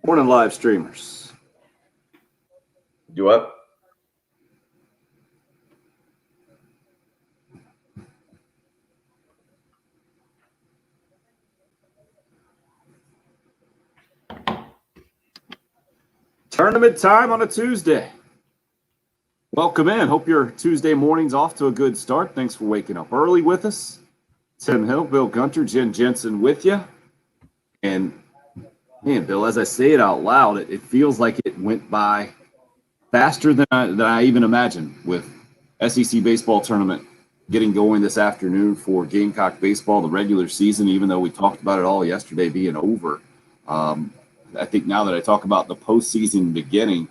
Morning, live streamers. You up? Tournament time on a Tuesday. Welcome in. Hope your Tuesday morning's off to a good start. Thanks for waking up early with us. Tim Hill, Bill Gunter, Jen Jensen with you. And man, Bill, as I say it out loud, it feels like it went by faster than I even imagined, with SEC baseball tournament getting going this afternoon for Gamecock baseball, the regular season, even though we talked about it all yesterday being over. I think now that I talk about the postseason beginning,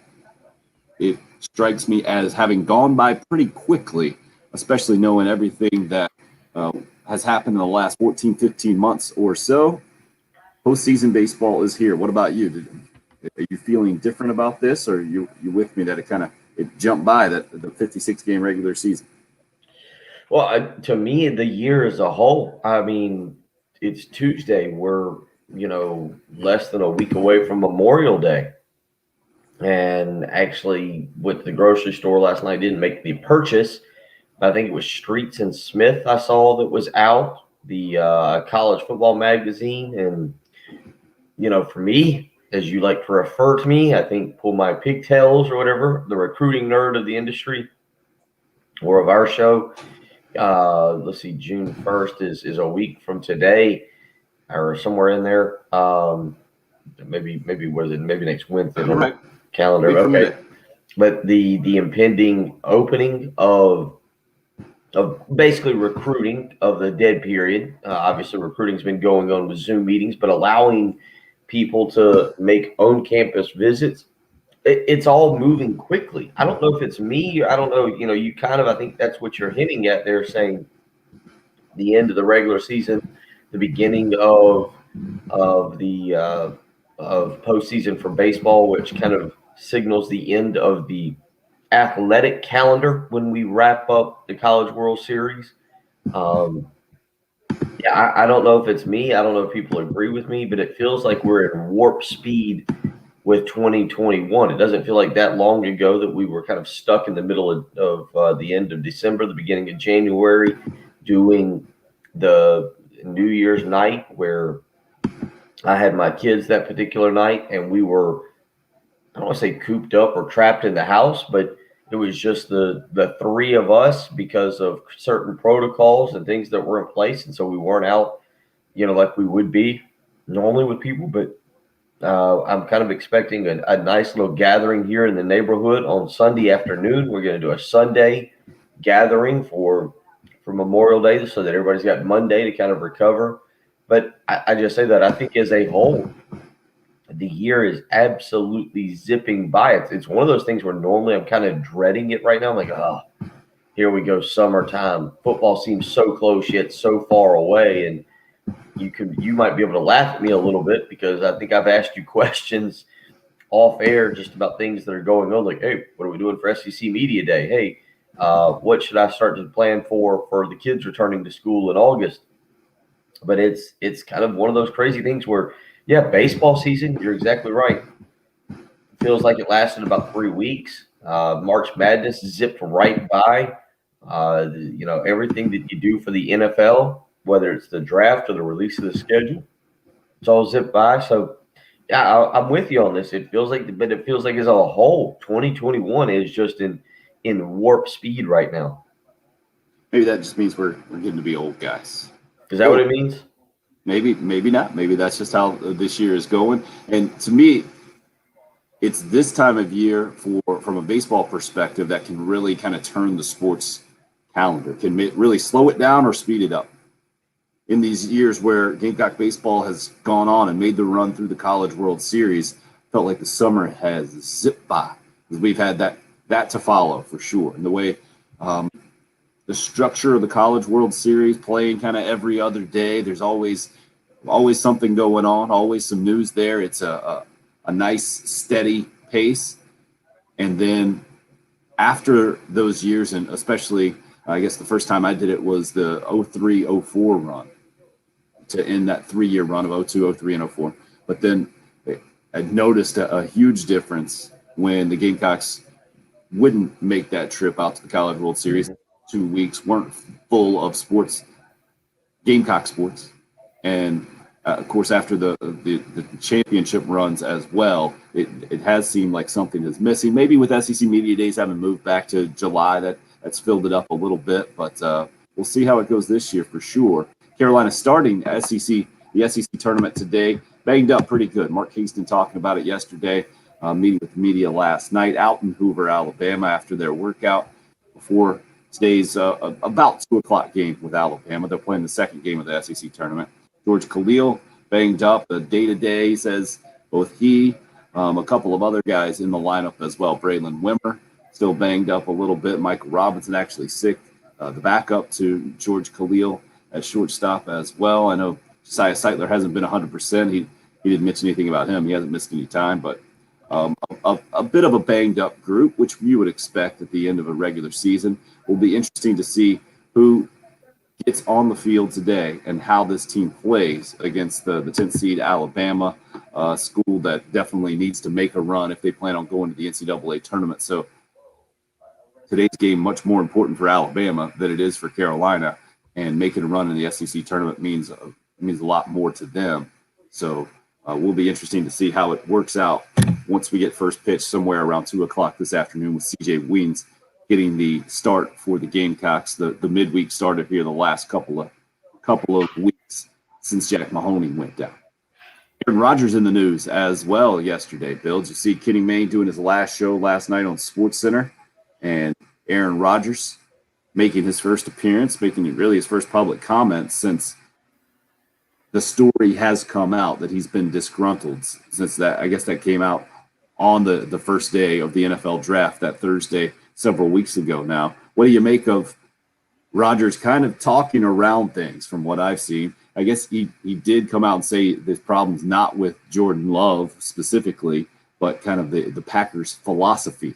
it strikes me as having gone by pretty quickly, especially knowing everything that has happened in the last 14, 15 months or so. Postseason baseball is here. What about you? Are you feeling different about this, or are you with me that it jumped by the 56-game regular season? Well, to me, the year as a whole, I mean, it's Tuesday. We're less than a week away from Memorial Day. And actually went to the grocery store last night, didn't make the purchase. I think it was Streets and Smith I saw that was out, the college football magazine. And, for me, as you like to refer to me, I think pull my pigtails or whatever, the recruiting nerd of the industry or of our show. Let's see, June 1st is a week from today, or somewhere in there. Maybe was it? Maybe next Wednesday. Right. Calendar. Okay. But the impending opening of basically recruiting of the dead period. Obviously, recruiting's been going on with Zoom meetings, but allowing people to make on-campus visits. It's all moving quickly. I don't know if it's me. I don't know. You I think that's what you're hinting at there, saying the end of the regular season, the beginning of postseason for baseball, which kind of signals the end of the athletic calendar when we wrap up the College World Series. I don't know if it's me. I don't know if people agree with me, but it feels like we're at warp speed with 2021. It doesn't feel like that long ago that we were kind of stuck in the middle of the end of December, the beginning of January, doing the New Year's night where I had my kids that particular night, and we were, I don't want to say cooped up or trapped in the house, but it was just the three of us because of certain protocols and things that were in place. And so we weren't out, like we would be normally with people. But I'm kind of expecting a nice little gathering here in the neighborhood on Sunday afternoon. We're going to do a Sunday gathering for Memorial Day so that everybody's got Monday to kind of recover. But I just say that I think as a whole, the year is absolutely zipping by. It's one of those things where normally I'm kind of dreading it right now. I'm like, oh, here we go, summertime. Football seems so close yet so far away. And you might be able to laugh at me a little bit because I think I've asked you questions off air just about things that are going on. Like, hey, what are we doing for SEC Media Day? Hey, what should I start to plan for the kids returning to school in August? But it's kind of one of those crazy things where, baseball season, you're exactly right. It feels like it lasted about 3 weeks. March Madness zipped right by. Everything that you do for the NFL, whether it's the draft or the release of the schedule, it's all zipped by. So, I'm with you on this. It feels like as a whole, 2021 is just in warp speed right now. Maybe that just means we're getting to be old guys. Is that what it means? Maybe not. Maybe that's just how this year is going. And to me, it's this time of year from a baseball perspective that can really kind of turn the sports calendar, can really slow it down or speed it up. In these years where Gamecock baseball has gone on and made the run through the College World Series, felt like the summer has zipped by. We've had that to follow for sure. And the way the structure of the College World Series, playing kind of every other day, there's always something going on, always some news there. It's a nice steady pace. And then after those years, and especially I guess the first time I did it was the 03-04 run to end that 3-year run of 02, 03, and 04. But then I noticed a huge difference when the Gamecocks wouldn't make that trip out to the College World Series. 2 weeks weren't full of sports, Gamecock sports, and of course after the championship runs as well, it has seemed like something is missing. Maybe with SEC Media Days having moved back to July, that's filled it up a little bit, but we'll see how it goes this year for sure. Carolina starting the SEC tournament today, banged up pretty good. Mark Kingston talking about it yesterday, meeting with the media last night out in Hoover, Alabama after their workout before today's about 2 o'clock game with Alabama. They're playing the second game of the SEC tournament. George Khalil banged up the day-to-day, says both he, a couple of other guys in the lineup as well. Braylon Wimmer still banged up a little bit. Michael Robinson actually sick. The backup to George Khalil at shortstop as well. I know Josiah Seitler hasn't been 100%. He didn't mention anything about him. He hasn't missed any time, but a bit of a banged up group, which you would expect at the end of a regular season. Will be interesting to see who gets on the field today and how this team plays against the 10th seed Alabama, school that definitely needs to make a run if they plan on going to the NCAA tournament. So today's game much more important for Alabama than it is for Carolina, and making a run in the SEC tournament means a lot more to them. So will be interesting to see how it works out once we get first pitch somewhere around 2 o'clock this afternoon with CJ Weens getting the start for the Gamecocks. The midweek started here the last couple of weeks since Jack Mahoney went down. Aaron Rodgers in the news as well yesterday. Bill, did you see Kenny Mayne doing his last show last night on SportsCenter? And Aaron Rodgers making his first appearance, making really his first public comment since the story has come out that he's been disgruntled since that. I guess that came out on the first day of the NFL draft that Thursday several weeks ago now. What do you make of Rodgers kind of talking around things from what I've seen? I guess he did come out and say this problem's not with Jordan Love specifically, but kind of the Packers' philosophy.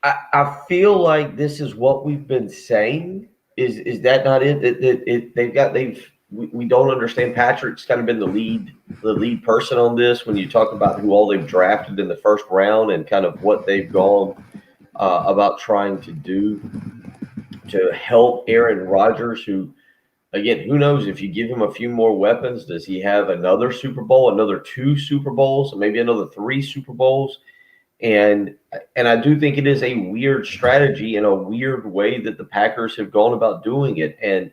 I feel like this is what we've been saying. Is that not it? We don't understand. Patrick's kind of been the lead person on this when you talk about who all they've drafted in the first round and kind of what they've gone about trying to do to help Aaron Rodgers, who, again, who knows if you give him a few more weapons, does he have another Super Bowl, another 2 Super Bowls, maybe another 3 Super Bowls? And I do think it is a weird strategy and a weird way that the Packers have gone about doing it. And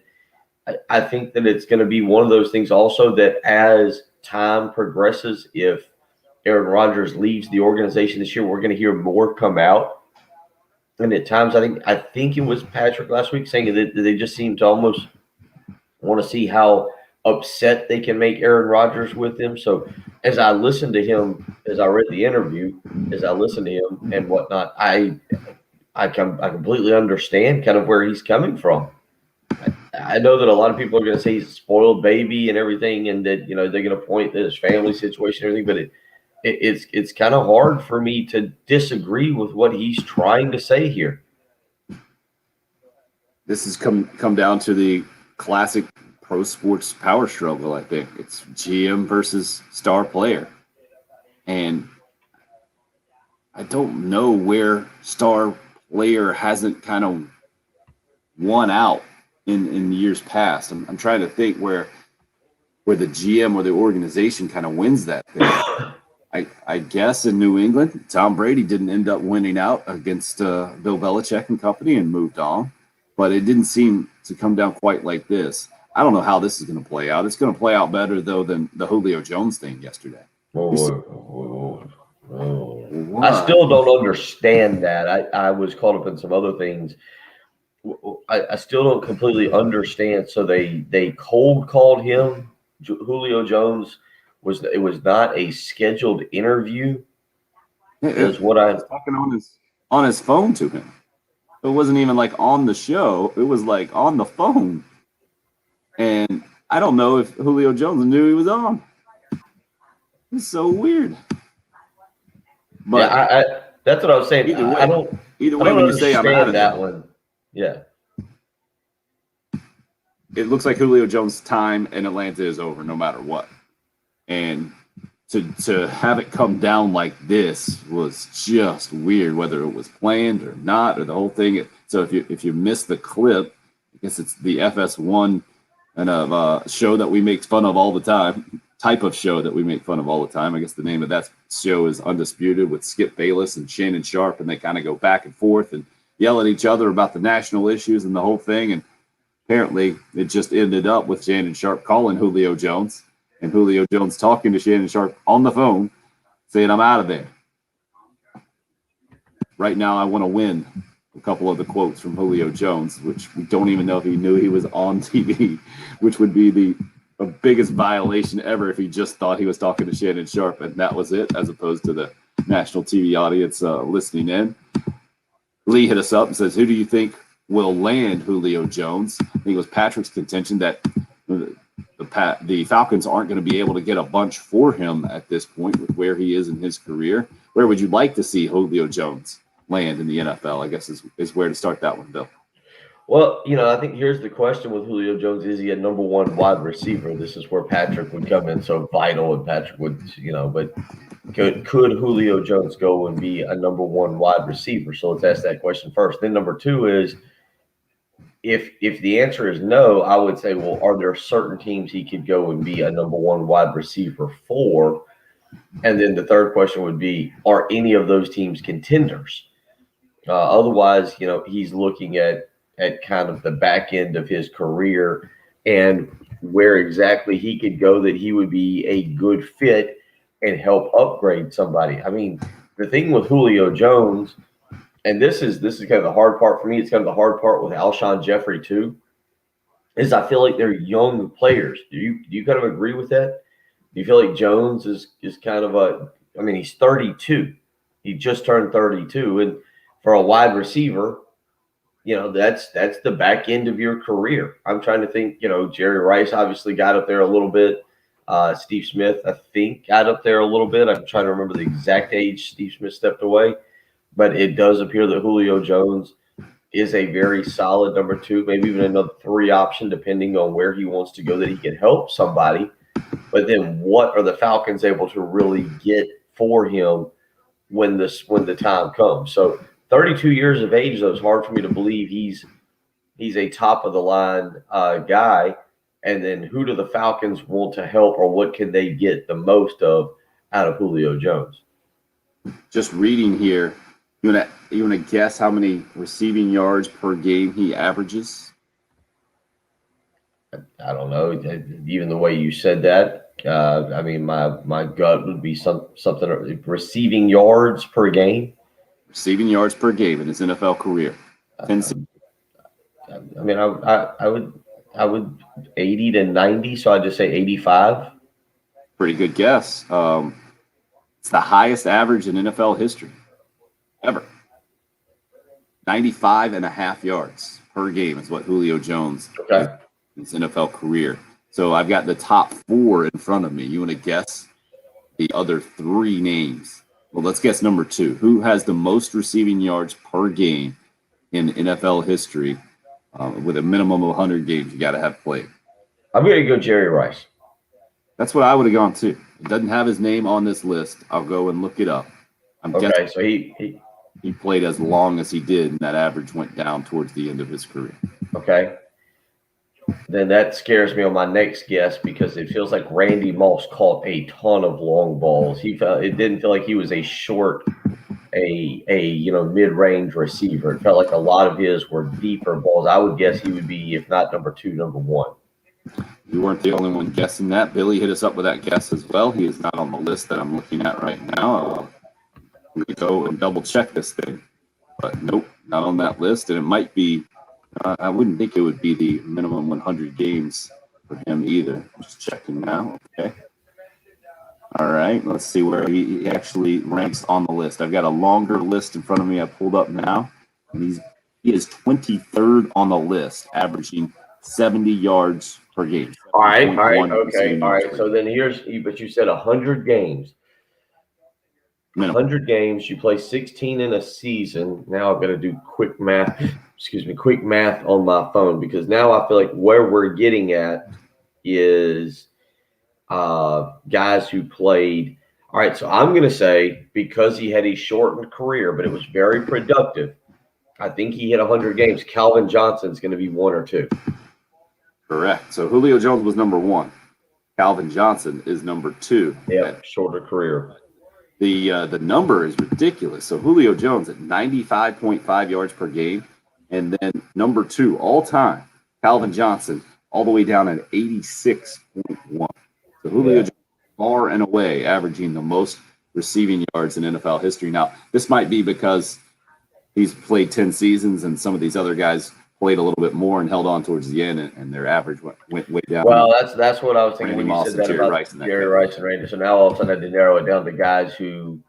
I think that it's going to be one of those things also that as time progresses, if Aaron Rodgers leaves the organization this year, we're going to hear more come out. And at times, I think it was Patrick last week saying that they just seem to almost want to see how upset they can make Aaron Rodgers with him. So as I listened to him, as I read the interview, as I listened to him and whatnot, I completely understand kind of where he's coming from. I know that a lot of people are going to say he's a spoiled baby and everything, and that they're going to point to his family situation and everything, but it's kind of hard for me to disagree with what he's trying to say here. This has come down to the classic pro sports power struggle. I think it's GM versus star player, and I don't know where star player hasn't kind of won out in years past. I'm trying to think where the GM or the organization kind of wins that thing. I guess in New England, Tom Brady didn't end up winning out against Bill Belichick and company and moved on, but it didn't seem to come down quite like this. I don't know how this is going to play out. It's going to play out better, though, than the Julio Jones thing yesterday. I still don't understand that. I was caught up in some other things. I still don't completely understand. So they cold called him. Julio Jones was not a scheduled interview. Is what I was talking on his phone to him. It wasn't even like on the show. It was like on the phone. And I don't know if Julio Jones knew he was on. It's so weird. But yeah, that's what I was saying. Either way, when you say I'm out of that one, yeah. it looks like Julio Jones' time in Atlanta is over no matter what. And to have it come down like this was just weird, whether it was planned or not, or the whole thing. So if you miss the clip, I guess it's the FS1 and a show that we make fun of all the time, type of show that we make fun of all the time. I guess the name of that show is Undisputed with Skip Bayless and Shannon Sharp, and they kind of go back and forth and yell at each other about the national issues and the whole thing. And apparently it just ended up with Shannon Sharp calling Julio Jones and Julio Jones talking to Shannon Sharp on the phone saying, "I'm out of there. Right now I want to win." A couple of the quotes from Julio Jones, which we don't even know if he knew he was on TV, which would be the biggest violation ever if he just thought he was talking to Shannon Sharp and that was it, as opposed to the national TV audience listening in. Lee hit us up and says, "Who do you think will land Julio Jones?" I think it was Patrick's contention that the Falcons aren't going to be able to get a bunch for him at this point with where he is in his career. Where would you like to see Julio Jones land in the NFL? I guess is where to start that one, Bill. Well, I think here's the question with Julio Jones. Is he a number one wide receiver? This is where Patrick would come in so vital, and Patrick would, but could Julio Jones go and be a number one wide receiver? So let's ask that question first. Then number two is, if the answer is no, I would say, well, are there certain teams he could go and be a number one wide receiver for? And then the third question would be, are any of those teams contenders? Otherwise, he's looking at kind of the back end of his career and where exactly he could go that he would be a good fit and help upgrade somebody. I mean, the thing with Julio Jones, and this is kind of the hard part for me, it's kind of the hard part with Alshon Jeffrey too, is I feel like they're young players. Do you kind of agree with that? Do you feel like Jones is kind of he's 32. He just turned 32. And for a wide receiver, that's the back end of your career. I'm trying to think, Jerry Rice obviously got up there a little bit. Steve Smith, I think, got up there a little bit. I'm trying to remember the exact age Steve Smith stepped away. But it does appear that Julio Jones is a very solid number two, maybe even another 3 option, depending on where he wants to go, that he can help somebody. But then what are the Falcons able to really get for him when the time comes? So 32 years of age, though, it's hard for me to believe he's a top of the line guy. And then who do the Falcons want to help, or what can they get the most of out of Julio Jones? Just reading here, you want to guess how many receiving yards per game he averages? I don't know. Even the way you said that, my gut would be something receiving yards per game. Receiving yards per game in his NFL career. I would 80 to 90, so I'd just say 85. Pretty good guess. It's the highest average in NFL history ever. 95.5 yards per game is what Julio Jones in his NFL career. So I've got the top 4 in front of me. You want to guess the other 3 names? Well, let's guess number 2. Who has the most receiving yards per game in NFL history with a minimum of 100 games you got to have played? I'm going to go Jerry Rice. That's what I would have gone to. It doesn't have his name on this list. I'll go and look it up. I'm guessing so he played as long as he did, and that average went down towards the end of his career. Okay. Then that scares me on my next guess, because it feels like Randy Moss caught a ton of long balls. It didn't feel like he was a short, mid-range receiver. It felt like a lot of his were deeper balls. I would guess he would be, if not number 2, number 1. You weren't the only one guessing that. Billy hit us up with that guess as well. He is not on the list that I'm looking at right now. I'm going to go and double check this thing. But nope, not on that list. And it might be, I wouldn't think it would be the minimum 100 games for him either. I'm just checking now. Okay. All right. Let's see where he actually ranks on the list. I've got a longer list in front of me. I pulled up now. And he is 23rd on the list, averaging 70 yards per game. All right. Okay. All right. So then but you said 100 games. Minimum. 100 games. You play 16 in a season. Now I've got to do quick math. quick math on my phone, because now I feel like where we're getting at is guys who played. All right, so I'm going to say, because he had a shortened career, but it was very productive, I think he hit 100 games. Calvin Johnson's going to be 1 or 2. Correct. So Julio Jones was number 1. Calvin Johnson is number 2. Yeah, shorter career. The number is ridiculous. So Julio Jones at 95.5 yards per game, and then number 2 all time, Calvin Johnson, all the way down at 86.1. So Julio Jones far and away averaging the most receiving yards in NFL history. Now, this might be because he's played 10 seasons and some of these other guys played a little bit more and held on towards the end, and their average went way down. Well, that's what I was thinking Randy when Moss you said and that Jerry about Rice and that Jerry kind of Rice and Randy. So now all of a sudden I had to narrow it down to guys who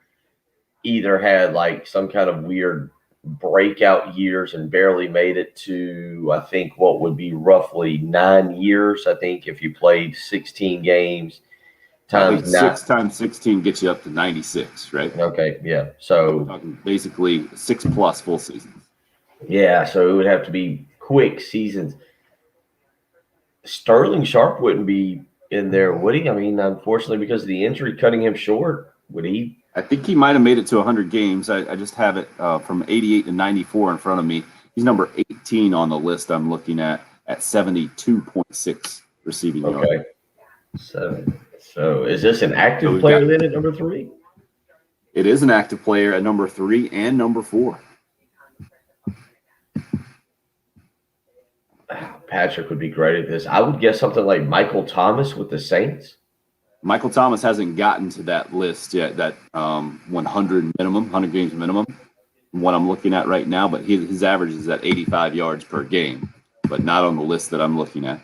either had like some kind of weird breakout years and barely made it to, I think, what would be roughly 9 years. I think if you played 16 games times 6 times 16 gets you up to 96, right? Okay, yeah. So we're talking basically 6+ full seasons. Yeah, so it would have to be quick seasons. Sterling Sharp wouldn't be in there, would he? I mean, unfortunately, because of the injury cutting him short, would he? I think he might have made it to 100 games. I just have it from 88 to 94 in front of me. He's number 18 on the list I'm looking at 72.6 receiving yards. Okay. So is this an active player then at number 3? It is an active player at number 3 and number 4. Patrick would be great at this. I would guess something like Michael Thomas with the Saints. Michael Thomas hasn't gotten to that list yet, that 100 games minimum, what I'm looking at right now, but his average is at 85 yards per game, but not on the list that I'm looking at.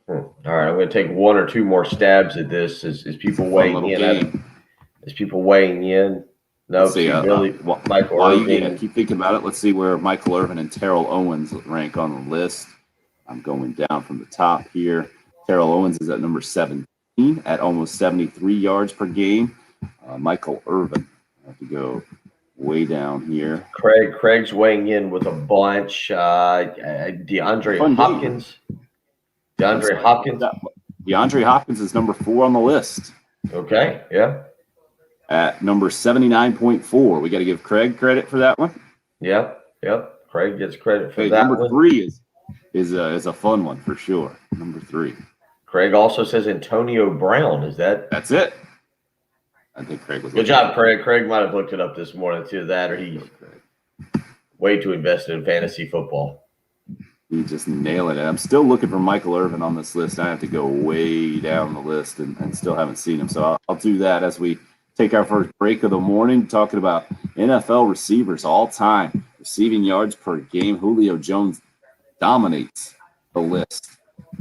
All right, I'm going to take 1 or 2 more stabs at this as people weighing in. As people weighing in. No, see, Michael Irvin. Keep thinking about it. Let's see where Michael Irvin and Terrell Owens rank on the list. I'm going down from the top here. Terrell Owens is at number 17 at almost 73 yards per game. Michael Irvin, I have to go way down here. Craig's weighing in with a bunch. DeAndre Hopkins. DeAndre Hopkins is number 4 on the list. Okay, yeah. At number 79.4. We got to give Craig credit for that one. Yep. Craig gets credit for that. Number 3 is a fun one for sure. Number 3. Craig also says Antonio Brown. That's it. I think Craig was. Good job, Craig. Craig might have looked it up this morning too. That or he's way too invested in fantasy football. He's just nailing it. I'm still looking for Michael Irvin on this list. I have to go way down the list and still haven't seen him. So I'll do that as we take our first break of the morning, talking about NFL receivers all time, receiving yards per game. Julio Jones dominates the list.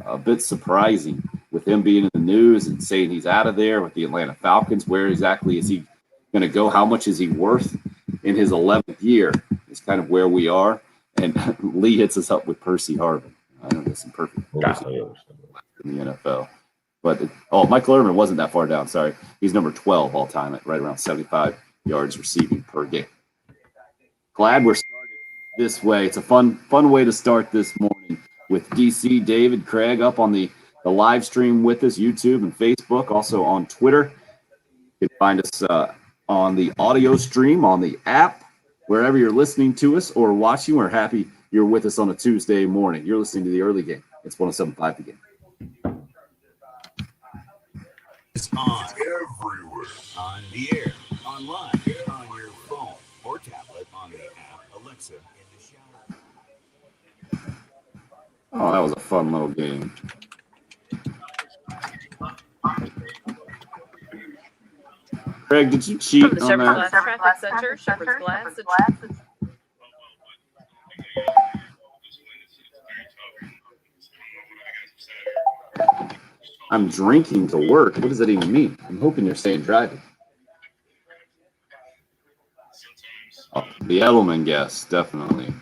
A bit surprising with him being in the news and saying he's out of there with the Atlanta Falcons. Where exactly is he going to go? How much is he worth in his 11th year? Is kind of where we are. And Lee hits us up with Percy Harvin. I know that's some perfect in the NFL. But Michael Irvin wasn't that far down. Sorry, he's number 12 all time at right around 75 yards receiving per game. Glad we're started this way. It's a fun way to start this morning with DC, David, Craig up on the live stream with us, YouTube and Facebook, also on Twitter. You can find us on the audio stream on the app, wherever you're listening to us or watching. We're happy you're with us on a Tuesday morning. You're listening to the early game. It's 107.5 The Game. It's on everywhere, on the air, online, on your phone or tablet, on the app, Alexa, in the shower. Oh, that was a fun little game. Craig, did you cheat From the on Shepherd's that? Glass Traffic Center, Shepherd's Glass. I'm drinking to work. What does that even mean? I'm hoping you're saying driving. Oh, the Edelman guess definitely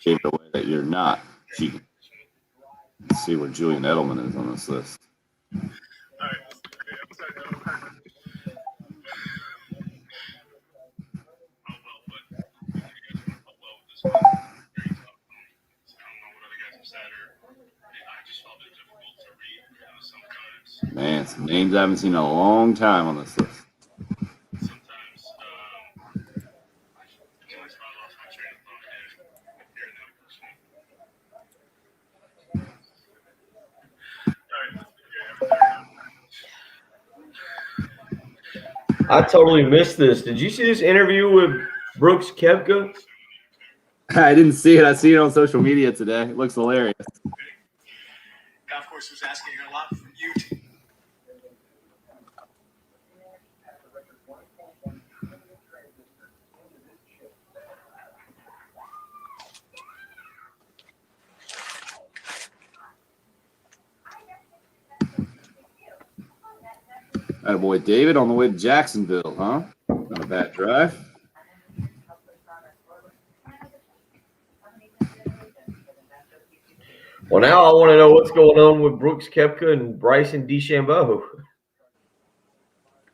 gave it away that you're not cheating. Let's see where Julian Edelman is on this list. Man, some names I haven't seen in a long time on this list. I totally missed this. Did you see this interview with Brooks Koepka? I didn't see it. I see it on social media today. It looks hilarious. Golf course was asking a lot from you. Attaboy David on the way to Jacksonville, huh? Not a bad drive. Well, now I want to know what's going on with Brooks Koepka and Bryson DeChambeau.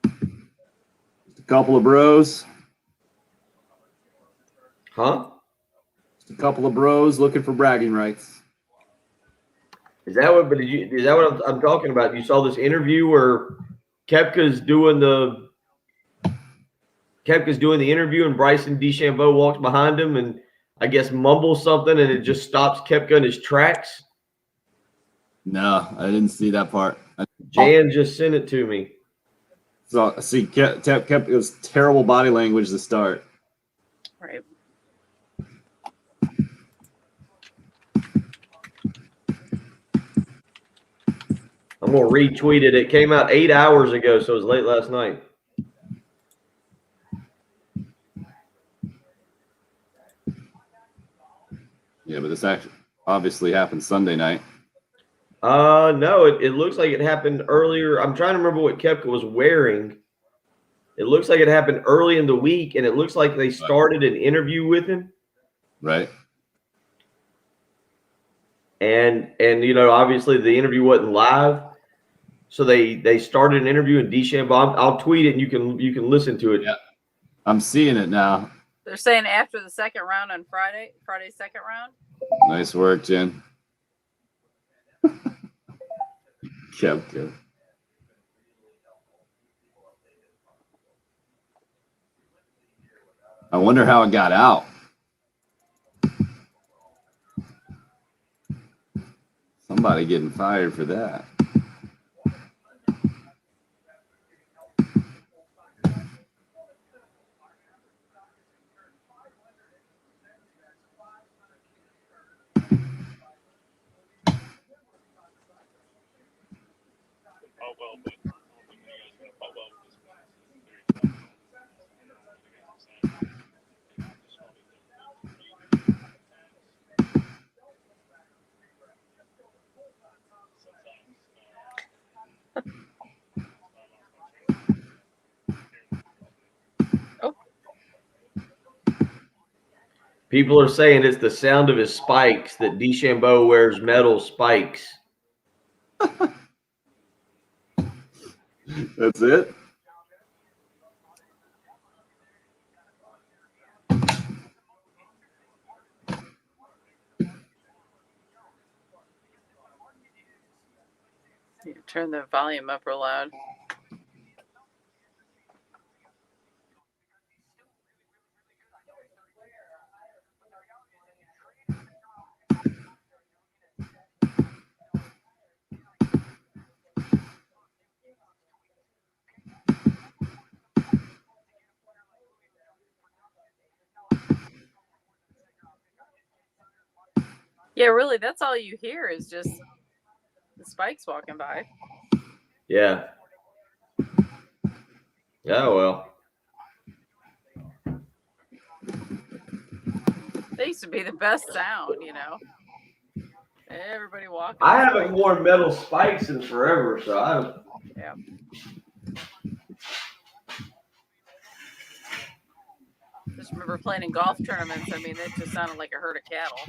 Just a couple of bros. Huh? Just a couple of bros looking for bragging rights. Is that what? But is that what I'm talking about? You saw this interview where Koepka's doing the interview, and Bryson DeChambeau walks behind him, and I guess mumbles something, and it just stops Koepka in his tracks. No, I didn't see that part. Jan just sent it to me. So see, it was terrible body language to start. Right. I'm gonna retweet it. It came out 8 hours ago, so it was late last night. Yeah, but this actually obviously happened Sunday night. No, it looks like it happened earlier. I'm trying to remember what Koepka was wearing. It looks like it happened early in the week, and it looks like they started an interview with him. Right. And obviously the interview wasn't live, so they started an interview in DeChambeau. I'll tweet it, and you can listen to it. Yeah, I'm seeing it now. They're saying after the second round on Friday's second round. Nice work, Jen. Koepka. I wonder how it got out. Somebody getting fired for that. People are saying it's the sound of his spikes that DeChambeau wears metal spikes. That's it? You turn the volume up real loud. Yeah, really, that's all you hear is just the spikes walking by. Yeah. Oh, well. They used to be the best sound, Everybody walking. I haven't worn metal spikes in forever, so I don't. Yeah. Just remember playing in golf tournaments. I mean, it just sounded like a herd of cattle.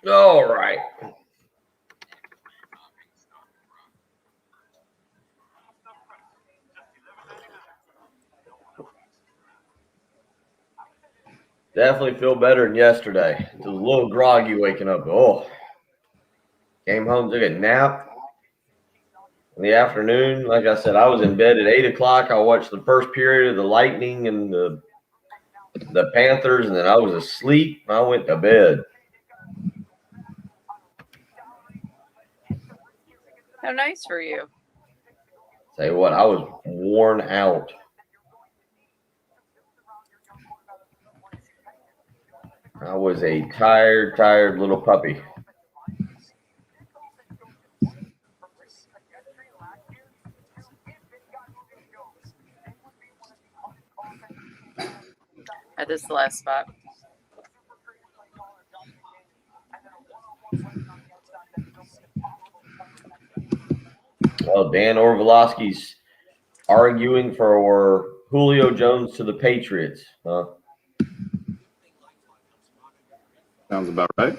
All right. Definitely feel better than yesterday. It was a little groggy waking up. Oh, came home, took a nap in the afternoon. Like I said, I was in bed at 8 o'clock. I watched the first period of the Lightning and the Panthers, and then I was asleep. I went to bed. How nice for you. Tell you what, I was worn out. I was a tired little puppy. At this last spot. Well, Dan Orvalowski's arguing for Julio Jones to the Patriots. Sounds about right.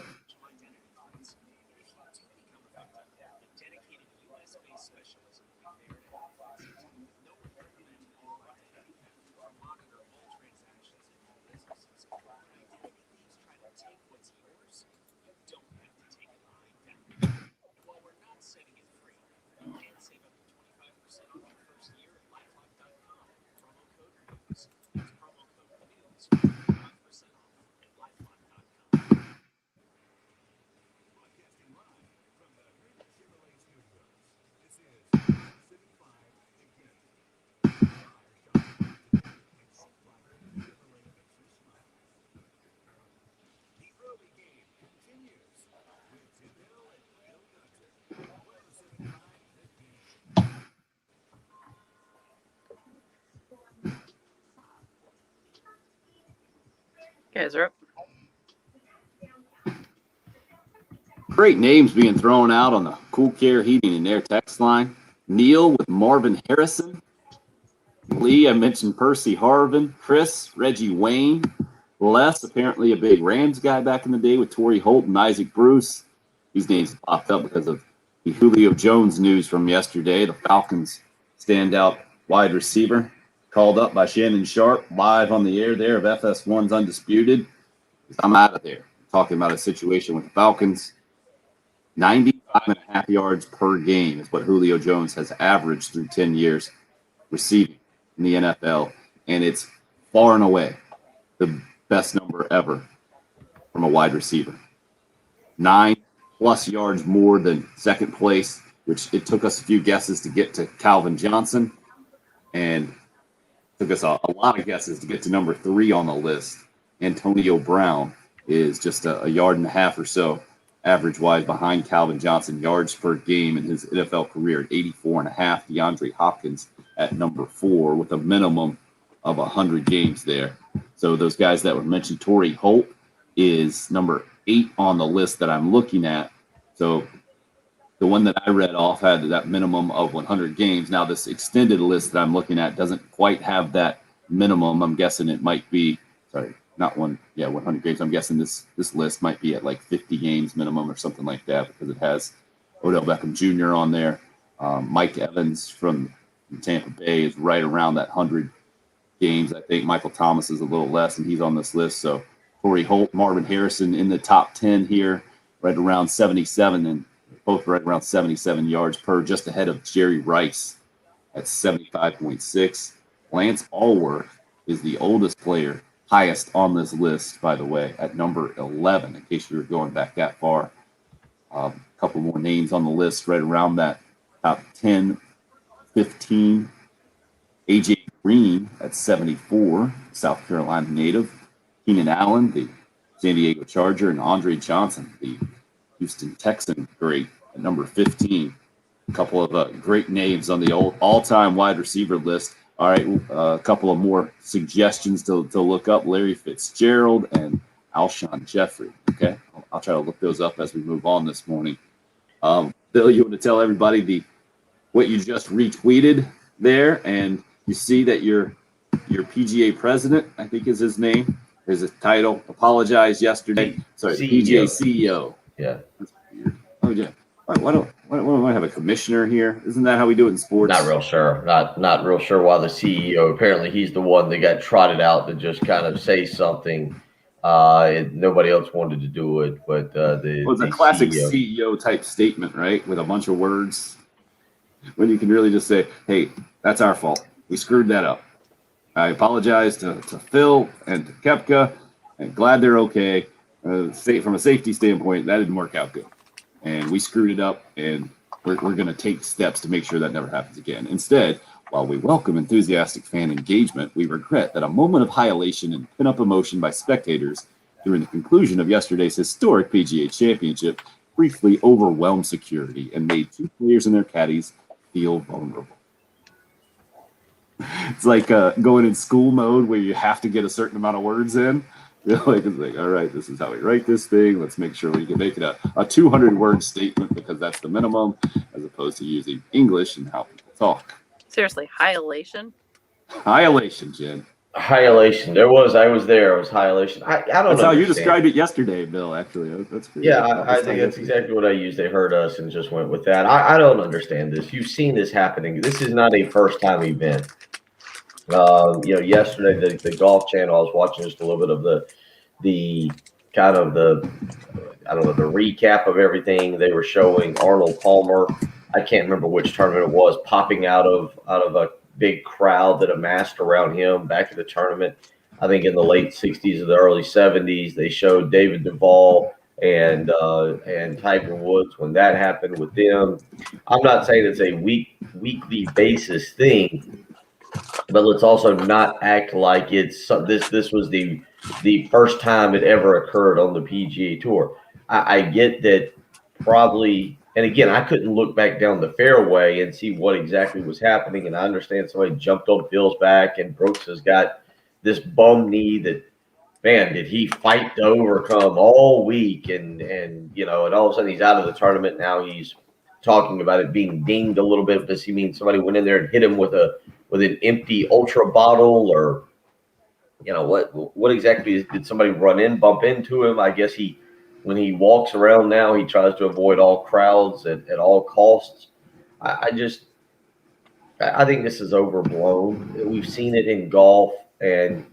Guys are up. Great names being thrown out on the Cool Care Heating and Air text line. Neil with Marvin Harrison. Lee, I mentioned Percy Harvin. Chris, Reggie Wayne. Les, apparently a big Rams guy back in the day with Torrey Holt and Isaac Bruce. These names popped up because of the Julio Jones news from yesterday. The Falcons standout wide receiver called up by Shannon Sharp live on the air there of FS1's Undisputed. I'm out of there talking about a situation with the Falcons. 95.5 yards per game is what Julio Jones has averaged through 10 years receiving in the NFL, and it's far and away the best number ever from a wide receiver. 9+ yards more than second place, which it took us a few guesses to get to Calvin Johnson, and took us a lot of guesses to get to number 3 on the list. Antonio Brown is just a yard and a half or so average-wise behind Calvin Johnson, yards per game in his NFL career at 84.5. DeAndre Hopkins at number 4 with a minimum of 100 games there. So those guys that were mentioned, Torrey Holt is number 8 on the list that I'm looking at. So the one that I read off had that minimum of 100 games. Now this extended list that I'm looking at doesn't quite have that minimum. I'm guessing it might be, 100 games. I'm guessing this list might be at like 50 games minimum or something like that because it has Odell Beckham Jr. on there. Mike Evans from Tampa Bay is right around that 100 games. I think Michael Thomas is a little less, and he's on this list. So Torrey Holt, Marvin Harrison in the top 10 here, right around 77, and both right around 77 yards per, just ahead of Jerry Rice at 75.6. Lance Allworth is the oldest player, highest on this list, by the way, at number 11, in case you were going back that far. A couple more names on the list right around that top 10, 15. A.J. Green at 74, South Carolina native. Keenan Allen, the San Diego Charger, and Andre Johnson, the Houston Texan great, at number 15. A couple of great names on the all-time wide receiver list. All right, a couple of more suggestions to look up. Larry Fitzgerald and Alshon Jeffrey. Okay, I'll try to look those up as we move on this morning. Bill, you want to tell everybody what you just retweeted there, and you see that your PGA president, I think is his name, is his title, apologized yesterday. Sorry, CEO. PGA CEO. Yeah. That's weird. Oh, yeah. Why don't I have a commissioner here? Isn't that how we do it in sports? Not real sure. Not real sure why the CEO. Apparently, he's the one that got trotted out to just kind of say something Nobody else wanted to do it, but It was a the classic CEO. CEO type statement, right? With a bunch of words. When you can really just say, hey, that's our fault. We screwed that up. I apologize to Phil and to Koepka, and glad they're okay. From a safety standpoint, that didn't work out good. And we screwed it up, and we're going to take steps to make sure that never happens again. Instead, while we welcome enthusiastic fan engagement, we regret that a moment of high elation and pin-up emotion by spectators during the conclusion of yesterday's historic PGA Championship briefly overwhelmed security and made 2 players and their caddies feel vulnerable. It's like going in school mode where you have to get a certain amount of words in. It's like, all right, this is how we write this thing. Let's make sure we can make it a 200-word statement because that's the minimum, as opposed to using English and how people talk. Seriously, high elation. High elation, Jen. High elation. I was there. It was high elation. I don't know. That's how you described it yesterday, Bill, actually. That's great. Yeah, I think that's exactly what I used. They heard us and just went with that. I don't understand this. You've seen this happening. This is not a first-time event. Yesterday, the Golf Channel, I was watching just a little bit of the kind of the recap of everything. They were showing Arnold Palmer. I can't remember which tournament it was, popping out of a big crowd that amassed around him back at the tournament. I think in the late 60s or the early 70s, they showed David Duval and Tiger Woods when that happened with them. I'm not saying it's a weekly basis thing, but let's also not act like it's this was the first time it ever occurred on the PGA Tour. I get that probably, and again, I couldn't look back down the fairway and see what exactly was happening, and I understand somebody jumped on Phil's back, and Brooks has got this bum knee that, man, did he fight to overcome all week, and all of a sudden he's out of the tournament. Now he's talking about it being dinged a little bit. Does he mean somebody went in there and hit him with an empty Ultra bottle, or what exactly did somebody bump into him? I guess when he walks around now, he tries to avoid all crowds at all costs. I think this is overblown. We've seen it in golf, and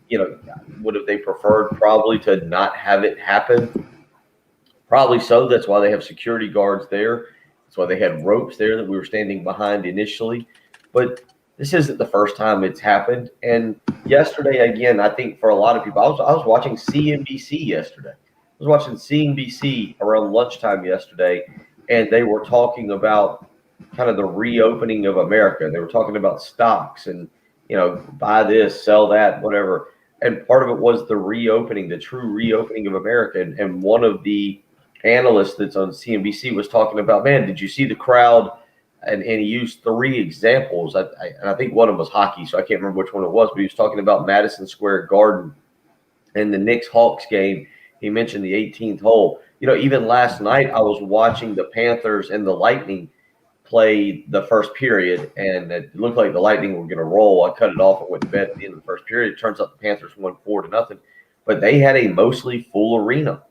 would have they preferred probably to not have it happen? Probably so. That's why they have security guards there. That's why they had ropes there that we were standing behind initially. But this isn't the first time it's happened. And yesterday, again, I think for a lot of people, I was watching CNBC yesterday. I was watching CNBC around lunchtime yesterday, and they were talking about kind of the reopening of America. They were talking about stocks and, buy this, sell that, whatever. And part of it was the reopening, the true reopening of America. And one of the analysts that's on CNBC was talking about, man, did you see the crowd? And he used 3 examples. I think one of them was hockey, so I can't remember which one it was, but he was talking about Madison Square Garden and the Knicks-Hawks game. He mentioned the 18th hole. Even last night I was watching the Panthers and the Lightning play the first period, and it looked like the Lightning were going to roll. I cut it off and went to bed at the end of the first period. It turns out the Panthers won 4-0, but they had a mostly full arena.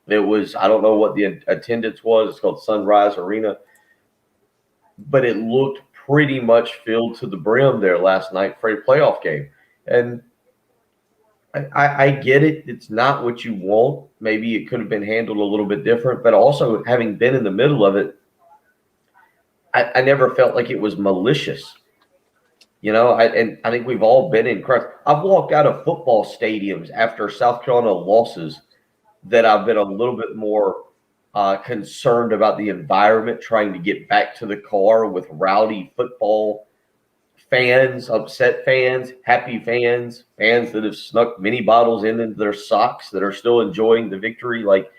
It was, I don't know what the attendance was. It's called Sunrise Arena, but it looked pretty much filled to the brim there last night for a playoff game. And I get it. It's not what you want. Maybe it could have been handled a little bit different, but also having been in the middle of it, I never felt like it was malicious. And I think we've all been in crowds. I've walked out of football stadiums after South Carolina losses that I've been a little bit more concerned about the environment, trying to get back to the car with rowdy football fans, upset fans, happy fans, fans that have snuck mini bottles into their socks that are still enjoying the victory. Like,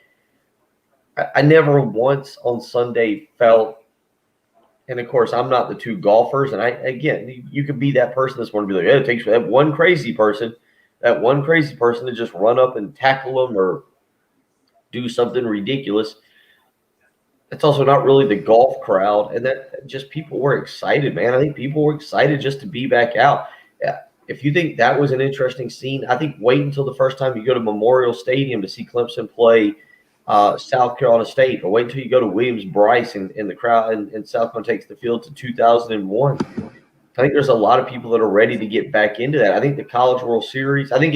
I never once on Sunday felt, and of course I'm not the 2 golfers, and you could be that person that's want to be like, it takes that one crazy person to just run up and tackle them or do something ridiculous. It's also not really the golf crowd, and that just people were excited, man. I think people were excited just to be back out. If you think that was an interesting scene, I think wait until the first time you go to Memorial Stadium to see Clemson play South Carolina State, or wait until you go to Williams-Brice in the crowd and South Carolina takes the field to 2001. I think there's a lot of people that are ready to get back into that. I think the College World Series, I think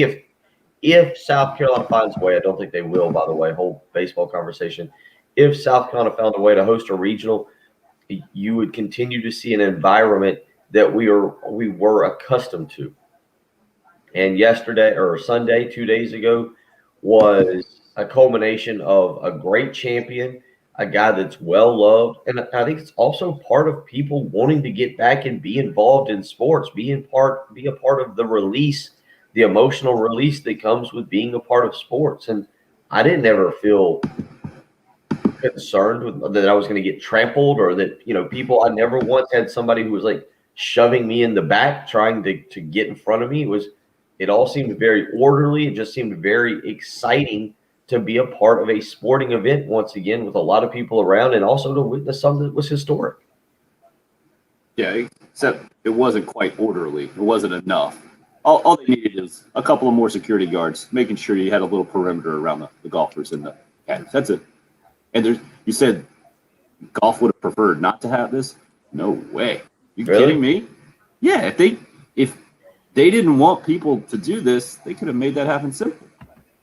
if South Carolina finds a way, I don't think they will, by the way, whole baseball conversation. If South Carolina found a way to host a regional, you would continue to see an environment that we were accustomed to. And yesterday or Sunday, 2 days ago, was a culmination of a great champion, a guy that's well loved, and I think it's also part of people wanting to get back and be involved in sports, be a part of the release, the emotional release that comes with being a part of sports. And I didn't ever feel concerned with that I was going to get trampled, or that, people. I never once had somebody who was like shoving me in the back trying to get in front of me. It all seemed very orderly. It just seemed very exciting to be a part of a sporting event once again, with a lot of people around, and also to witness something that was historic. Yeah, except it wasn't quite orderly. It wasn't enough. All they needed is a couple of more security guards, making sure you had a little perimeter around the golfers and the caddies. That's it. And you said golf would have preferred not to have this? No way. You Really? kidding me? Yeah, if they didn't want people to do this, they could have made that happen simple,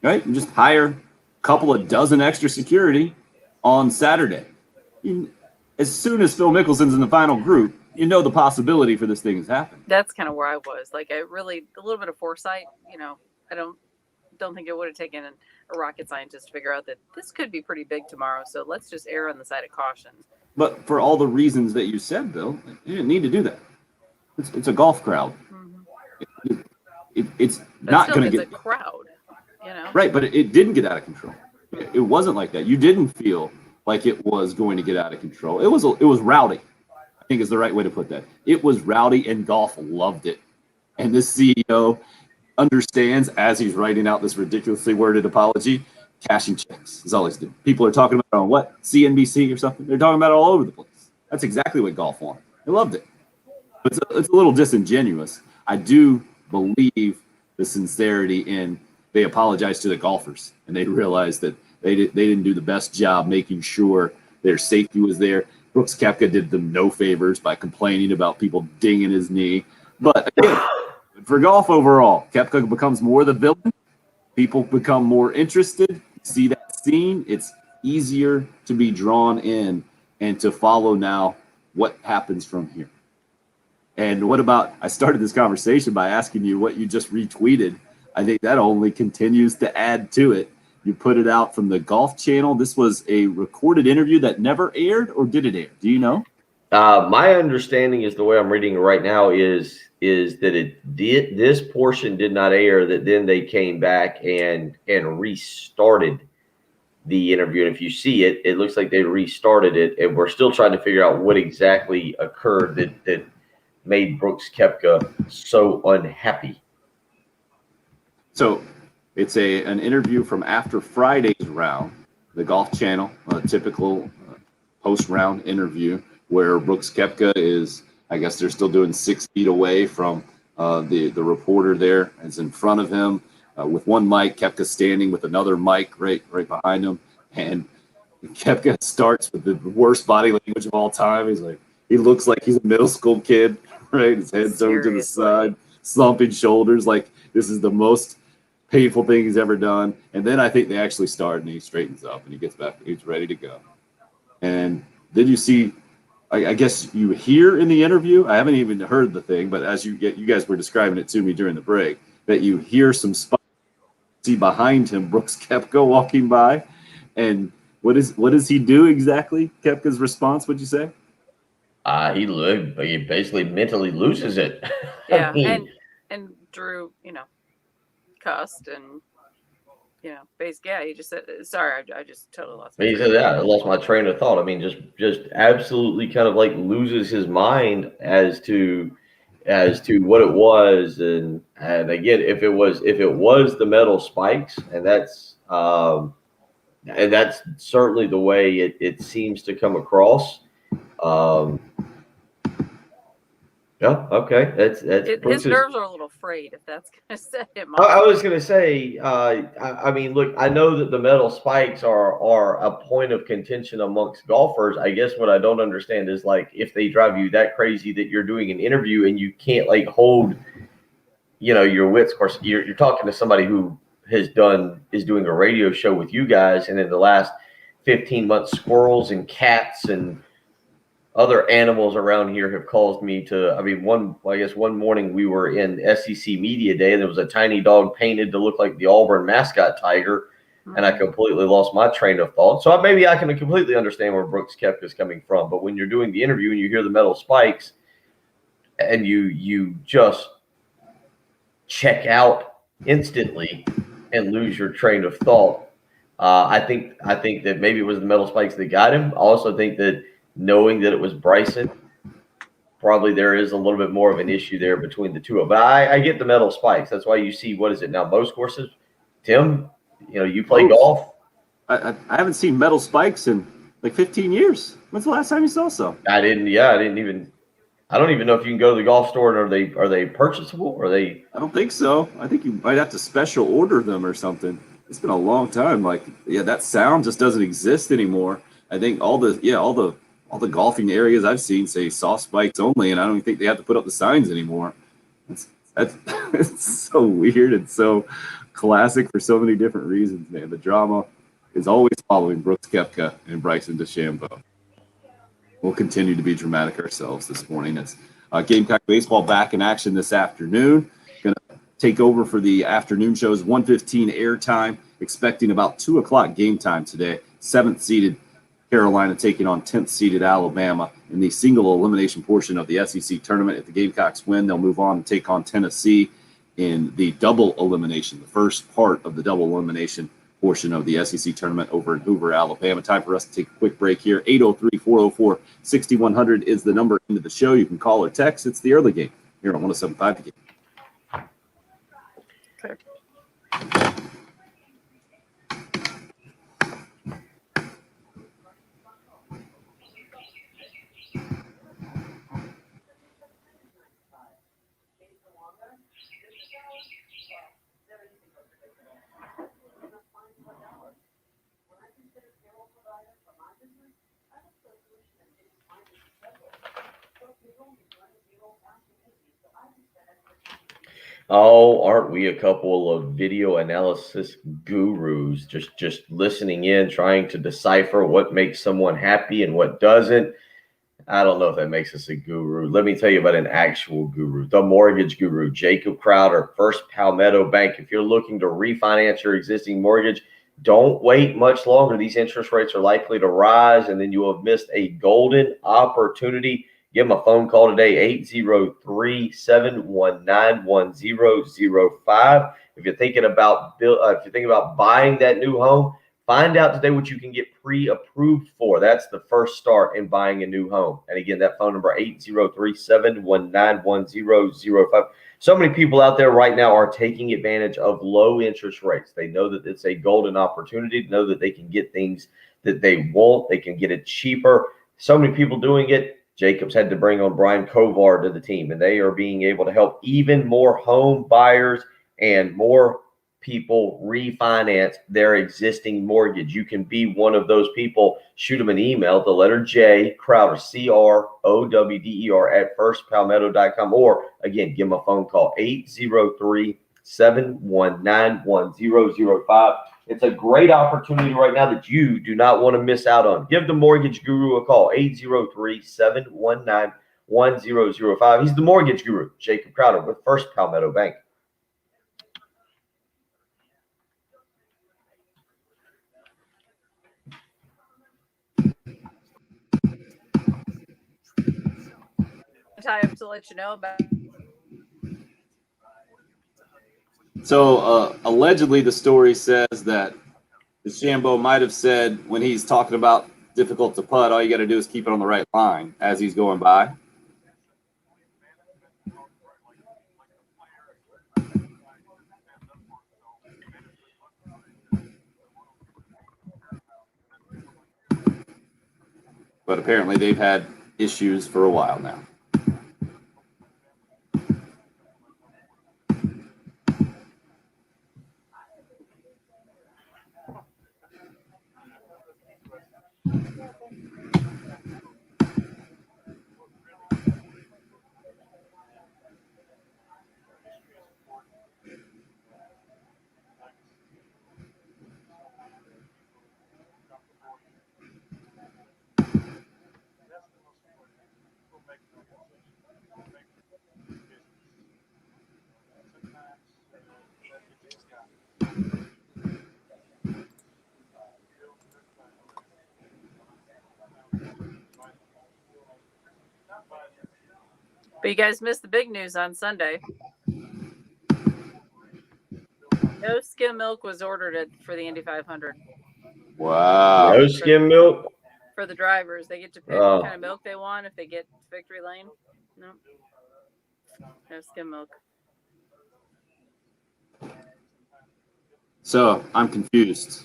right? And just hire a couple of dozen extra security on Saturday. As soon as Phil Mickelson's in the final group, the possibility for this thing has happened. That's kind of where I was. Like, a little bit of foresight. I don't think it would have taken a rocket scientist to figure out that this could be pretty big tomorrow. So let's just err on the side of caution. But for all the reasons that you said, Bill, you didn't need to do that. It's a golf crowd. Mm-hmm. It's not going to get a crowd, right, but it didn't get out of control. It wasn't like that. You didn't feel like it was going to get out of control. It was rowdy, I think is the right way to put that. It was rowdy, and golf loved it. And this CEO understands, as he's writing out this ridiculously worded apology, cashing checks is all he's doing. People are talking about it on what? CNBC or something? They're talking about it all over the place. That's exactly what golf wanted. They loved it. But it's a little disingenuous. I do believe the sincerity in they apologized to the golfers, and they realized that they didn't do the best job making sure their safety was there. Brooks Koepka did them no favors by complaining about people dinging his knee. But again, for golf overall, Koepka becomes more the villain. People become more interested, see that scene. It's easier to be drawn in and to follow now what happens from here. And what about, I started this conversation by asking you what you just retweeted. I think that only continues to add to it. You put it out from the Golf Channel. This was a recorded interview that never aired, or did it air? Do you know? My understanding is, the way I'm reading it right now, is that this portion did not air, that then they came back and restarted the interview. And if you see it, it looks like they restarted it, and we're still trying to figure out what exactly occurred that made Brooks Koepka so unhappy. So it's an interview from after Friday's round, the Golf Channel, a typical post-round interview where Brooks Koepka is, I guess they're still doing 6 feet away from the reporter there. It's in front of him with one mic, Koepka standing with another mic right behind him. And Koepka starts with the worst body language of all time. He looks like he's a middle school kid, right? His head's over to the side, slumping shoulders, like this is the most painful thing he's ever done. And then I think they actually start, and he straightens up and he gets back. He's ready to go. And then you see, I guess you hear in the interview, I haven't even heard the thing, but as you guys were describing it to me during the break, that you hear some spots, see behind him Brooks Koepka walking by. And what does he do exactly? Koepka's response, what'd you say? He basically mentally loses it. Yeah, I mean, and Drew, cussed, and basically, yeah, he just said, "Sorry, I just totally lost." He said, "Yeah, I lost my train of thought." I mean, just absolutely kind of like loses his mind as to what it was, and again, if it was the metal spikes, and that's certainly the way it seems to come across. Yeah, okay. That's his nerves are a little frayed, if that's going to set him I off. was going to say, I mean, look, I know that the metal spikes are a point of contention amongst golfers. I guess what I don't understand is, like, if they drive you that crazy that you're doing an interview and you can't, like, hold, your wits. Of course, you're talking to somebody who is doing a radio show with you guys, and in the last 15 months, squirrels and cats and other animals around here have caused me to. I mean, one morning we were in SEC Media Day, and there was a tiny dog painted to look like the Auburn mascot tiger, and I completely lost my train of thought. So maybe I can completely understand where Brooks Koepka is coming from, but when you're doing the interview and you hear the metal spikes, and you just check out instantly and lose your train of thought. I think that maybe it was the metal spikes that got him. I also think that knowing that it was Bryson, probably there is a little bit more of an issue there between the two of them. But I get the metal spikes. That's why you see, what is it now, most courses? Tim, you play golf. I haven't seen metal spikes in like 15 years. When's the last time you saw some? I don't even know if you can go to the golf store, and are they purchasable? I don't think so. I think you might have to special order them or something. It's been a long time. That sound just doesn't exist anymore. I think all the golfing areas I've seen say soft spikes only, and I don't even think they have to put up the signs anymore. It's so weird and so classic for so many different reasons, man. The drama is always following Brooks Koepka and Bryson DeChambeau. We'll continue to be dramatic ourselves this morning. It's Gamecock baseball back in action this afternoon. Going to take over for the afternoon shows, 1:15 airtime, expecting about 2 o'clock game time today. 7th-seeded Carolina taking on 10th-seeded Alabama in the single elimination portion of the SEC tournament. If the Gamecocks win, they'll move on and take on Tennessee in the double elimination, the first part of the double elimination portion of the SEC tournament over in Hoover, Alabama. Time for us to take a quick break here. 803-404-6100 is the number into the show. You can call or text. It's the early game here on 107.5 The Game. Oh, aren't we a couple of video analysis gurus, just listening in, trying to decipher what makes someone happy and what doesn't? I don't know if that makes us a guru. Let me tell you about an actual guru, the mortgage guru, Jacob Crowder, First Palmetto Bank. If you're looking to refinance your existing mortgage, don't wait much longer. These interest rates are likely to rise, and then you will have missed a golden opportunity. Give them a phone call today, 803-719-1005. If you're thinking about buying that new home, find out today what you can get pre-approved for. That's the first start in buying a new home. And again, that phone number, 803-719-1005. So many people out there right now are taking advantage of low interest rates. They know that it's a golden opportunity to know that they can get things that they want. They can get it cheaper. So many people doing it. Jacobs had to bring on Brian Kovar to the team, and they are being able to help even more home buyers and more people refinance their existing mortgage. You can be one of those people. Shoot them an email, the letter J, Crowder, CROWDER at firstpalmetto.com, or again, give them a phone call, 803-719-1005. It's a great opportunity right now that you do not want to miss out on. Give the mortgage guru a call, 803-719-1005. He's the mortgage guru, Jacob Crowder with First Palmetto Bank. Time to let you know about. So allegedly, the story says that DeChambeau might have said when he's talking about difficult to putt, all you got to do is keep it on the right line as he's going by. But apparently they've had issues for a while now. But you guys missed the big news on Sunday. No skim milk was ordered for the Indy 500 Wow. No skim milk. for the drivers. They get to pick what kind of milk they want if they get victory lane. No, no skim milk. So I'm confused.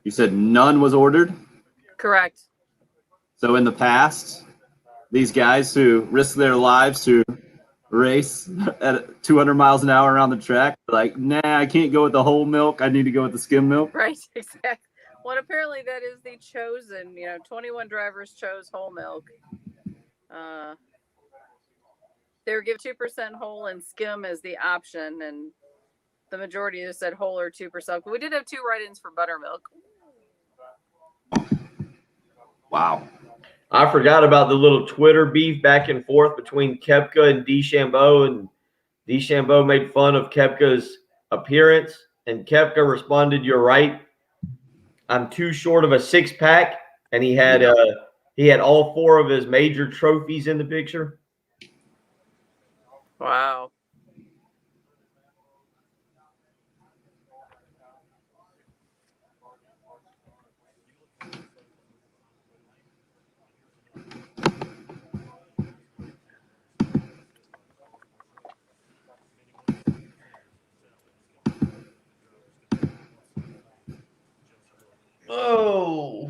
You said none was ordered? Correct. So in the past, these guys who risk their lives to race at 200 miles an hour around the track, like, nah, I can't go with the whole milk. I need to go with the skim milk. Right, exactly. Well, apparently that is the chosen. 21 drivers chose whole milk. They were given 2% whole and skim as the option, and the majority just said whole or 2%. But we did have 2 write-ins for buttermilk. Wow. I forgot about the little Twitter beef back and forth between Koepka and DeChambeau, and DeChambeau made fun of Koepka's appearance, and Koepka responded, "You're right. I'm too short of a 6-pack," and he had all 4 of his major trophies in the picture. Wow. Oh.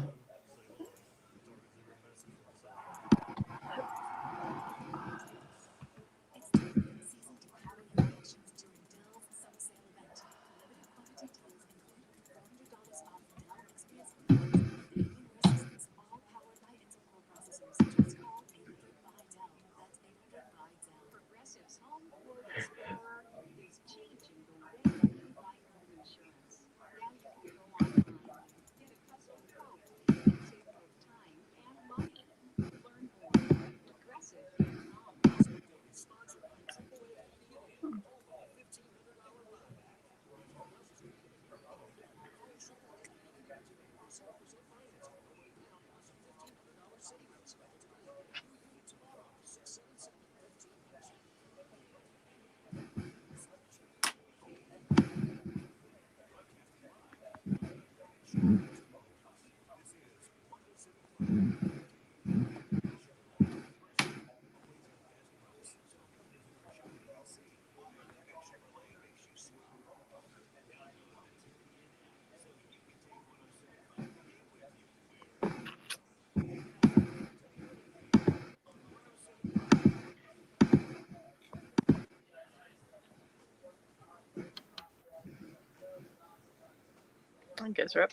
I guess, right.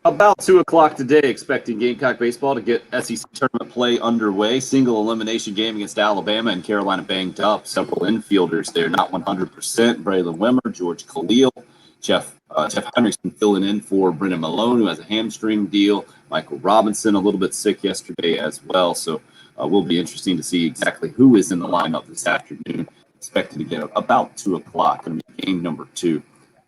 About 2 o'clock today, expecting Gamecock baseball to get SEC tournament play underway. Single elimination game against Alabama, and Carolina banged up. Several infielders there, not 100%. Braylon Wimmer, George Khalil, Jeff Henriksen filling in for Brennan Malone, who has a hamstring deal. Michael Robinson, a little bit sick yesterday as well. So will be interesting to see exactly who is in the lineup this afternoon. Expected to get about 2 o'clock. Going to be game number 2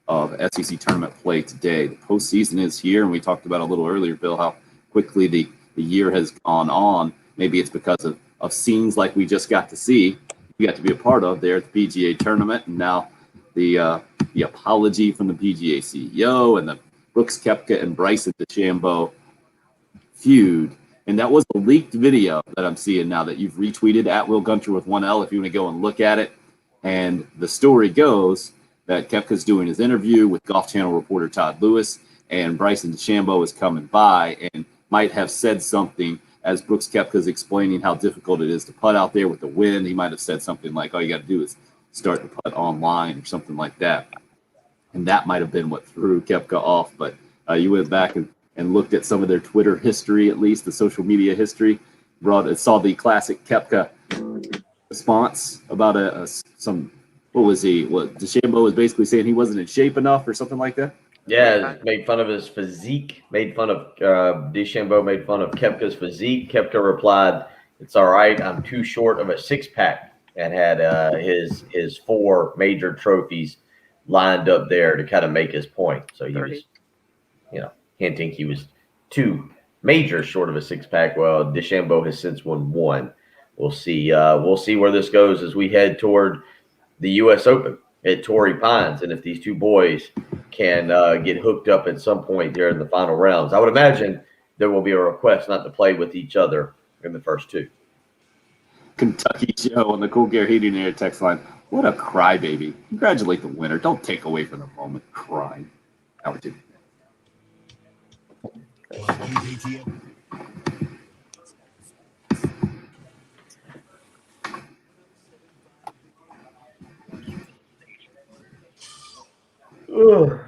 of SEC tournament play today. The postseason is here, and we talked about a little earlier, Bill, how quickly the year has gone on. Maybe it's because of scenes like we just got to see, we got to be a part of there at the PGA tournament, and now the apology from the PGA CEO and the Brooks Koepka and Bryson DeChambeau feud. And that was a leaked video that I'm seeing now that you've retweeted at Will Gunter with 1L if you want to go and look at it. And the story goes that Koepka's doing his interview with Golf Channel reporter Todd Lewis, and Bryson DeChambeau is coming by and might have said something as Brooks Koepka's explaining how difficult it is to putt out there with the wind. He might have said something like, all you got to do is start the putt online or something like that. And that might have been what threw Koepka off. But you went back and looked at some of their Twitter history, at least the social media history, saw the classic Koepka response about what was he? What DeChambeau was basically saying he wasn't in shape enough or something like that? Yeah, made fun of his physique, DeChambeau made fun of Koepka's physique. Koepka replied, It's all right. I'm too short of a six-pack and had his 4 major trophies lined up there to kind of make his point. So he 30. was, hinting he was 2 major short of a six-pack. Well, DeChambeau has since won 1. We'll see. We'll see where this goes as we head toward the U.S. Open at Torrey Pines, and if these 2 boys can get hooked up at some point there in the final rounds, I would imagine there will be a request not to play with each other in the first 2. Kentucky Joe on the Cool Gear Heating and Air text line. What a crybaby. Congratulate the winner. Don't take away from the moment. Crying. How would you? WBTF. Ugh. Welcome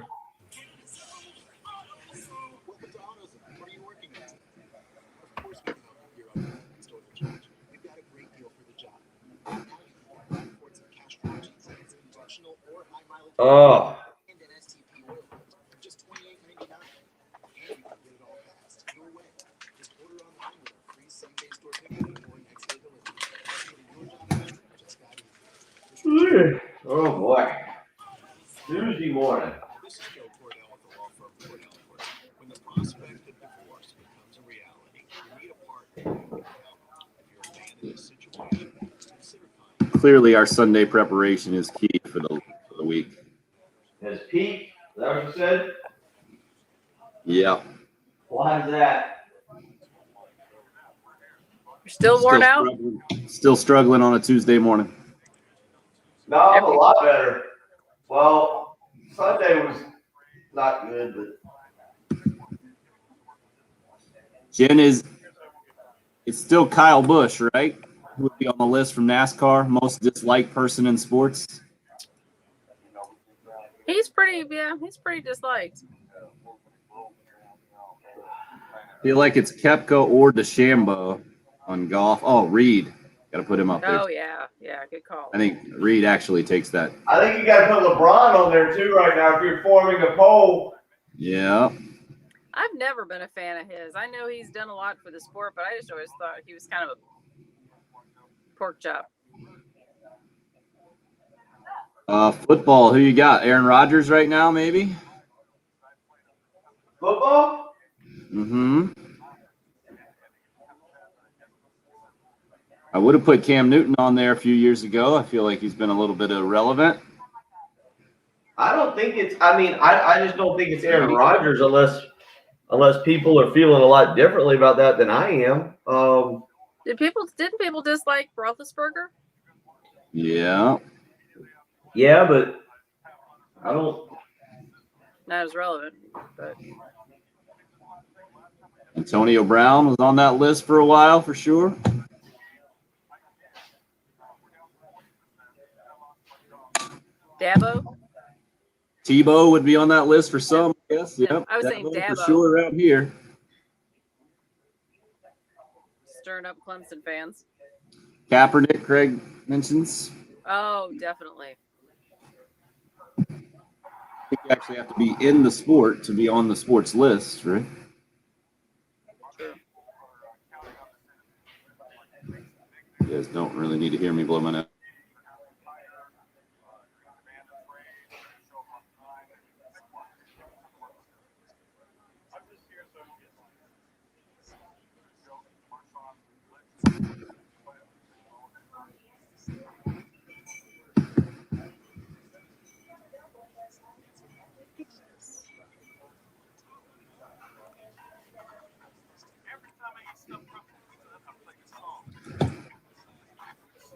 to AutoZone. What are you working on today? Of course we can help you gear up for the next oil change. We've got a great deal for the job. Right now you can buy reports of Castrol GT's conventional or high mileage Oh, and an STP oil filter for just $28.99. And you can get it all fast your way. Just order online with our free same-day store pickup or next day delivery. Your job just got easier. oh boy. Tuesday morning. This is Joe Cordell with the law firm Cordell & Cordell. When the prospect of divorce becomes a reality, you need a partner who can help. If you're a fan of this situation, consider finding. Clearly, our Sunday preparation is key for the week. Has Pete, is that what you said? Yeah. Why is that? You're still worn out? Still struggling on a Tuesday morning. No, I'm a lot better. Well, Sunday was not good, but Jen it's still Kyle Busch, right? Who would be on the list from NASCAR, most disliked person in sports? He's pretty disliked. I feel like it's Koepka or DeChambeau on golf. Oh, Reed. Got to put him up there. Oh yeah, good call. I think Reed actually takes that. I think you got to put LeBron on there too right now if you're forming a poll. Yeah. I've never been a fan of his. I know he's done a lot for the sport, but I just always thought he was kind of a pork chop. Football. Who you got? Aaron Rodgers right now, maybe? Football? Mm-hmm. I would have put Cam Newton on there a few years ago. I feel like he's been a little bit irrelevant. I don't think it's. I mean, I just don't think it's Aaron Rodgers unless people are feeling a lot differently about that than I am. Didn't people dislike Roethlisberger? Yeah. Yeah, but I don't. Not as relevant, but Antonio Brown was on that list for a while, for sure. Dabo. Tebow would be on that list for some, I guess. Yep. I was saying Dabo. For sure around here. Stirring up Clemson fans. Kaepernick, Craig mentions. Oh, definitely. I think you actually have to be in the sport to be on the sports list, right? True. You guys don't really need to hear me blow my nose.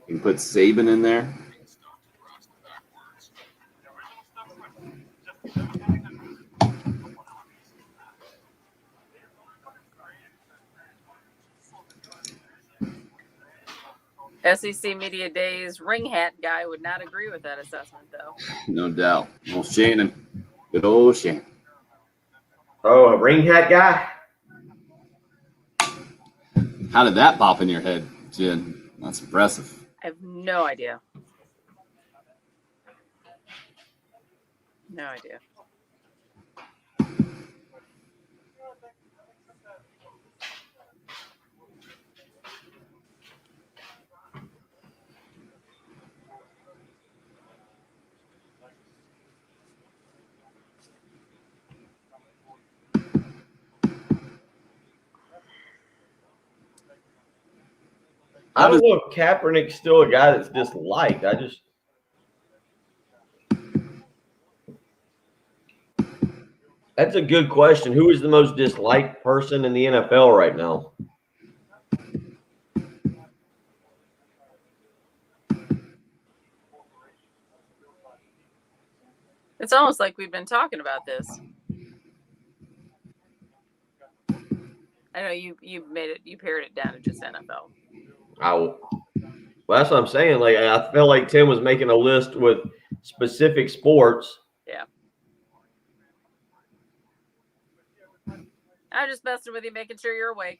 You can put Saban in there. SEC Media Days ring hat guy would not agree with that assessment, though. No doubt. Well, Shannon. Good old Shannon. Oh, a ring hat guy? How did that pop in your head, Jen? That's impressive. I have no idea. No idea. I don't know if Kaepernick's still a guy that's disliked. That's a good question. Who is the most disliked person in the NFL right now? It's almost like we've been talking about this. I know you pared it down to just NFL. Well, that's what I'm saying. Like, I felt like Tim was making a list with specific sports. Yeah. I'm just messing with you, making sure you're awake.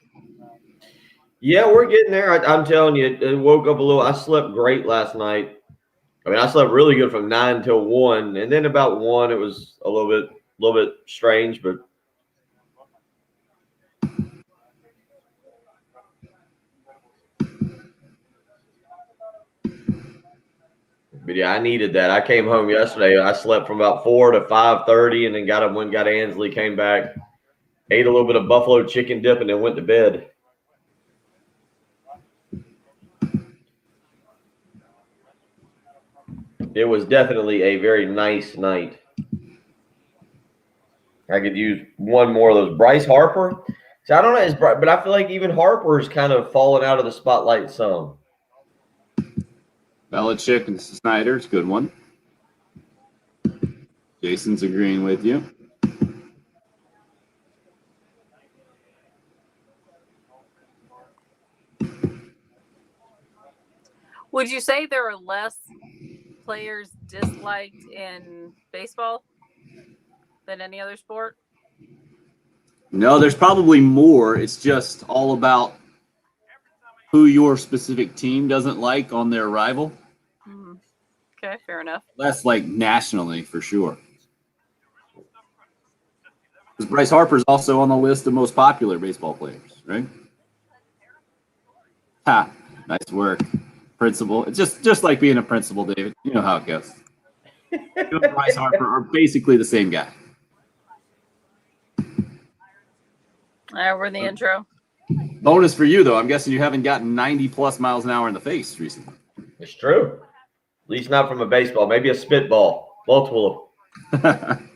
Yeah, we're getting there. I'm telling you, I woke up a little. I slept great last night. I mean, I slept really good from 9 till 1, and then about 1, it was a little bit strange, but yeah, I needed that. I came home yesterday. I slept from about 4 to 5:30, and then got up when got Ansley, came back, ate a little bit of buffalo chicken dip, and then went to bed. It was definitely a very nice night. I could use one more of those. Bryce Harper. So I don't know, but I feel like even Harper's kind of fallen out of the spotlight some. Belichick and Snyder's good one. Jason's agreeing with you. Would you say there are less players disliked in baseball than any other sport? No, there's probably more. It's just all about who your specific team doesn't like on their rival. Okay, fair enough. Less like nationally for sure. Because Bryce Harper's also on the list of most popular baseball players, right? Ha, nice work. Principal. It's just like being a principal, David. You know how it goes. You and Bryce Harper are basically the same guy. We're in the intro. Bonus for you, though. I'm guessing you haven't gotten 90-plus miles an hour in the face recently. It's true. At least not from a baseball. Maybe a spitball. Multiple of them.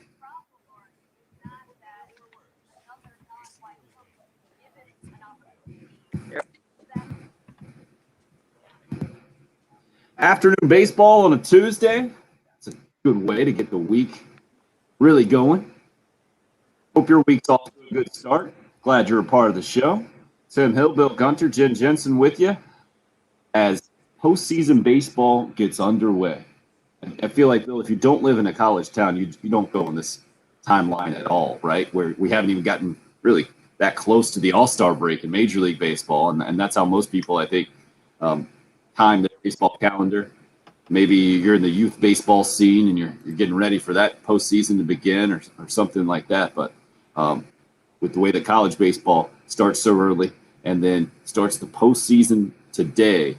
Afternoon baseball on a Tuesday. It's a good way to get the week really going. Hope your week's off to a good start. Glad you're a part of the show. Tim Hill, Bill Gunter, Jen Jensen with you as postseason baseball gets underway. I feel like, Bill, if you don't live in a college town, you don't go on this timeline at all, right? Where we haven't even gotten really that close to the All-Star break in Major League Baseball, and that's how most people, I think, time their baseball calendar. Maybe you're in the youth baseball scene and you're getting ready for that postseason to begin or something like that. But with the way that college baseball starts so early and then starts the postseason today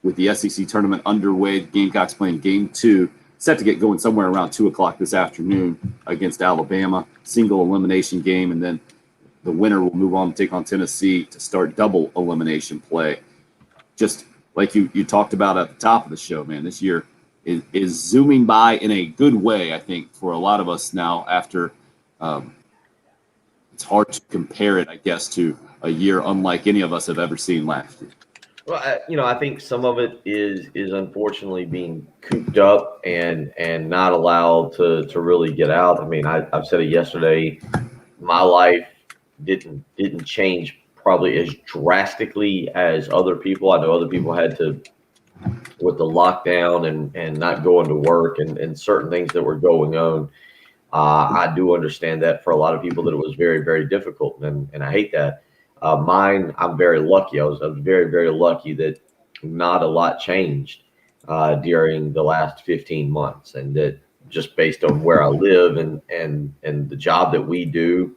with the SEC tournament underway, the Gamecocks playing game 2, set to get going somewhere around 2 o'clock this afternoon against Alabama, single elimination game, and then the winner will move on to take on Tennessee to start double elimination play. Just like you talked about at the top of the show, man, this year is zooming by in a good way, I think, for a lot of us now after it's hard to compare it, I guess, to a year unlike any of us have ever seen last year. Well, I think some of it is unfortunately being cooped up and not allowed to really get out. I mean, I've said it yesterday. My life didn't change probably as drastically as other people. I know other people had to, with the lockdown and not going to work and certain things that were going on. I do understand that for a lot of people that it was very, very difficult, and I hate that. Mine, I'm very lucky. I was very, very lucky that not a lot changed during the last 15 months, and that just based on where I live and the job that we do,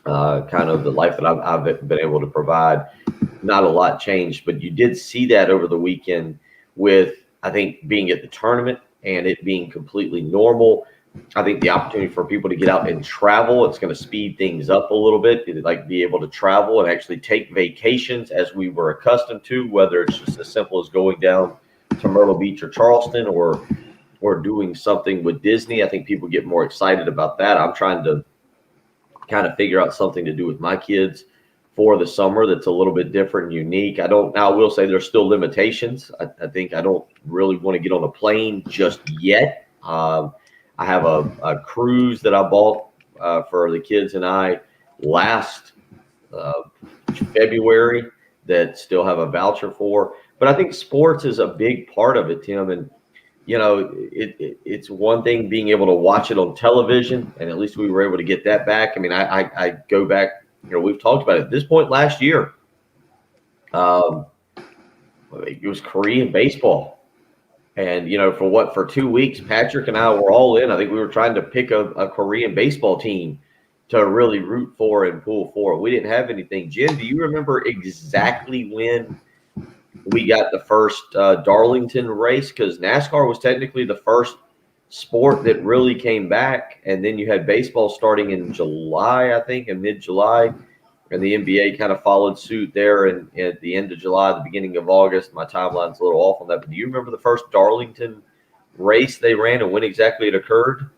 kind of the life that I've been able to provide, not a lot changed. But you did see that over the weekend with, I think, being at the tournament and it being completely normal. I think the opportunity for people to get out and travel, it's going to speed things up a little bit. Like be able to travel and actually take vacations as we were accustomed to, whether it's just as simple as going down to Myrtle Beach or Charleston or doing something with Disney. I think people get more excited about that. I'm trying to kind of figure out something to do with my kids for the summer that's a little bit different and unique. I will say there's still limitations. I think I don't really want to get on a plane just yet. I have a cruise that I bought for the kids and I last February that still have a voucher for. But I think sports is a big part of it, Tim. And, you know, it's one thing being able to watch it on television, and at least we were able to get that back. I mean, I go back, you know, we've talked about it. At this point last year, it was Korean baseball. And, you know, for 2 weeks, Patrick and I were all in. I think we were trying to pick a Korean baseball team to really root for and pull for. We didn't have anything. Jen, do you remember exactly when we got the first Darlington race? Because NASCAR was technically the first sport that really came back. And then you had baseball starting in July, I think, in mid-July. And the NBA kind of followed suit there at the end of July, the beginning of August. My timeline's a little off on that. But do you remember the first Darlington race they ran and when exactly it occurred?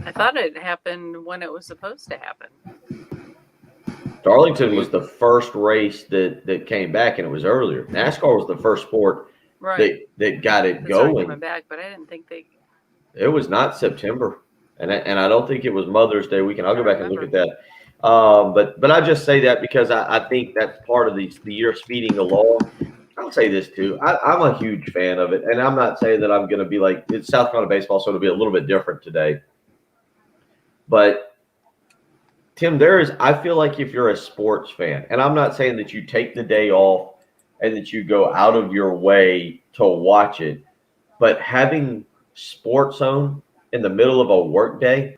I thought it happened when it was supposed to happen. Darlington was the first race that came back, and it was earlier. NASCAR was the first sport that got it going. Coming back, but I didn't think they. It was not September. And I don't think it was Mother's Day weekend. I'll go back and look at that. But I just say that because I think that's part of the year speeding along. I'll say this too. I'm a huge fan of it. And I'm not saying that I'm going to be like, it's South Carolina baseball, so it'll be a little bit different today. But, Tim, I feel like if you're a sports fan, and I'm not saying that you take the day off and that you go out of your way to watch it, but having Sports Zone in the middle of a work day,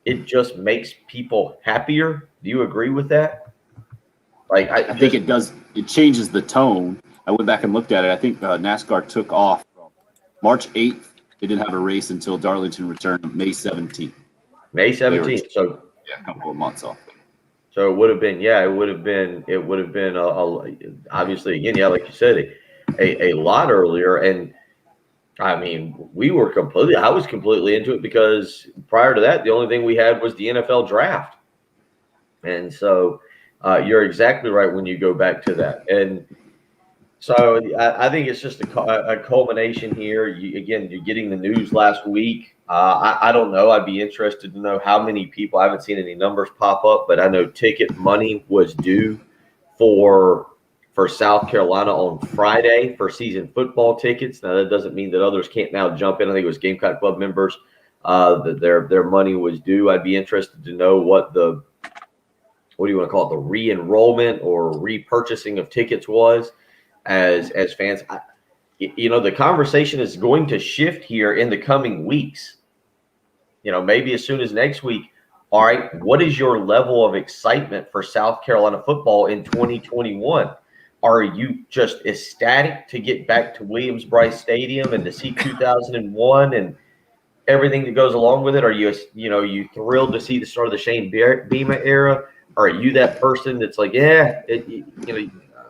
it just makes people happier. Do you agree with that? Like I think it does. It changes the tone. I went back and looked at it. I think NASCAR took off March 8th. They didn't have a race until Darlington returned May 17th. May 17th. So yeah, a couple of months off. So it would have been, obviously, again, yeah, like you said, a lot earlier. And I mean, I was completely into it because prior to that, the only thing we had was the NFL draft. And so you're exactly right when you go back to that. And so I think it's just a culmination here. You're getting the news last week. I don't know. I'd be interested to know how many people. I haven't seen any numbers pop up, but I know ticket money was due for South Carolina on Friday for season football tickets. Now, that doesn't mean that others can't now jump in. I think it was Gamecock Club members that their money was due. I'd be interested to know what do you want to call it, the re-enrollment or repurchasing of tickets was as fans. The conversation is going to shift here in the coming weeks. Maybe as soon as next week. All right, what is your level of excitement for South Carolina football in 2021? Are you just ecstatic to get back to Williams-Brice Stadium and to see 2001 and everything that goes along with it? Are you thrilled to see the start of the Shane Beamer era? Or are you that person that's like,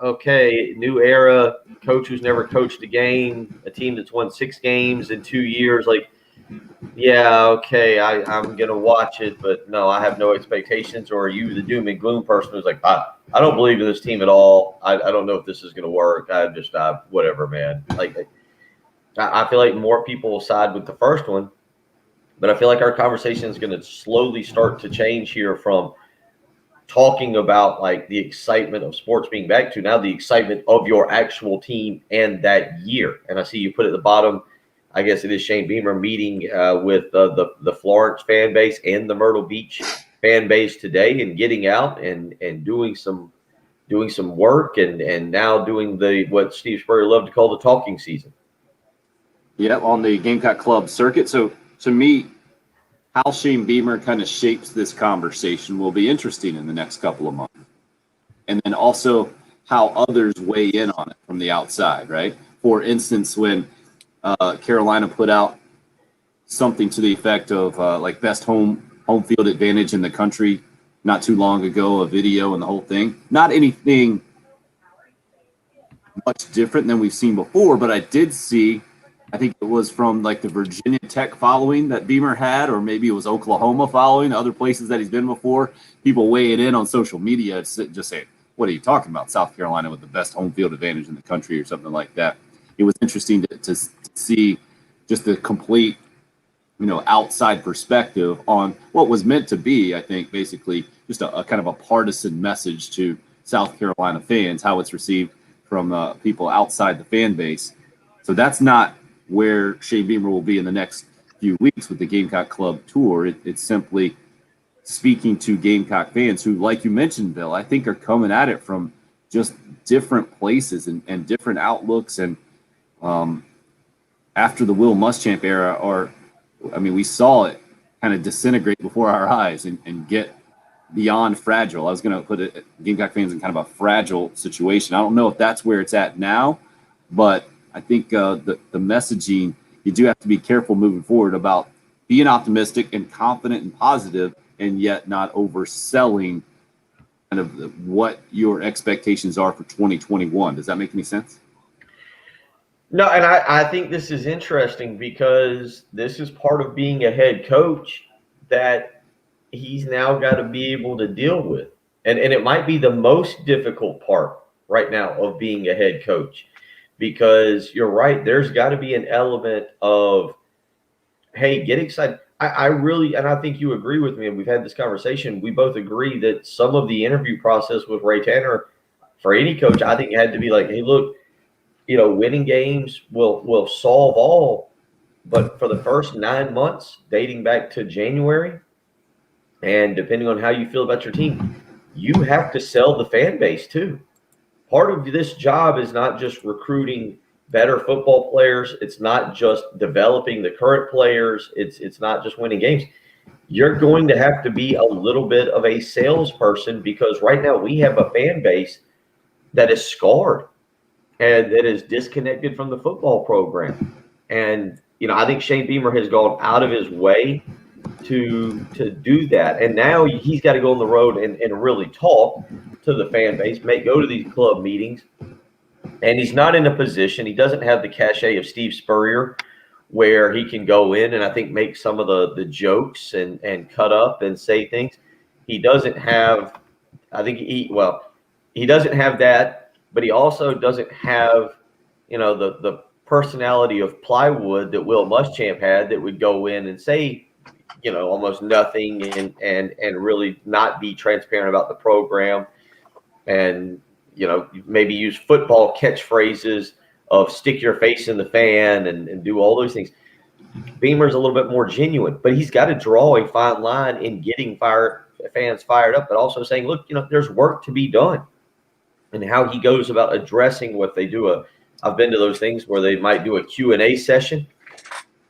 okay, new era, coach who's never coached a game, a team that's won 6 games in 2 years, like, yeah, okay, I'm going to watch it, but no, I have no expectations? Or are you the doom and gloom person who's like, I don't believe in this team at all. I don't know if this is going to work. Whatever, man. Like, I feel like more people will side with the first one, but I feel like our conversation is going to slowly start to change here from talking about like the excitement of sports being back to now the excitement of your actual team and that year. And I see you put at the bottom, I guess it is Shane Beamer meeting with the Florence fan base and the Myrtle Beach fan base today and getting out and doing some work and now doing what Steve Spurrier loved to call the talking season. Yeah, on the Gamecock Club circuit. So to me, how Shane Beamer kind of shapes this conversation will be interesting in the next couple of months. And then also how others weigh in on it from the outside, right? For instance, when Carolina put out something to the effect of like best home field advantage in the country not too long ago, a video and the whole thing. Not anything much different than we've seen before, but I did see, I think it was from like the Virginia Tech following that Beamer had, or maybe it was Oklahoma following, other places that he's been before, people weighing in on social media just saying, what are you talking about? South Carolina with the best home field advantage in the country or something like that. It was interesting to see just the complete, outside perspective on what was meant to be, I think, basically just a kind of a partisan message to South Carolina fans, how it's received from people outside the fan base. So that's not where Shane Beamer will be in the next few weeks with the Gamecock Club tour. It's simply speaking to Gamecock fans who, like you mentioned, Bill, I think are coming at it from just different places and different outlooks. And after the Will Muschamp era, we saw it kind of disintegrate before our eyes and get beyond fragile. I was going to put it, Gamecock fans in kind of a fragile situation. I don't know if that's where it's at now, but I think the messaging, you do have to be careful moving forward about being optimistic and confident and positive, and yet not overselling kind of what your expectations are for 2021. Does that make any sense? No, and I think this is interesting because this is part of being a head coach that he's now got to be able to deal with. And it might be the most difficult part right now of being a head coach, because you're right, there's got to be an element of, hey, get excited. I really, and I think you agree with me, and we've had this conversation, we both agree that some of the interview process with Ray Tanner for any coach, I think, had to be like, hey, look, winning games will solve all, but for the first 9 months, dating back to January, and depending on how you feel about your team, you have to sell the fan base too. Part of this job is not just recruiting better football players. It's not just developing the current players. It's not just winning games. You're going to have to be a little bit of a salesperson, because right now we have a fan base that is scarred and that is disconnected from the football program. And, I think Shane Beamer has gone out of his way to do that. And now he's got to go on the road and really talk to the fan base, go to these club meetings. And he's not in a position, he doesn't have the cachet of Steve Spurrier, where he can go in and I think make some of the jokes and cut up and say things. He doesn't have, he doesn't have that, but he also doesn't have, the personality of plywood that Will Muschamp had, that would go in and say, almost nothing and really not be transparent about the program, and maybe use football catchphrases of stick your face in the fan and do all those things. Beamer's a little bit more genuine, but he's got to draw a fine line in getting fans fired up, but also saying, look, there's work to be done, and how he goes about addressing what they do. I've been to those things where they might do a Q&A session.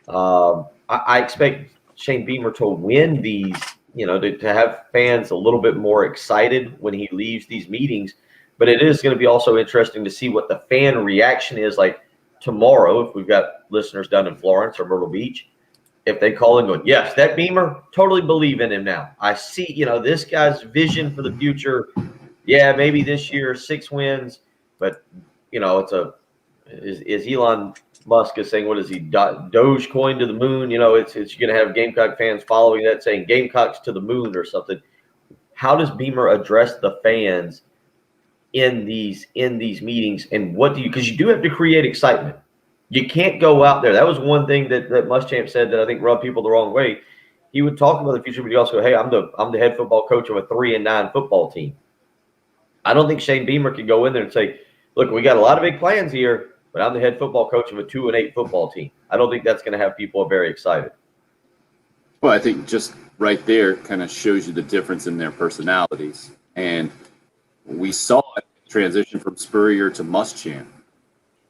I expect Shane Beamer to win these, to have fans a little bit more excited when he leaves these meetings. But it is going to be also interesting to see what the fan reaction is like tomorrow, if we've got listeners down in Florence or Myrtle Beach, if they call and go, yes, that Beamer, totally believe in him now. I see, this guy's vision for the future. Yeah, maybe this year 6 wins, but, is Elon Musk is saying, what is he, Dogecoin to the moon? It's you're going to have Gamecock fans following that saying Gamecocks to the moon or something. How does Beamer address the fans in these meetings, and what do you, because you do have to create excitement. You can't go out there. That was one thing that Muschamp said that I think rubbed people the wrong way. He would talk about the future, but he also go, hey, I'm the head football coach of a 3-9 football team. I don't think Shane Beamer could go in there and say, look, we got a lot of big plans here, but I'm the head football coach of a 2-8 football team. I don't think that's going to have people very excited. Well, I think just right there kind of shows you the difference in their personalities. And we saw it transition from Spurrier to Muschamp.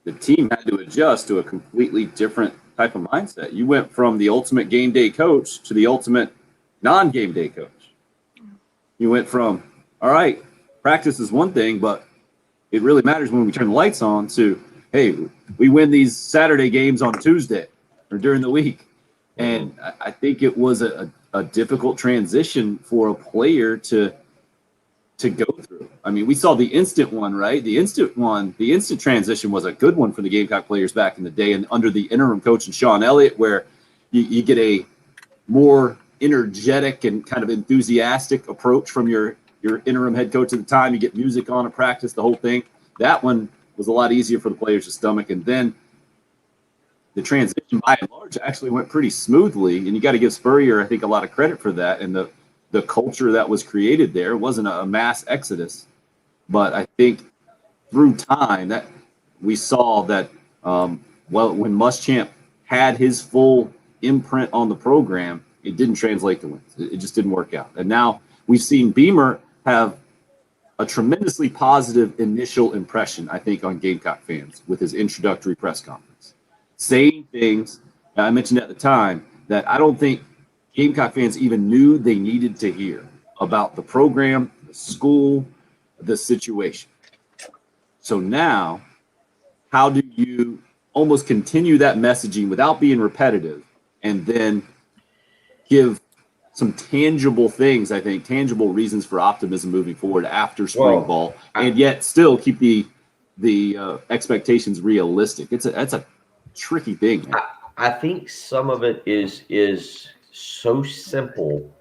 The team had to adjust to a completely different type of mindset. You went from the ultimate game day coach to the ultimate non-game day coach. You went from, all right, practice is one thing, but it really matters when we turn the lights on, to, hey, we win these Saturday games on Tuesday or during the week. And I think it was a difficult transition for a player to go through. I mean, we saw the instant one, right? The instant transition was a good one for the Gamecock players back in the day, and under the interim coach and Sean Elliott, where you get a more energetic and kind of enthusiastic approach from your interim head coach at the time. You get music on at practice, the whole thing. That one was a lot easier for the players to stomach. And then the transition, by and large, actually went pretty smoothly. And you got to give Spurrier, I think, a lot of credit for that. And the culture that was created there wasn't a mass exodus. But I think through time that we saw that, when Muschamp had his full imprint on the program, it didn't translate to wins. It just didn't work out. And now we've seen Beamer have a tremendously positive initial impression, I think, on Gamecock fans with his introductory press conference, saying things I mentioned at the time that I don't think Gamecock fans even knew they needed to hear about the program, the school, the situation. So now, how do you almost continue that messaging without being repetitive and then give some tangible things, I think, tangible reasons for optimism moving forward after spring ball, and yet still keep the expectations realistic? That's a tricky thing. I think some of it is so simple,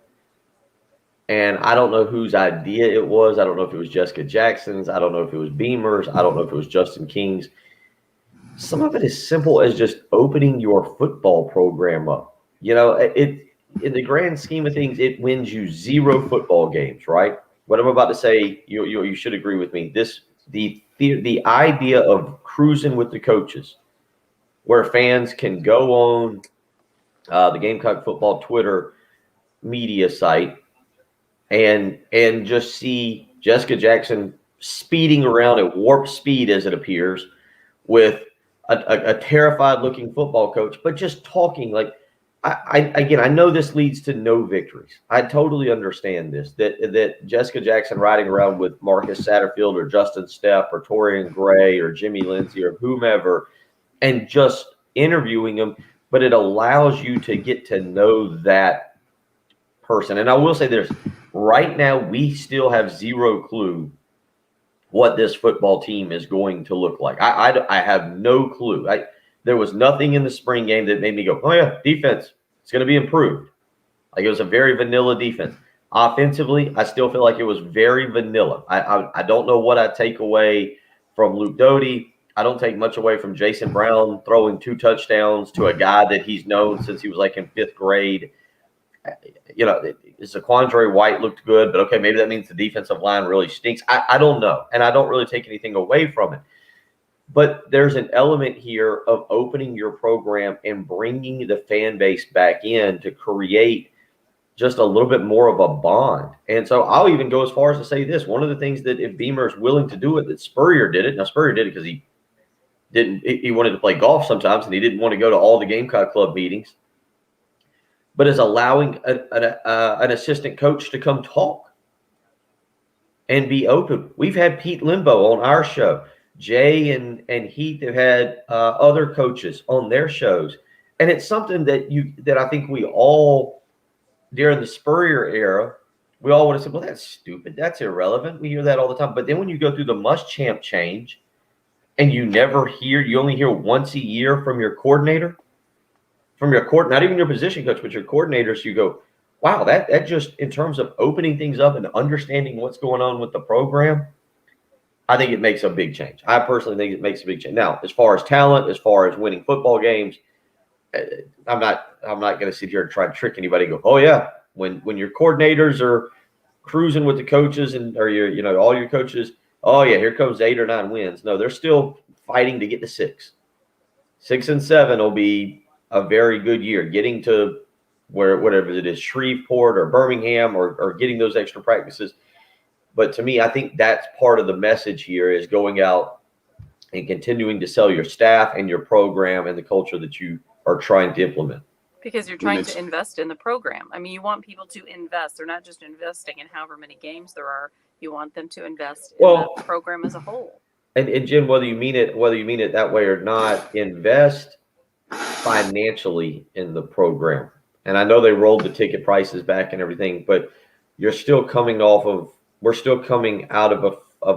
and I don't know whose idea it was. I don't know if it was Jessica Jackson's. I don't know if it was Beamer's. I don't know if it was Justin King's. Some of it is simple as just opening your football program up. You know, in the grand scheme of things, it wins you 0 football games, right? What I'm about to say, you should agree with me. The idea of cruising with the coaches, where fans can go on the Gamecock football Twitter media site and just see Jessica Jackson speeding around at warp speed, as it appears, with a terrified looking football coach, but just talking like, I know this leads to no victories. I totally understand this, that Jessica Jackson riding around with Marcus Satterfield or Justin Stepp or Torian Gray or Jimmy Lindsay or whomever and just interviewing them, but it allows you to get to know that person. And I will say this, right now we still have 0 clue what this football team is going to look like. I have no clue. There was nothing in the spring game that made me go, oh yeah, defense, it's going to be improved. Like, it was a very vanilla defense. Offensively, I still feel like it was very vanilla. I don't know what I take away from Luke Doty. I don't take much away from Jason Brown throwing 2 touchdowns to a guy that he's known since he was like in 5th grade. You know, Zaquandre White looked good, but okay, maybe that means the defensive line really stinks. I don't know, and I don't really take anything away from it. But there's an element here of opening your program and bringing the fan base back in to create just a little bit more of a bond. And so I'll even go as far as to say this. One of the things that if Beamer is willing to do it, that Spurrier did it. Now, Spurrier did it because he wanted to play golf sometimes, and he didn't want to go to all the Gamecock Club meetings. But is allowing an assistant coach to come talk and be open. We've had Pete Limbo on our show. Jay and Heath have had other coaches on their shows. And it's something that I think we all, during the Spurrier era, we all would have said, well, that's stupid. That's irrelevant. We hear that all the time. But then when you go through the Muschamp change and you only hear once a year from your coordinator, not even your position coach, but your coordinators, you go, wow, that just, in terms of opening things up and understanding what's going on with the program, I think it makes a big change. I personally think it makes a big change. Now, as far as talent, as far as winning football games, I'm not going to sit here and try to trick anybody and go, oh yeah, when your coordinators are cruising with the coaches or all your coaches, oh yeah, here comes 8 or 9 wins. No, they're still fighting to get to 6. 6 and 7 will be a very good year, getting to whatever it is, Shreveport or Birmingham or getting those extra practices. But to me, I think that's part of the message here, is going out and continuing to sell your staff and your program and the culture that you are trying to implement. Because you're trying to invest in the program. I mean, you want people to invest. They're not just investing in however many games there are. You want them to invest in the program as a whole. And Jim, whether you mean it that way or not, invest financially in the program. And I know they rolled the ticket prices back and everything, but we're still coming out of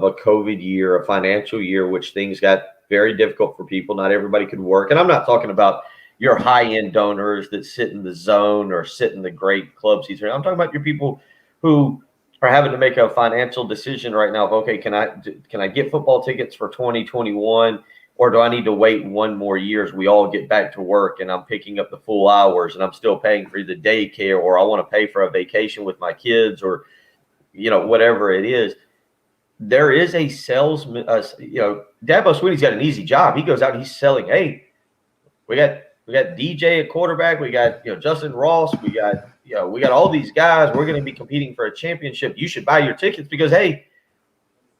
a COVID year, a financial year, which things got very difficult for people. Not everybody could work. And I'm not talking about your high-end donors that sit in the zone or sit in the great club seats. I'm talking about your people who are having to make a financial decision right now of, okay, can I get football tickets for 2021, or do I need to wait one more year as we all get back to work and I'm picking up the full hours and I'm still paying for the daycare, or I want to pay for a vacation with my kids, or whatever it is. There is a salesman. Dabo Swinney's got an easy job. He goes out and he's selling. Hey, we got DJ at quarterback. We got Justin Ross. We got all these guys. We're going to be competing for a championship. You should buy your tickets because, hey,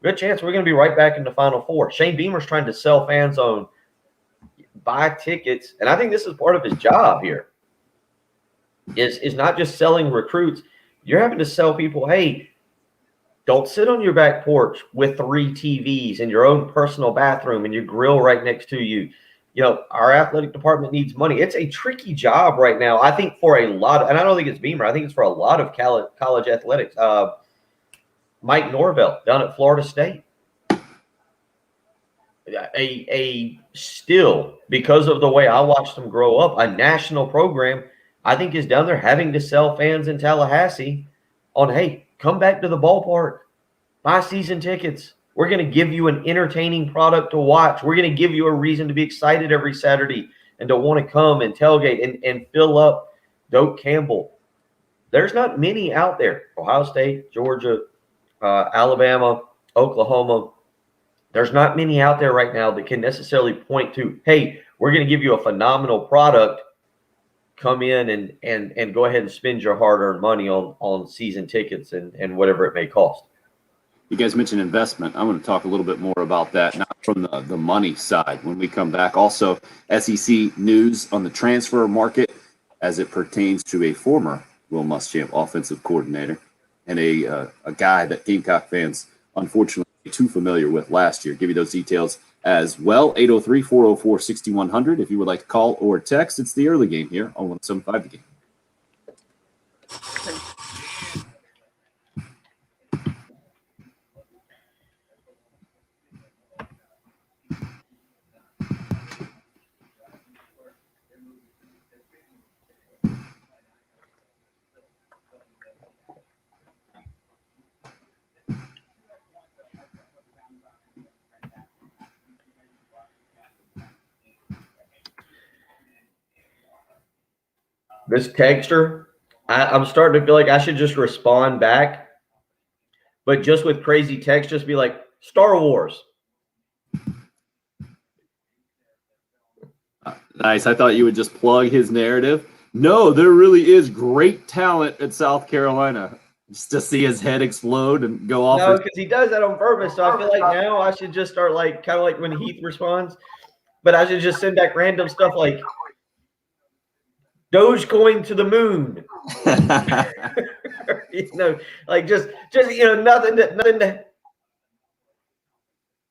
good chance we're going to be right back in the Final Four. Shane Beamer's trying to sell fans on buy tickets, and I think this is part of his job here. Is not just selling recruits. You're having to sell people, hey, don't sit on your back porch with 3 TVs and your own personal bathroom and your grill right next to you. Our athletic department needs money. It's a tricky job right now, I think, for a lot of, and I don't think it's Beamer. I think it's for a lot of college athletics. Mike Norvell down at Florida State. Still, because of the way I watched them grow up, a national program, I think, is down there having to sell fans in Tallahassee on, hey, come back to the ballpark, buy season tickets. We're going to give you an entertaining product to watch. We're going to give you a reason to be excited every Saturday and to want to come and tailgate and fill up Doak Campbell. There's not many out there. Ohio State, Georgia, Alabama, Oklahoma. There's not many out there right now that can necessarily point to, hey, we're going to give you a phenomenal product. Come in and go ahead and spend your hard-earned money on season tickets and whatever it may cost. You guys mentioned investment. I want to talk a little bit more about that, not from the money side when we come back. Also, SEC news on the transfer market as it pertains to a former Will Muschamp offensive coordinator and a guy that Gamecock fans, unfortunately, too familiar with last year. Give you those details as well. 803-404-6100 if you would like to call or text. It's the early game here on 107.5 The Game. This texter, I'm starting to feel like I should just respond back, but just with crazy text, just be like, Star Wars. Nice. I thought you would just plug his narrative. No, there really is great talent at South Carolina. Just to see his head explode and go off. No, because he does that on purpose. So I feel like now I should just start kind of like when Heath responds, but I should just send back random stuff like, Dogecoin to the moon. Nothing to.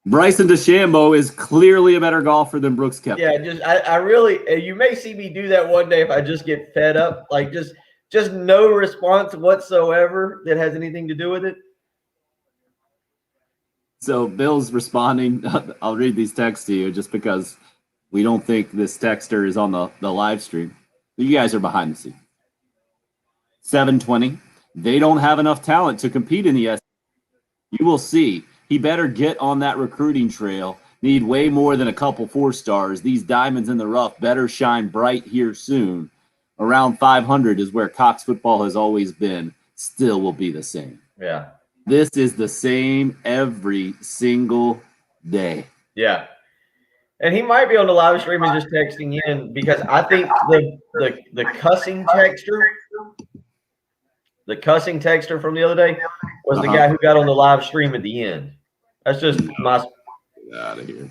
Bryson DeChambeau is clearly a better golfer than Brooks Koepka. Yeah, I really, you may see me do that one day if I just get fed up, like just no response whatsoever that has anything to do with it. So Bill's responding. I'll read these texts to you just because we don't think this texter is on the live stream. You guys are behind the scenes. 720. They don't have enough talent to compete in the SEC. You will see. He better get on that recruiting trail. Need way more than a couple 4-stars. These diamonds in the rough better shine bright here soon. Around 500 is where Cox football has always been. Still will be the same. Yeah. This is the same every single day. Yeah. And he might be on the live stream and just texting in because I think the cussing texter from the other day was the guy who got on the live stream at the end. That's just my. Get out of here.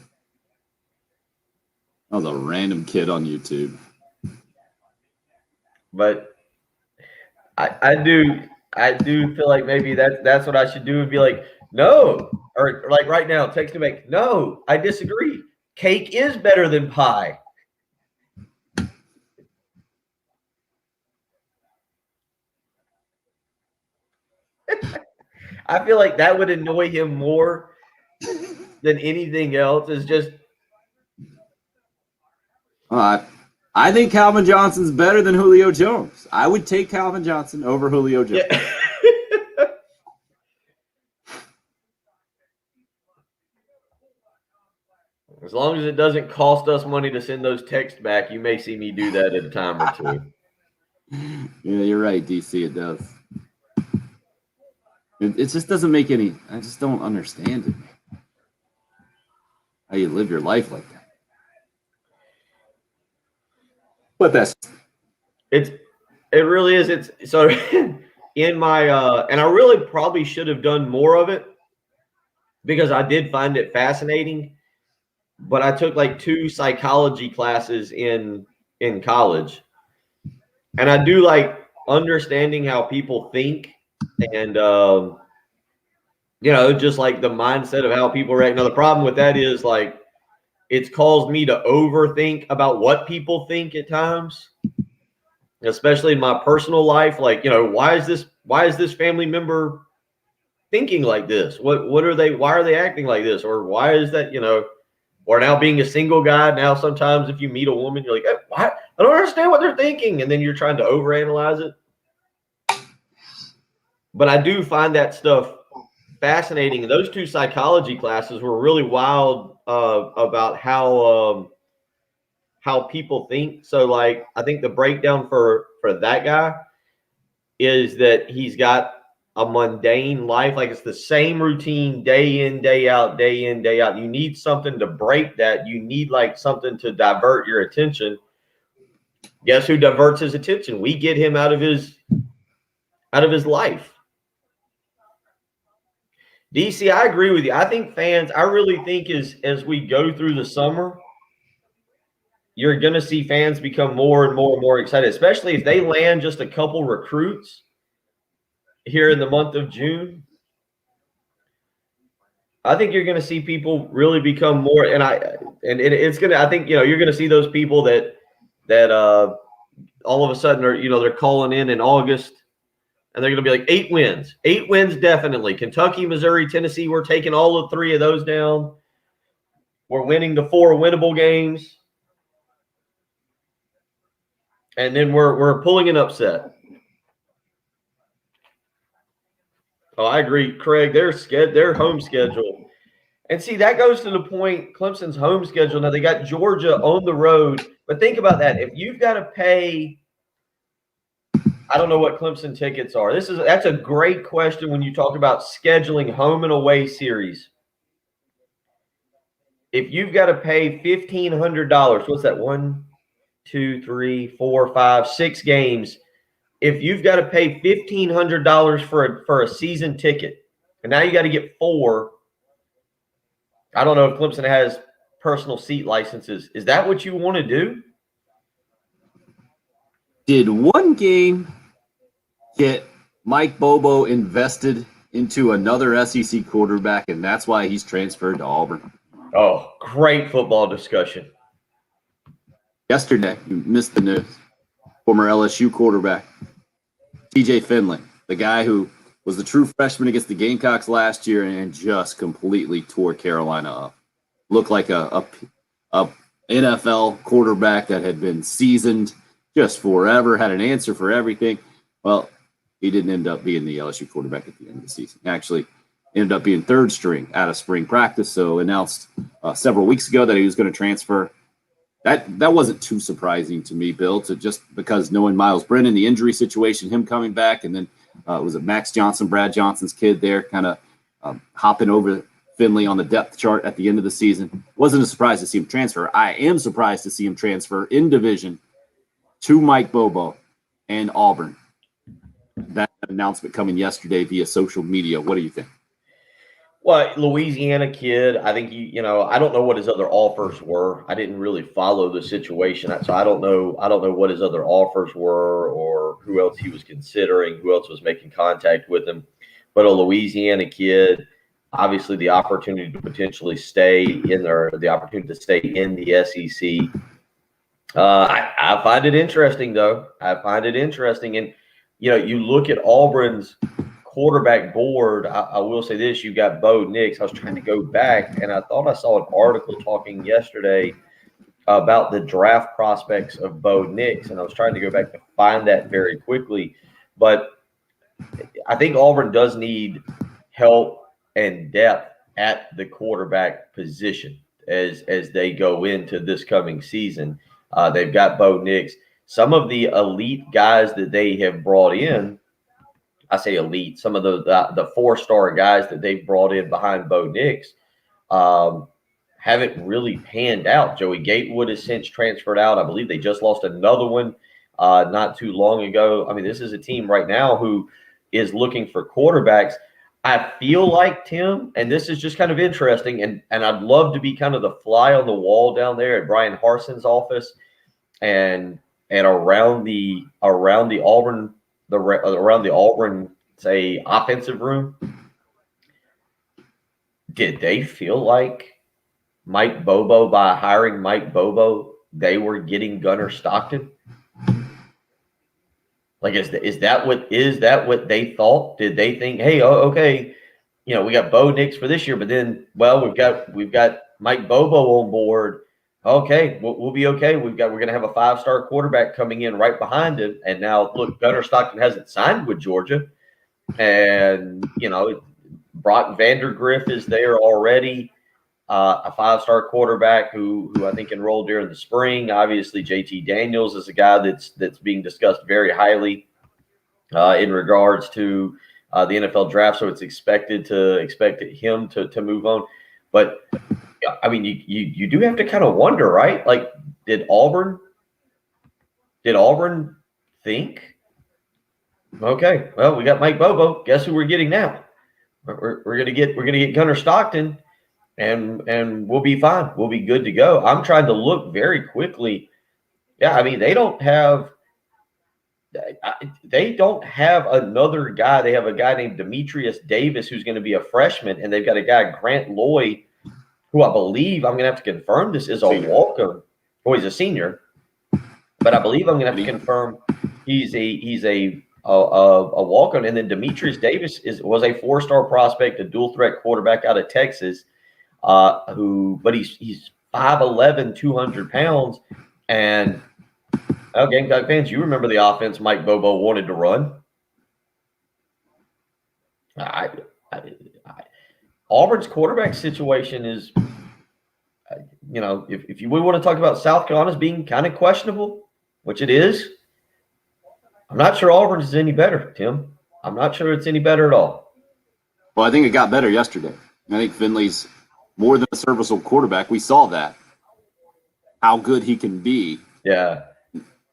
That was a random kid on YouTube. But I do feel like maybe that's what I should do and be like, no, or like right now, text him back, no, I disagree. Cake is better than pie. I feel like that would annoy him more than anything else. Is just I think Calvin Johnson's better than Julio Jones. I would take Calvin Johnson over Julio Jones. yeah. As long as it doesn't cost us money to send those texts back, you may see me do that at a time or two. Yeah, you're right, DC. It does. It just doesn't make any. I just don't understand it. How you live your life like that. But it really is. It's so in my and I really probably should have done more of it because I did find it fascinating. But I took like 2 psychology classes in college, and I do like understanding how people think and just like the mindset of how people react. Now the problem with that is like it's caused me to overthink about what people think at times, especially in my personal life. Like, why is this family member thinking like this? What are they? Why are they acting like this? Or why is that? Or now being a single guy, now sometimes if you meet a woman, you're like, what? I don't understand what they're thinking. And then you're trying to overanalyze it. But I do find that stuff fascinating. And those 2 psychology classes were really wild about how people think. So, like, I think the breakdown for that guy is that he's got a mundane life. Like, it's the same routine day in, day out, day in, day out. You need something to break that. You need like something to divert your attention. Guess who diverts his attention? We get him out of his life. DC, I agree with you. I think fans, I really think as we go through the summer, you're going to see fans become more and more and more excited, especially if they land just a couple recruits here in the month of June. I think you're going to see people really become more, it's going to, I think, you're going to see those people that all of a sudden are, they're calling in August and they're going to be like 8 wins. 8 wins, definitely. Kentucky, Missouri, Tennessee, we're taking all 3 of those down. We're winning the 4 winnable games. And then we're pulling an upset. Oh, I agree, Craig. Their home schedule. And see, that goes to the point, Clemson's home schedule. Now, they got Georgia on the road. But think about that. If you've got to pay, I don't know what Clemson tickets are. That's a great question when you talk about scheduling home and away series. If you've got to pay $1,500, what's that? 1, 2, 3, 4, 5, 6 games. If you've got to pay $1,500 for a season ticket, and now you got to get 4, I don't know if Clemson has personal seat licenses. Is that what you want to do? Did one game get Mike Bobo invested into another SEC quarterback, and that's why he's transferred to Auburn? Oh, great football discussion. Yesterday, you missed the news. Former LSU quarterback, TJ Finley, the guy who was the true freshman against the Gamecocks last year and just completely tore Carolina up. Looked like a NFL quarterback that had been seasoned just forever, had an answer for everything. Well, he didn't end up being the LSU quarterback at the end of the season. Actually, ended up being 3rd string out of spring practice. So announced several weeks ago that he was going to transfer. That wasn't too surprising to me, Bill, just because knowing Miles Brennan, the injury situation, him coming back, and then was it Max Johnson, Brad Johnson's kid there, kind of hopping over Finley on the depth chart at the end of the season. Wasn't a surprise to see him transfer. I am surprised to see him transfer in division to Mike Bobo and Auburn. That announcement coming yesterday via social media. What do you think? Well, Louisiana kid, I think I don't know what his other offers were. I didn't really follow the situation, so I don't know what his other offers were or who else he was considering, who else was making contact with him. But a Louisiana kid, obviously the opportunity to potentially stay in there, the opportunity to stay in the SEC. I find it interesting, though. I find it interesting, and you look at Auburn's quarterback board, I will say this: you got Bo Nix. I was trying to go back, and I thought I saw an article talking yesterday about the draft prospects of Bo Nix, and I was trying to go back to find that very quickly. But I think Auburn does need help and depth at the quarterback position as they go into this coming season. They've got Bo Nix. Some of the elite guys that they have brought in, I say elite, some of the 4-star guys that they've brought in behind Bo Nix haven't really panned out. Joey Gatewood has since transferred out. I believe they just lost another one not too long ago. I mean, this is a team right now who is looking for quarterbacks. I feel like, Tim, and this is just kind of interesting, and I'd love to be kind of the fly on the wall down there at Brian Harson's office and around the Auburn say offensive room. Did they feel like Mike Bobo, by hiring Mike Bobo, they were getting Gunnar Stockton? Like, is that what they thought? Did they think, hey, okay, we got Bo Nix for this year, but then, well, we've got Mike Bobo on board. Okay, we'll be okay. We're going to have a 5-star quarterback coming in right behind him. And now, look, Gunnar Stockton hasn't signed with Georgia, and Brock Vandergriff is there already, a 5-star quarterback who I think enrolled during the spring. Obviously, JT Daniels is a guy that's being discussed very highly in regards to the NFL draft. So it's expected him to move on. But I mean, you do have to kind of wonder, right? Like, did Auburn think, okay, well, we got Mike Bobo. Guess who we're getting now? We're gonna get Gunnar Stockton, and we'll be fine. We'll be good to go. I'm trying to look very quickly. Yeah, I mean, they don't have another guy. They have a guy named Demetrius Davis who's going to be a freshman, and they've got a guy, Grant Loy, who I believe, I'm going to have to confirm this, is a walk-on. Oh, he's a senior, but I believe I'm going to have to confirm he's a walk-on. And then Demetrius Davis was a 4-star prospect, a dual-threat quarterback out of Texas, but he's 5'11", 200 pounds. And Gamecock fans, you remember the offense Mike Bobo wanted to run. Auburn's quarterback situation is, if we want to talk about South Carolina's being kind of questionable, which it is, I'm not sure Auburn is any better, Tim. I'm not sure it's any better at all. Well, I think it got better yesterday. I think Finley's more than a serviceable quarterback. We saw that, how good he can be. Yeah.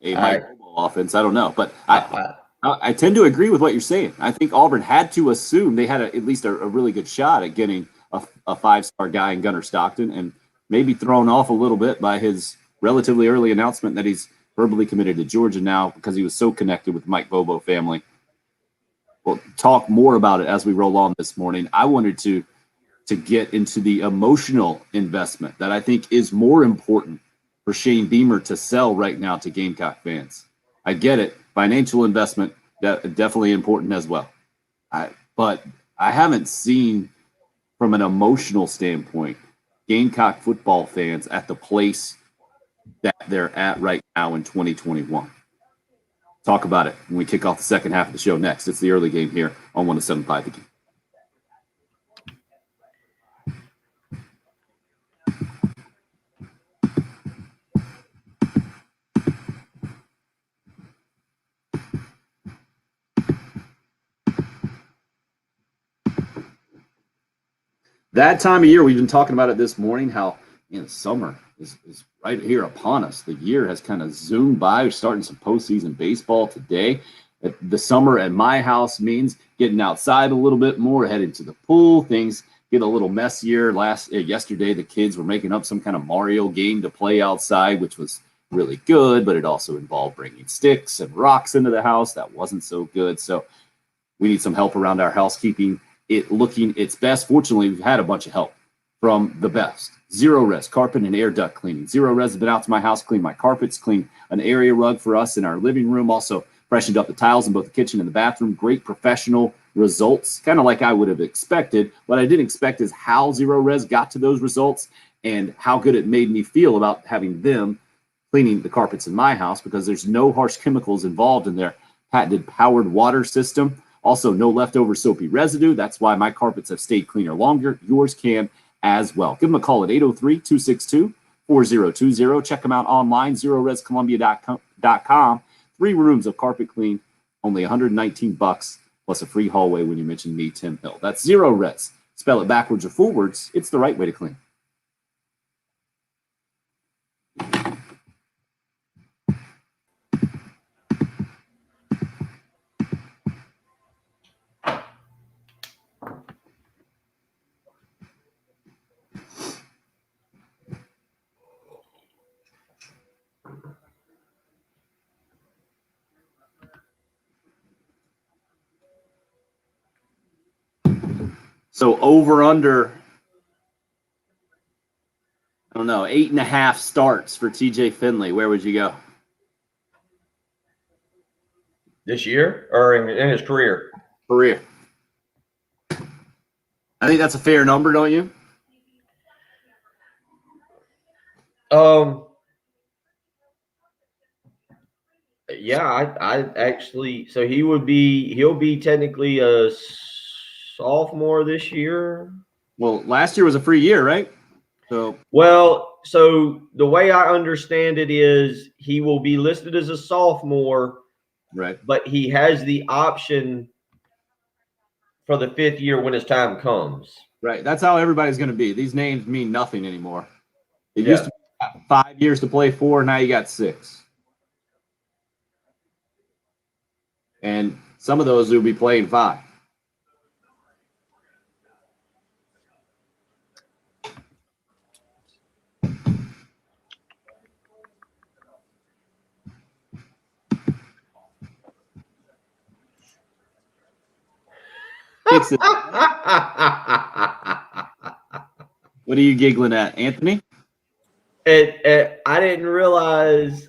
A Mike Bobo offense, I don't know. But I tend to agree with what you're saying. I think Auburn had to assume they had at least a really good shot at getting a 5-star guy in Gunnar Stockton, and maybe thrown off a little bit by his relatively early announcement that he's verbally committed to Georgia now because he was so connected with the Mike Bobo family. We'll talk more about it as we roll on this morning. I wanted to get into the emotional investment that I think is more important for Shane Beamer to sell right now to Gamecock fans. I get it. Financial investment, definitely important as well. But I haven't seen, from an emotional standpoint, Gamecock football fans at the place that they're at right now in 2021. Talk about it when we kick off the second half of the show next. It's the early game here on 107.5 The Game. That time of year, we've been talking about it this morning, how summer is right here upon us. The year has kind of zoomed by. We're starting some postseason baseball today. The summer at my house means getting outside a little bit more, heading to the pool. Things get a little messier. Yesterday, the kids were making up some kind of Mario game to play outside, which was really good, but it also involved bringing sticks and rocks into the house. That wasn't so good. So we need some help around our housekeeping. It looking its best. Fortunately, we've had a bunch of help from the best. Zero Res carpet and air duct cleaning. Zero Res has been out to my house, cleaned my carpets, cleaned an area rug for us in our living room, also freshened up the tiles in both the kitchen and the bathroom. Great professional results, kind of like I would have expected. What I didn't expect is how Zero Res got to those results and how good it made me feel about having them cleaning the carpets in my house, because there's no harsh chemicals involved in their patented powered water system. Also, no leftover soapy residue. That's why my carpets have stayed cleaner longer. Yours can as well. Give them a call at 803-262-4020. Check them out online, zerorescolumbia.com. 3 rooms of carpet clean, only $119 plus a free hallway when you mention me, Tim Hill. That's Zero Res. Spell it backwards or forwards. It's the right way to clean. So over under, I don't know, 8.5 starts for TJ Finley. Where would you go? This year or in his career? Career. I think that's a fair number, don't you? Yeah, I actually, so he'll be technically a sophomore this year. Well, last year was a free year, right? So the way I understand it is he will be listed as a sophomore, right. but he has the option for the 5th year when his time comes. Right. That's how everybody's going to be. These names mean nothing anymore. It Yeah. used to be 5 years to play 4. Now you got 6. And some of those will be playing 5. Fix it. What are you giggling at, Anthony? I didn't realize.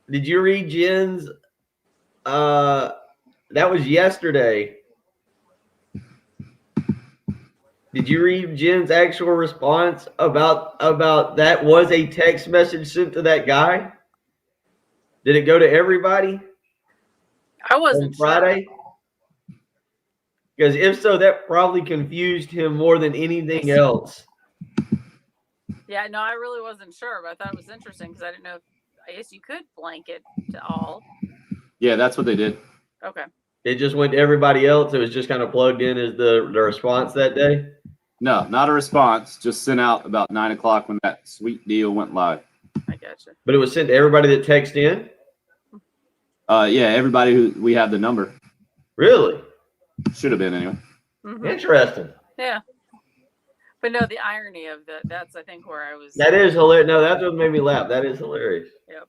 Did you read Jen's? That was yesterday. Did you read Jen's actual response about that was a text message sent to that guy? Did it go to everybody I on wasn't Friday? Because if so, that probably confused him more than anything else. Sure. Yeah, no, I really wasn't sure, but I thought it was interesting because I didn't know. I guess you could blanket to all. Yeah, that's what they did. Okay. It just went to everybody else. It was just kind of plugged in as the response that day. No, not a response. Just sent out about 9 o'clock when that sweet deal went live. I gotcha. But it was sent to everybody that texted in? Yeah, everybody who we have the number. Really? Should have been anyway. Mm-hmm. Interesting. Yeah. But no, the irony of that's I think where I was. That is hilarious. No, that's what made me laugh. That is hilarious. Yep.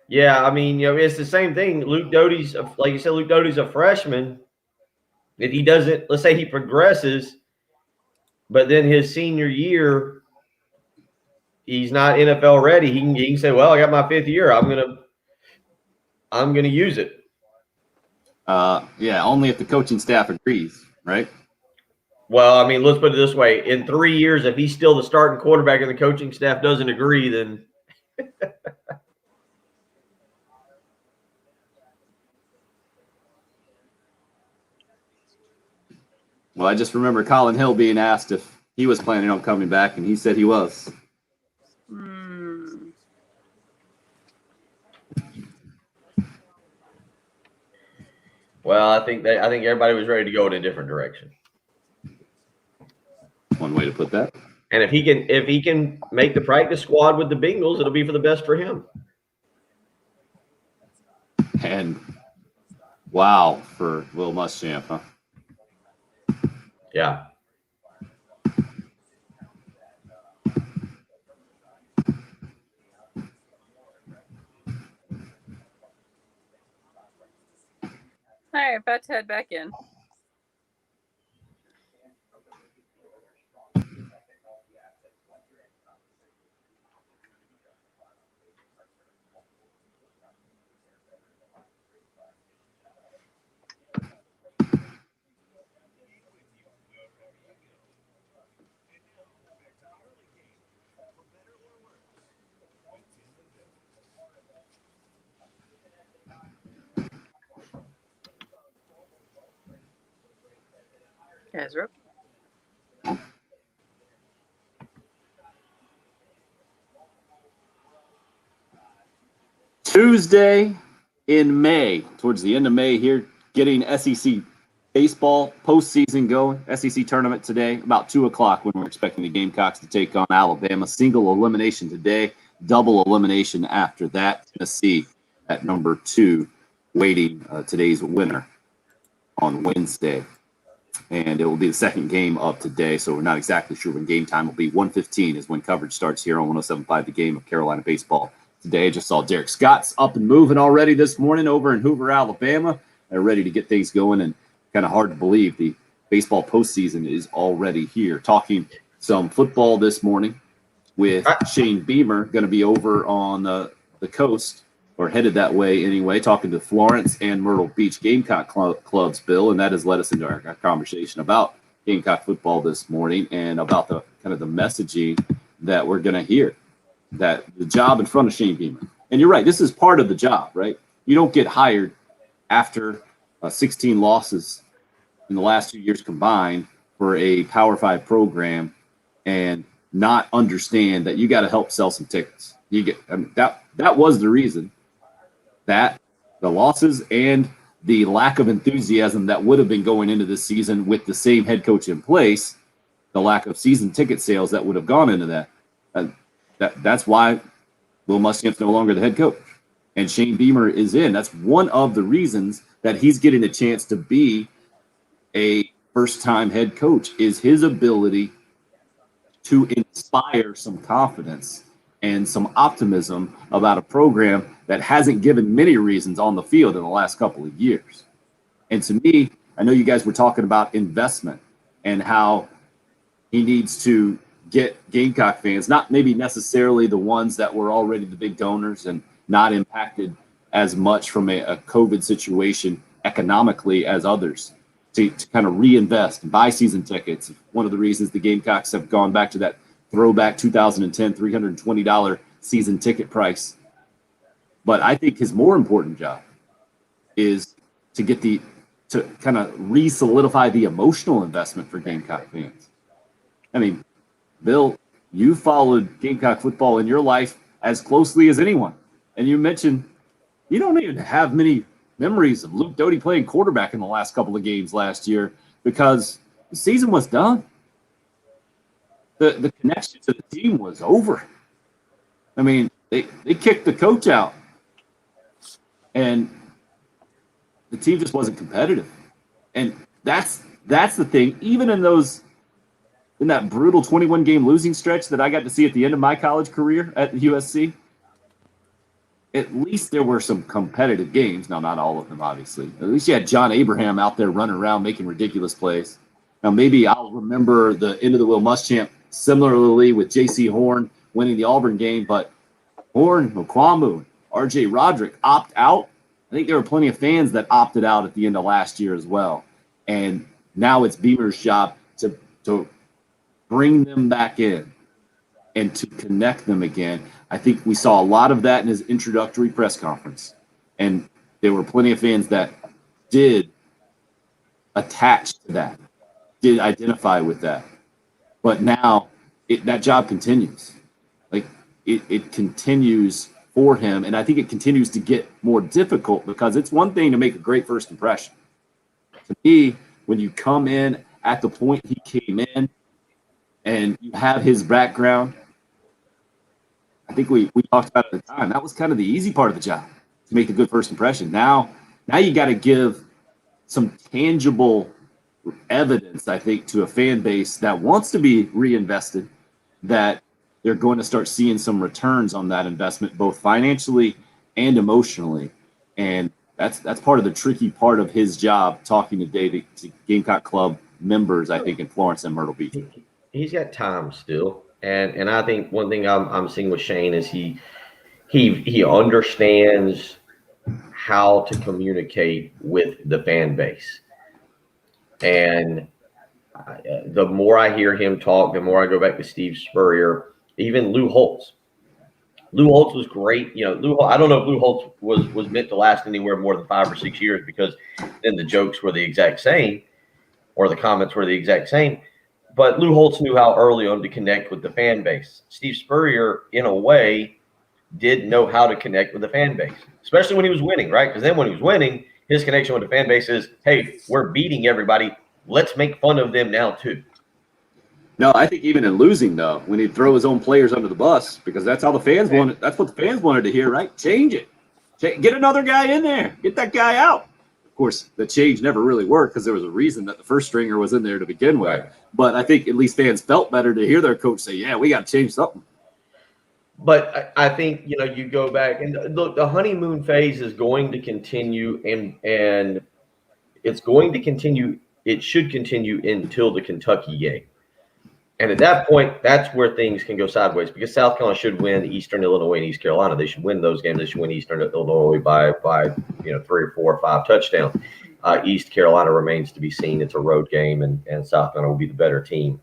Yeah, I mean, it's the same thing. Luke Doty's, like you said, Luke Doty's a freshman. If he doesn't, let's say he progresses, but then his senior year, he's not NFL ready. He can say, "Well, I got my 5th year. I'm gonna use it." Yeah, only if the coaching staff agrees, right? Well, I mean, let's put it this way: in 3 years, if he's still the starting quarterback and the coaching staff doesn't agree, then. Well, I just remember Colin Hill being asked if he was planning on coming back, and he said he was. Well, I think everybody was ready to go in a different direction. One way to put that. And if he can make the practice squad with the Bengals, it'll be for the best for him. And wow for Will Muschamp, huh? Yeah. All right, about to head back in. Guys, are up. Tuesday in May, towards the end of May here, getting SEC baseball postseason going. SEC tournament today, about 2 o'clock when we're expecting the Gamecocks to take on Alabama. Single elimination today, double elimination after that. Tennessee at number 2, waiting today's winner on Wednesday. And it will be the second game of today, so we're not exactly sure when game time will be. 1:15 is when coverage starts here on 107.5, the game of Carolina baseball. Today, I just saw Derek Scott's up and moving already this morning over in Hoover, Alabama. They're ready to get things going, and kind of hard to believe the baseball postseason is already here. Talking some football this morning with Shane Beamer, going to be over on the coast, or headed that way anyway, talking to Florence and Myrtle Beach Gamecock clubs, Bill, and that has led us into our conversation about Gamecock football this morning and about the kind of the messaging that we're going to hear. That the job in front of Shane Beamer. And you're right, this is part of the job, right? You don't get hired after 16 losses in the last 2 years combined for a Power 5 program and not understand that you got to help sell some tickets. That was the reason that the losses and the lack of enthusiasm that would have been going into this season with the same head coach in place, the lack of season ticket sales that would have gone into that. That's why Will Muschamp's no longer the head coach, and Shane Beamer is in. That's one of the reasons that he's getting a chance to be a first-time head coach, is his ability to inspire some confidence and some optimism about a program that hasn't given many reasons on the field in the last couple of years. And to me, I know you guys were talking about investment and how he needs to get Gamecock fans, not maybe necessarily the ones that were already the big donors and not impacted as much from a COVID situation economically as others, to kind of reinvest and buy season tickets. One of the reasons the Gamecocks have gone back to that throwback 2010 $320 season ticket price. But I think his more important job is to kind of re-solidify the emotional investment for Gamecock fans. I mean, Bill, you followed Gamecock football in your life as closely as anyone. And you mentioned you don't even have many memories of Luke Doty playing quarterback in the last couple of games last year because the season was done. The connection to the team was over. I mean, they kicked the coach out, and the team just wasn't competitive. And that's the thing. Even in that brutal 21-game losing stretch that I got to see at the end of my college career at USC, at least there were some competitive games. Now, not all of them, obviously. At least you had John Abraham out there running around making ridiculous plays. Now, maybe I'll remember the end of the Will Muschamp similarly with J.C. Horn winning the Auburn game, but Horn, Mukwamu, R.J. Roderick opt out. I think there were plenty of fans that opted out at the end of last year as well. And now it's Beamer's job to bring them back in and to connect them again. I think we saw a lot of that in his introductory press conference. And there were plenty of fans that did attach to that, did identify with that. But now that job continues. Like it continues for him. And I think it continues to get more difficult because it's one thing to make a great first impression. To me, when you come in at the point he came in and you have his background, I think we talked about it at the time. That was kind of the easy part of the job, to make a good first impression. Now you got to give some tangible evidence, I think, to a fan base that wants to be reinvested, that they're going to start seeing some returns on that investment, both financially and emotionally. And that's part of the tricky part of his job, talking today to Gamecock Club members, I think, in Florence and Myrtle Beach. He's got time still. And I think one thing I'm seeing with Shane is he understands how to communicate with the fan base. And the more I hear him talk, the more I go back to Steve Spurrier, even Lou Holtz. Lou Holtz was great. You know, I don't know if Lou Holtz was meant to last anywhere more than 5 or 6 years, because then the jokes were the exact same. or the comments were the exact same. But Lou Holtz knew how early on to connect with the fan base. Steve Spurrier, in a way, didn't know how to connect with the fan base, especially when he was winning, right? Because then when he was winning, his connection with the fan base is, hey, we're beating everybody. Let's make fun of them now, too. No, I think even in losing, though, when he'd throw his own players under the bus, because that's how the fans wanted. That's what the fans wanted to hear, right? Change it. Get another guy in there. Get that guy out. Of course, the change never really worked because there was a reason that the first stringer was in there to begin with. Right. But I think at least fans felt better to hear their coach say, yeah, we got to change something. But I think, you go back and look, the honeymoon phase is going to continue and it's going to continue. It should continue until the Kentucky game. And at that point, that's where things can go sideways because South Carolina should win Eastern Illinois and East Carolina. They should win those games. They should win Eastern Illinois by 3 or 4 or 5 touchdowns. East Carolina remains to be seen. It's a road game, and South Carolina will be the better team.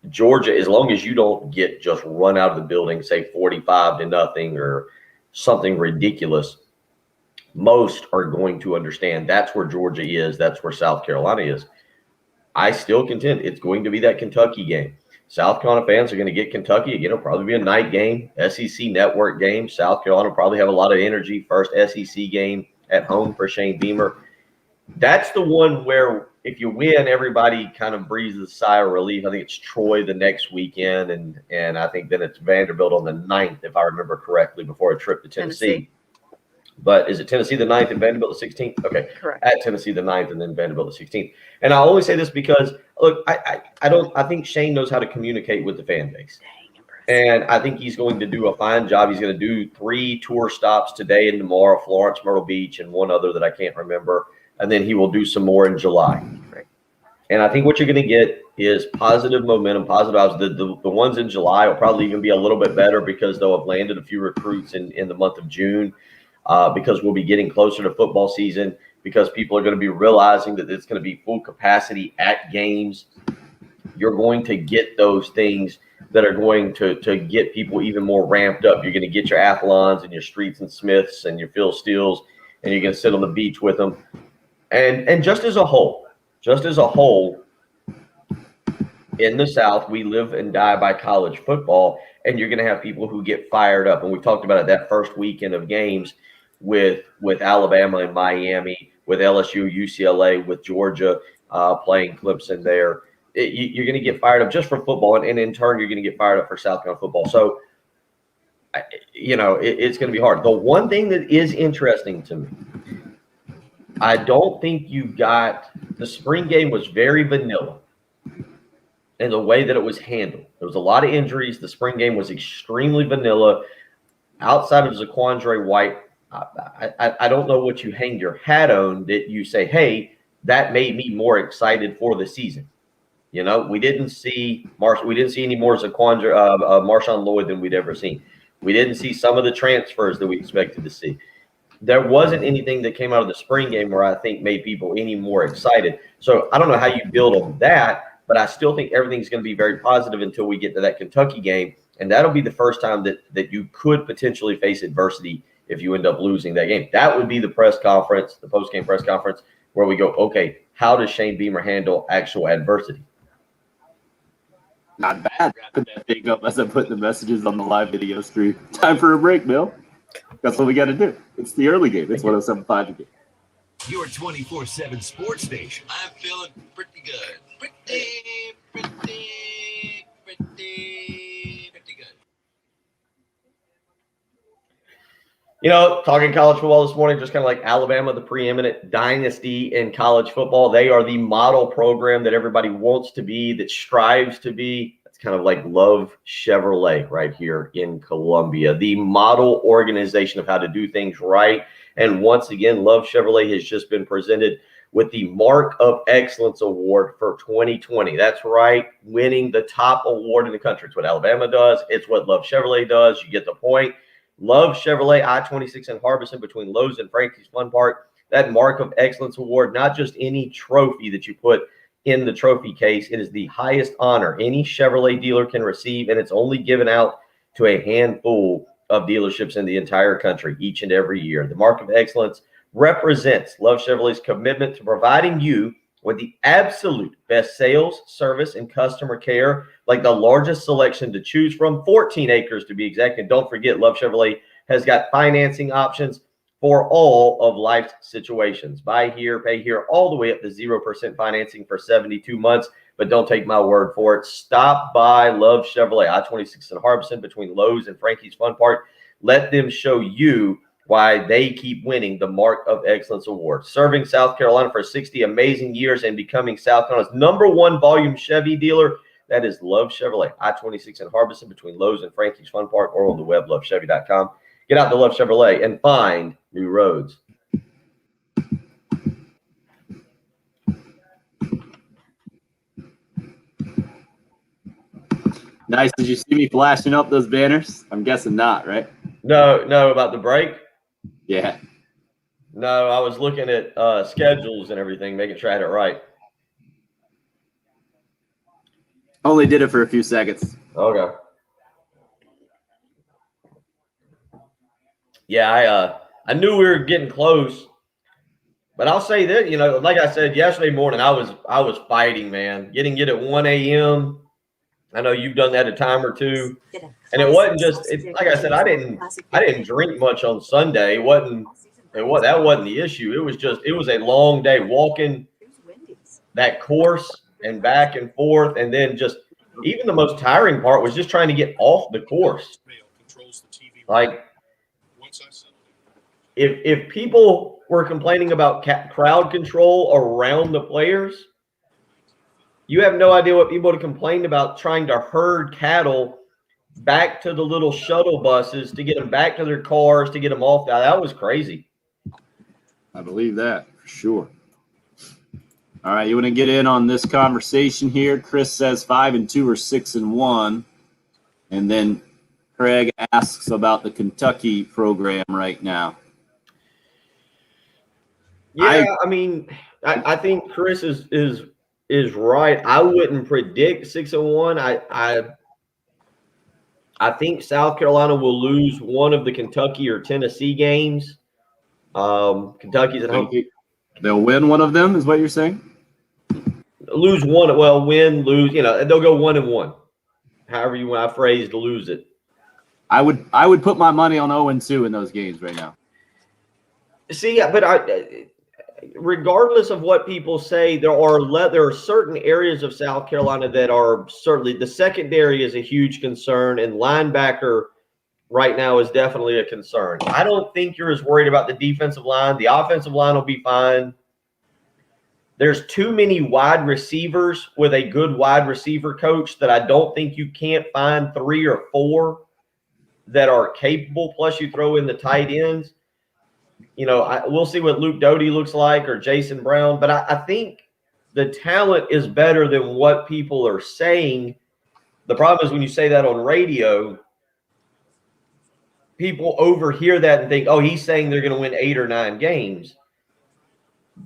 Georgia, as long as you don't get just run out of the building, say 45-0 or something ridiculous, most are going to understand that's where Georgia is. That's where South Carolina is. I still contend it's going to be that Kentucky game. South Carolina fans are going to get Kentucky. Again, it'll probably be a night game, SEC network game. South Carolina will probably have a lot of energy. First SEC game at home for Shane Beamer. That's the one where if you win, everybody kind of breathes a sigh of relief. I think it's Troy the next weekend, and I think then it's Vanderbilt on the 9th, if I remember correctly, before a trip to Tennessee. But is it Tennessee the 9th and Vanderbilt the 16th? Okay. Correct. At Tennessee the 9th and then Vanderbilt the 16th. And I only say this because, look, I think Shane knows how to communicate with the fan base. And I think he's going to do a fine job. He's going to do 3 tour stops today and tomorrow, Florence, Myrtle Beach, and one other that I can't remember. And then he will do some more in July. Right. And I think what you're going to get is positive momentum, positive vibes. The ones in July will probably even be a little bit better because they'll have landed a few recruits in the month of June. Because we'll be getting closer to football season, because people are going to be realizing that it's going to be full capacity at games. You're going to get those things that are going to get people even more ramped up. You're going to get your Athlons and your Streets and Smiths and your Phil Steels, and you're going to sit on the beach with them. And just as a whole, in the South, we live and die by college football, and you're going to have people who get fired up. And we talked about it that first weekend of games with Alabama and Miami, with LSU, UCLA, with Georgia playing Clemson there. You're going to get fired up just for football, and in turn, you're going to get fired up for South Carolina football. So, it's going to be hard. The one thing that is interesting to me, I don't think you got – the spring game was very vanilla in the way that it was handled. There was a lot of injuries. The spring game was extremely vanilla. Outside of Zaquandre White, I don't know what you hang your hat on that you say, hey, that made me more excited for the season. We didn't see any more Marshawn Lloyd than we'd ever seen. We didn't see some of the transfers that we expected to see. There wasn't anything that came out of the spring game where I think made people any more excited. So I don't know how you build on that, but I still think everything's going to be very positive until we get to that Kentucky game. And that'll be the first time that you could potentially face adversity if you end up losing that game. That would be the press conference, the post-game press conference, where we go, okay, how does Shane Beamer handle actual adversity? Not bad. Wrapping that thing up as I put the messages on the live video stream. Time for a break, Bill. That's what we got to do. It's the early game. It's 107.5 again. Your 24/7 sports station. I'm feeling pretty good. Pretty good. Talking college football this morning, just kind of like Alabama, the preeminent dynasty in college football. They are the model program that everybody wants to be, that strives to be. It's kind of like Love Chevrolet right here in Columbia, the model organization of how to do things right. And once again, Love Chevrolet has just been presented with the Mark of Excellence Award for 2020. That's right, winning the top award in the country. It's what Alabama does. It's what Love Chevrolet does. You get the point. Love Chevrolet, I-26 in Harbison between Lowe's and Frankie's Fun Park. That Mark of Excellence Award, not just any trophy that you put in the trophy case. It is the highest honor any Chevrolet dealer can receive, and it's only given out to a handful of dealerships in the entire country each and every year. The Mark of Excellence represents Love Chevrolet's commitment to providing you with the absolute best sales, service, and customer care, like the largest selection to choose from, 14 acres to be exact. And don't forget, Love Chevrolet has got financing options for all of life's situations. Buy here, pay here, all the way up to 0% financing for 72 months. But don't take my word for it. Stop by Love Chevrolet, I-26 in Harbison between Lowe's and Frankie's Fun Park. Let them show you why they keep winning the Mark of Excellence Award. Serving South Carolina for 60 amazing years and becoming South Carolina's #1 volume Chevy dealer. That is Love Chevrolet, I-26 in Harbison between Lowe's and Frankie's Fun Park, or on the web, lovechevy.com. Get out to Love Chevrolet and find new roads. Nice. Did you see me flashing up those banners? I'm guessing not, right? No, about the break? Yeah. No, I was looking at schedules and everything, making sure I had it right. Only did it for a few seconds. Okay. Yeah, I knew we were getting close, but I'll say that, like I said yesterday morning, I was fighting, man. Getting it at 1 a.m. I know you've done that a time or two, and it wasn't just. Like I said, I didn't drink much on Sunday. That wasn't the issue. It was a long day walking that course and back and forth, and then just even the most tiring part was just trying to get off the course. Like, if people were complaining about crowd control around the players, you have no idea what people would have complained about trying to herd cattle back to the little shuttle buses to get them back to their cars, to get them off. That was crazy. I believe that for sure. All right, you want to get in on this conversation here? Chris says 5-2 or 6-1, and then Craig asks about the Kentucky program right now. Yeah, I think Chris is right. I wouldn't predict 6-1. I think South Carolina will lose one of the Kentucky or Tennessee games. Kentucky's at home. They'll win one of them, is what you're saying? Lose one. Well, win, lose. They'll go 1-1. However you want to phrase to lose it. I would put my money on 0-2 in those games right now. See, but regardless of what people say, there are certain areas of South Carolina that are certainly, the secondary is a huge concern, and linebacker right now is definitely a concern. I don't think you're as worried about the defensive line. The offensive line will be fine. There's too many wide receivers with a good wide receiver coach that I don't think you can't find 3 or 4 that are capable. Plus, you throw in the tight ends. We'll see what Luke Doty looks like or Jason Brown, but I think the talent is better than what people are saying. The problem is when you say that on radio, people overhear that and think, oh, he's saying they're going to win 8 or 9 games.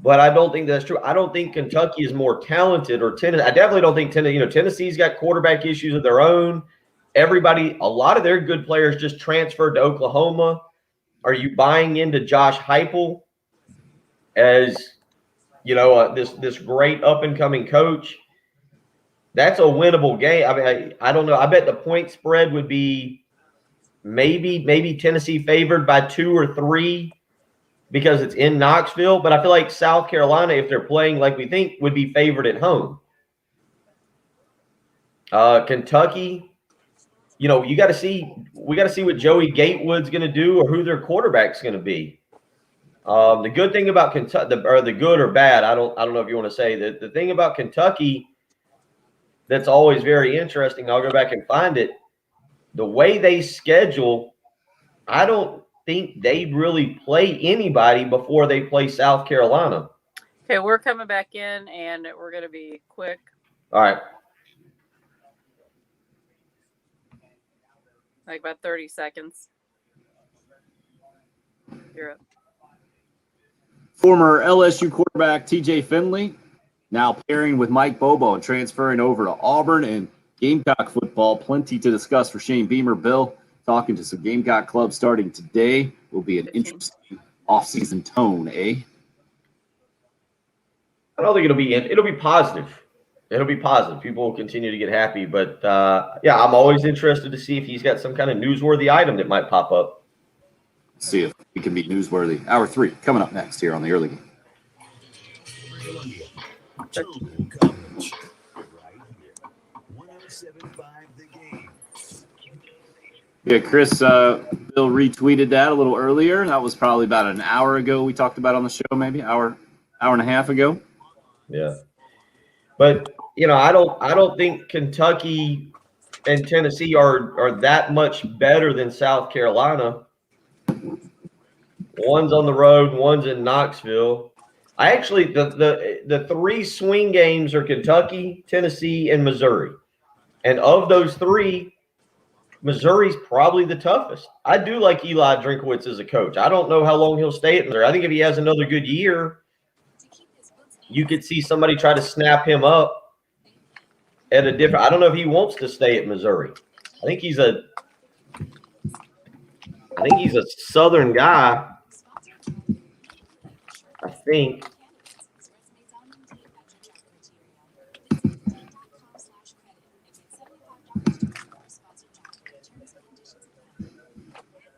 But I don't think that's true. I don't think Kentucky is more talented, or Tennessee. I definitely don't think Tennessee's got quarterback issues of their own. A lot of their good players just transferred to Oklahoma. Are you buying into Josh Heupel as this great up and coming coach? That's a winnable game. I don't know. I bet the point spread would be maybe Tennessee favored by 2 or 3 because it's in Knoxville. But I feel like South Carolina, if they're playing like we think, would be favored at home. Kentucky. We got to see what Joey Gatewood's going to do or who their quarterback's going to be. The good thing about Kentucky, or the good or bad, I don't know if you want to say that. The thing about Kentucky that's always very interesting, I'll go back and find it. The way they schedule, I don't think they really play anybody before they play South Carolina. Okay, we're coming back in, and we're going to be quick. All right. Like about 30 seconds. You're up. Former LSU quarterback TJ Finley now pairing with Mike Bobo and transferring over to Auburn and Gamecock football. Plenty to discuss for Shane Beamer. Bill, talking to some Gamecock clubs starting today. Will be an interesting offseason tone, eh? I don't think it'll be positive. It'll be positive. People will continue to get happy. But, yeah, I'm always interested to see if he's got some kind of newsworthy item that might pop up. See if we can be newsworthy. Hour 3 coming up next here on the early game. Columbia. Total coverage. Right here. 107.5 The Game. Yeah, Chris, Bill retweeted that a little earlier. That was probably about an hour ago. We talked about on the show, maybe hour and a half ago. Yeah. But, I don't think Kentucky and Tennessee are that much better than South Carolina. One's on the road, one's in Knoxville. I actually the 3 swing games are Kentucky, Tennessee, and Missouri. And of those 3, Missouri's probably the toughest. I do like Eli Drinkowitz as a coach. I don't know how long he'll stay at Missouri. I think if he has another good year, you could see somebody try to snap him up at a different – I don't know if he wants to stay at Missouri. I think he's a Southern guy, I think.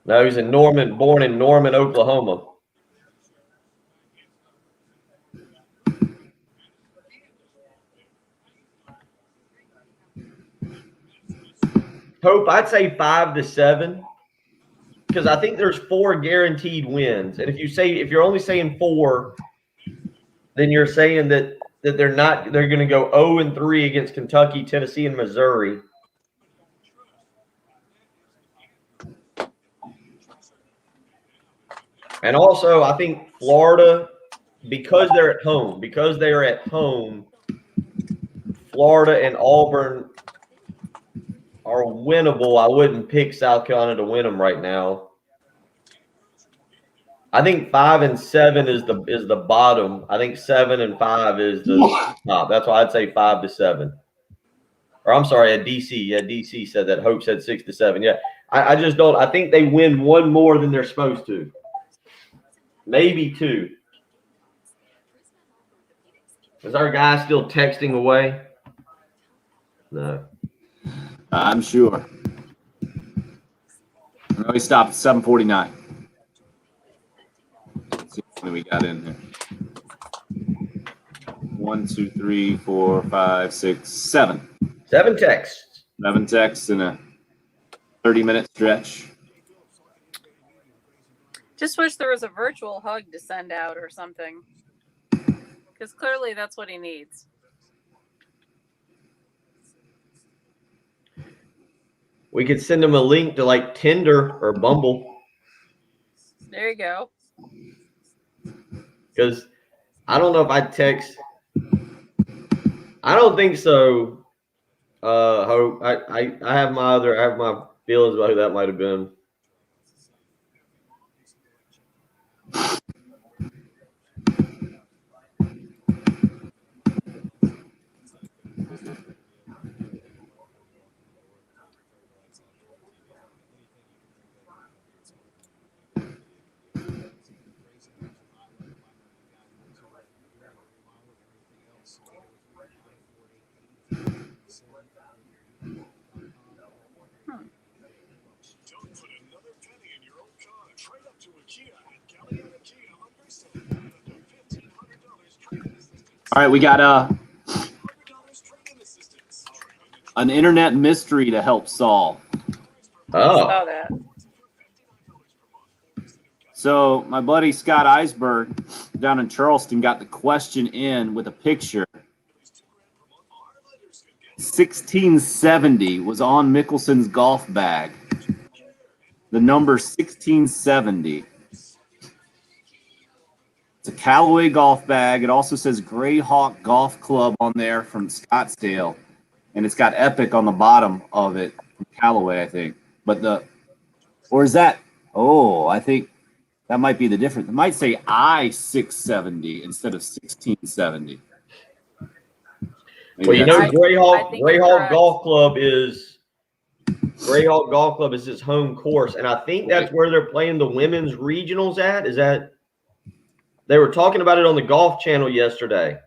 No, he's born in Norman, Oklahoma. Hope, I'd say 5 to 7, because I think there's 4 guaranteed wins. And if you're only saying 4, then you're saying that they're going to go 0-3 against Kentucky, Tennessee, and Missouri. And also, I think Florida, because they are at home, Florida and Auburn are winnable. I wouldn't pick South Carolina to win them right now. I think 5 and 7 is the bottom. I think 7 and 5 is the top. That's why I'd say 5 to 7. Or I'm sorry, at DC. Yeah, DC said that. Hope said 6 to 7. Yeah, I just don't. I think they win 1 more than they're supposed to. Maybe 2. Is our guy still texting away? No. I'm sure. No, he stopped at 7:49. Let's see how many we got in there. 1, 2, 3, 4, 5, 6, 7. 7 texts. 7 texts in a 30-minute stretch. Just wish there was a virtual hug to send out or something, because clearly that's what he needs. We could send him a link to like Tinder or Bumble. There you go. Because I don't know if I'd text. I don't think so. Hope. I have my feelings about who that might have been. Don't put another penny in your old car. Trade up to a Kia at Galliano Kia Understatement. Up to $1,500 trade-in assistance. All right, we got $100 trade-in assistance. an internet mystery to help solve. Oh, Saw that. So my buddy Scott Eisberg down in Charleston got the question in with a picture. 1670 was on Mickelson's golf bag. The number 1670. It's a Callaway golf bag. It also says Greyhawk Golf Club on there from Scottsdale. And it's got Epic on the bottom of it from Callaway, I think. I think that might be the difference. It might say I-670 instead of 1670. Maybe well, you that's know, it. Greyhawk Golf Club is his home course, and I think that's where they're playing the women's regionals at. Is that they were talking about it on the Golf Channel yesterday?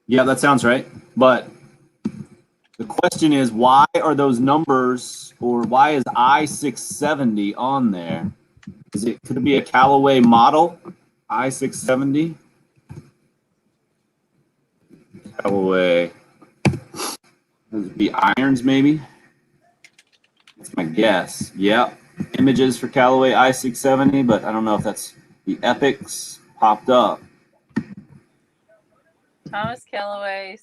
Yeah, that sounds right. But the question is, why are those numbers, or why is I-670 on there? Could it be a Callaway model? I-670? Callaway. Would be irons, maybe? That's my guess. Yep. Images for Callaway I-670, but I don't know if that's the Epics popped up. Thomas Callaway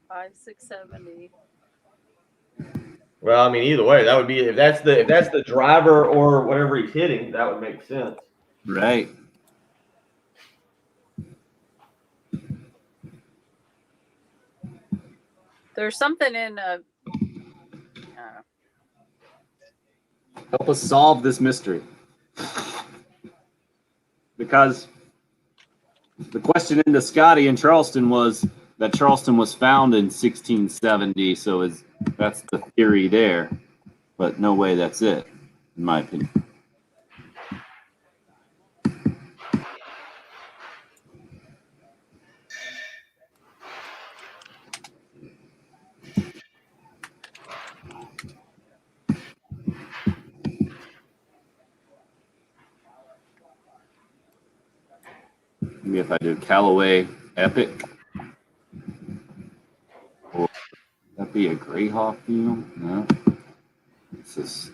5670. Well, I mean, either way, that would be if that's the driver or whatever he's hitting, that would make sense. Right. There's something in Help us solve this mystery. Because the question into Scotty in Charleston was that Charleston was found in 1670, so that's the theory there. But no way that's it, in my opinion. Maybe if I do Callaway Epic. Would that be a Greyhawk deal? No. This is.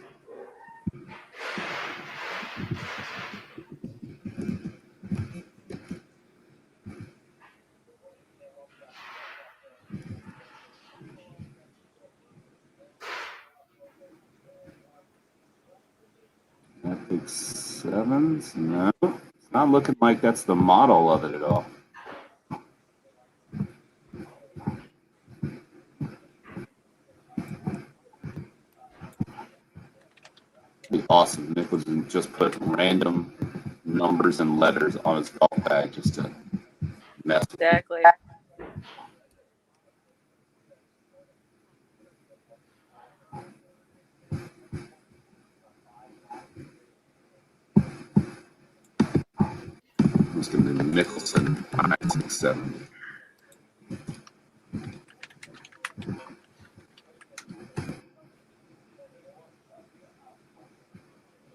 Epic 7s? No. It's not looking like that's the model of it at all. Be awesome. Nick was just put random numbers and letters on his golf bag just to mess with it. exactly. It's going to be Mickelson I-670.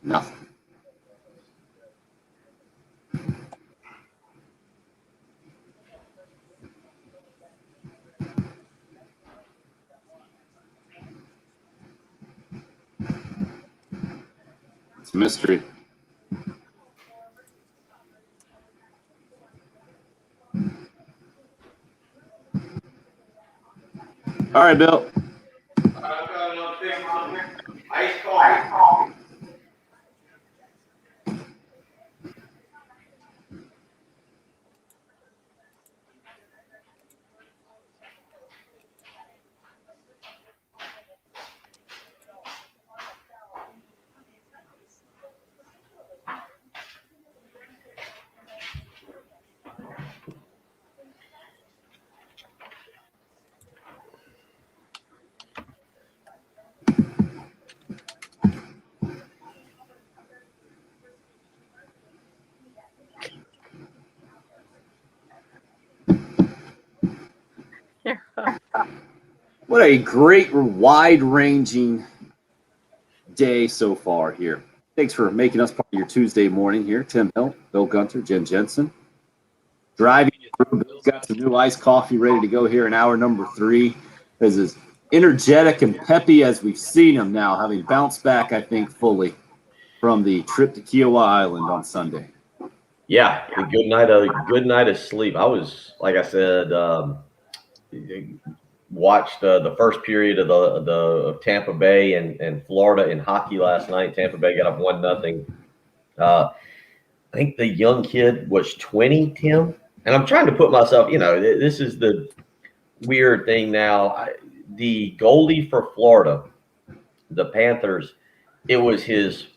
Nothing. It's a mystery. All right, Bill. Ice coffee. What a great, wide-ranging day so far here. Thanks for making us part of your Tuesday morning here. Tim Hill, Bill Gunter, Jen Jensen. Driving you through. Bill's got some new iced coffee ready to go here in hour number 3. Is as energetic and peppy as we've seen him now, having bounced back, I think, fully from the trip to Kiowa Island on Sunday. Yeah, a good night of sleep. I was, like I said, watched the first period of Tampa Bay and Florida in hockey last night. Tampa Bay got up 1-0. I think the young kid was 20, Tim. And I'm trying to put myself, this is the weird thing now. The goalie for Florida, the Panthers, it was his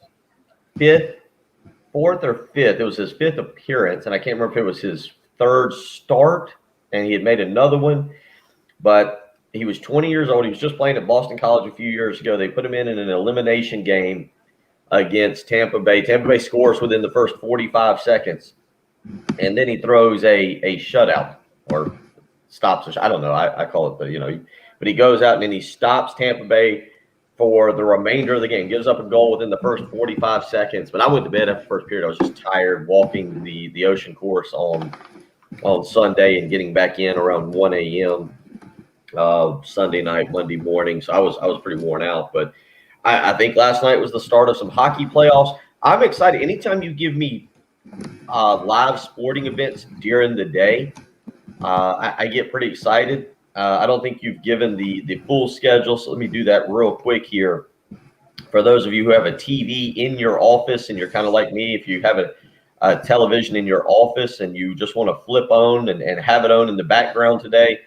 fourth or fifth. It was his 5th appearance, and I can't remember if it was his 3rd start, and he had made another one. But he was 20 years old. He was just playing at Boston College a few years ago. They put him in an elimination game against Tampa Bay. Tampa Bay scores within the first 45 seconds, and then he throws a shutout. or stops. I don't know. I call it but he goes out and then he stops Tampa Bay for the remainder of the game, gives up a goal within the first 45 seconds. But I went to bed after the first period. I was just tired walking the ocean course on Sunday and getting back in around 1 a.m. Sunday night, Monday morning. So I was pretty worn out. But I think last night was the start of some hockey playoffs. I'm excited. Anytime you give me live sporting events during the day, I get pretty excited. I don't think you've given the full schedule, so let me do that real quick here. For those of you who have a TV in your office and you're kind of like me, if you have a television in your office and you just want to flip on and have it on in the background today,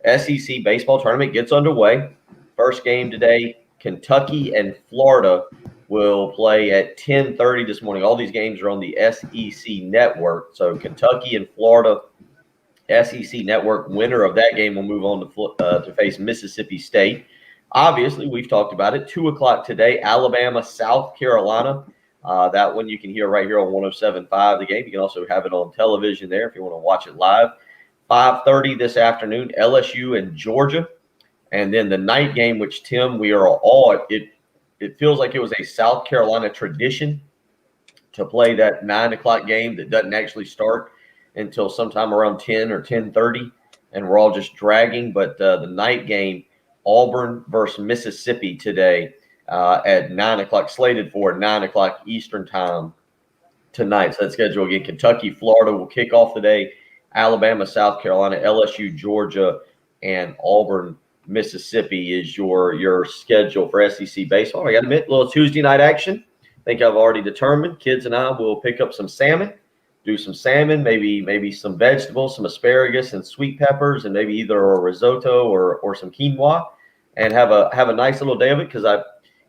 SEC baseball tournament gets underway. First game today, Kentucky and Florida will play at 10:30 this morning. All these games are on the SEC network. So Kentucky and Florida, SEC network. Winner of that game will move on to face Mississippi State. Obviously, we've talked about it. 2 o'clock today, Alabama, South Carolina. That one you can hear right here on 107.5 The Game. You can also have it on television there if you want to watch it live. 5:30 this afternoon, LSU and Georgia. And then the night game, which, Tim, we are all – it feels like it was a South Carolina tradition to play that 9 o'clock game that doesn't actually start until sometime around 10 or 10:30, and we're all just dragging. But the night game, Auburn versus Mississippi today at 9 o'clock, slated for 9 o'clock Eastern time tonight. So that schedule again, Kentucky, Florida will kick off the day. Alabama, South Carolina, LSU, Georgia, and Auburn, Mississippi is your schedule for SEC baseball. I got to admit, a little Tuesday night action. I think I've already determined. Kids and I will pick up some salmon, do some salmon, maybe some vegetables, some asparagus and sweet peppers, and maybe either a risotto or some quinoa, and have a nice little day of it because I've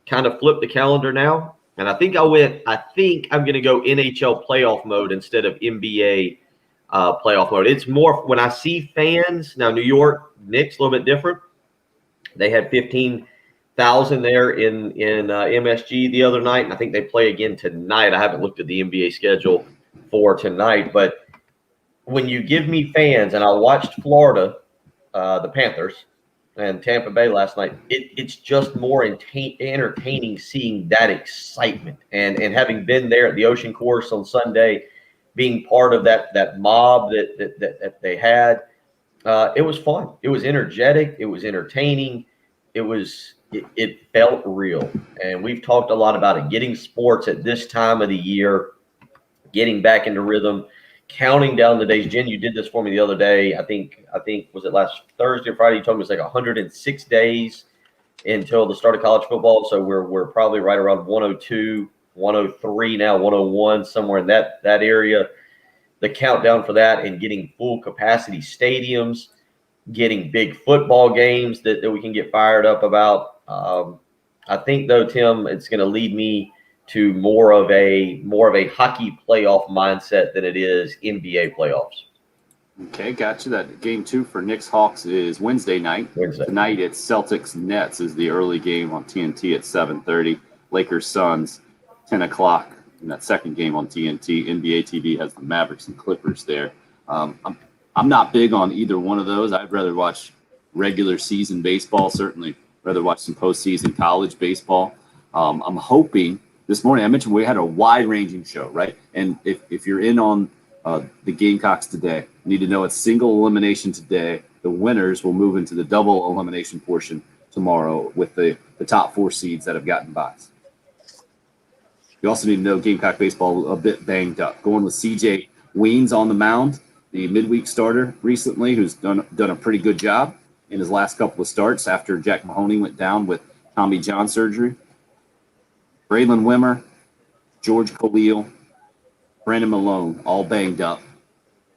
kind of flipped the calendar now. And I think I'm going to go NHL playoff mode instead of NBA playoff mode. It's more when I see fans now. New York Knicks a little bit different. They had 15,000 there in MSG the other night, and I think they play again tonight. I haven't looked at the NBA schedule for tonight, but when you give me fans, and I watched Florida, the Panthers, and Tampa Bay last night, it's just more entertaining seeing that excitement and having been there at the Ocean Course on Sunday, being part of that mob that they had. It was fun. It was energetic. It was entertaining. It felt real. And we've talked a lot about it, getting sports at this time of the year, getting back into rhythm, counting down the days. Jen, you did this for me the other day. I think was it last Thursday or Friday? You told me it's like 106 days until the start of college football. So we're probably right around 102, 103 now, 101, somewhere in that area. The countdown for that and getting full capacity stadiums, getting big football games that we can get fired up about. I think though, Tim, it's going to lead me to more of a hockey playoff mindset than it is NBA playoffs. Okay, got you. That game 2 for Knicks Hawks is Wednesday night. Tonight it's Celtics Nets is the early game on TNT at 7:30. Lakers Suns 10 o'clock. In that second game on TNT. NBA TV has the Mavericks and Clippers there. I'm not big on either one of those. I'd rather watch regular season baseball. Certainly rather watch some postseason college baseball. I'm hoping this morning, I mentioned we had a wide-ranging show, right? And if you're in on the Gamecocks today, you need to know it's single elimination today. The winners will move into the double elimination portion tomorrow with the top 4 seeds that have gotten byes. You also need to know Gamecock baseball a bit banged up. Going with C.J. Weens on the mound, the midweek starter recently, who's done a pretty good job in his last couple of starts after Jack Mahoney went down with Tommy John surgery. Braylon Wimmer, George Khalil, Brandon Malone, all banged up.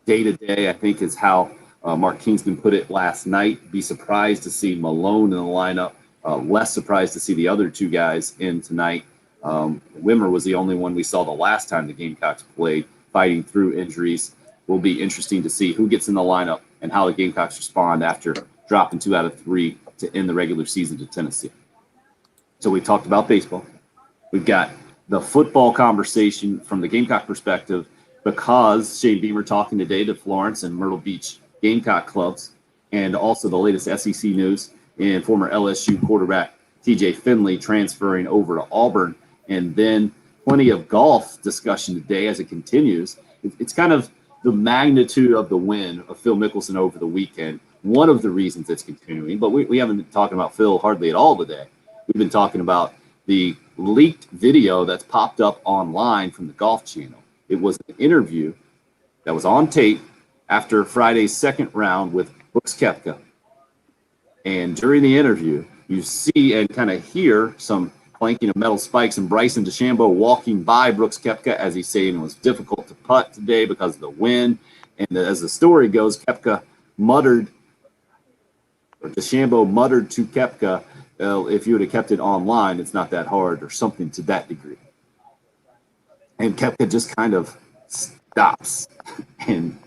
Day-to-day, I think, is how Mark Kingston put it last night. Be surprised to see Malone in the lineup. Less surprised to see the other 2 guys in tonight. Wimmer was the only one we saw the last time the Gamecocks played, fighting through injuries. Will be interesting to see who gets in the lineup and how the Gamecocks respond after dropping 2 out of 3 to end the regular season to Tennessee. So we talked about baseball. We've got the football conversation from the Gamecock perspective because Shane Beamer talking today to Florence and Myrtle Beach Gamecock clubs, and also the latest SEC news and former LSU quarterback TJ Finley transferring over to Auburn, and then plenty of golf discussion today as it continues. It's kind of the magnitude of the win of Phil Mickelson over the weekend. One of the reasons it's continuing, but we haven't been talking about Phil hardly at all today. We've been talking about the leaked video that's popped up online from the Golf Channel. It was an interview that was on tape after Friday's second round with Brooks Koepka. And during the interview, you see and kind of hear some clanking of metal spikes and Bryson DeChambeau walking by Brooks Koepka as he's saying it was difficult to putt today because of the wind. And as the story goes, DeChambeau muttered to Koepka, if you would have kept it online, it's not that hard, or something to that degree. And Koepka just kind of stops and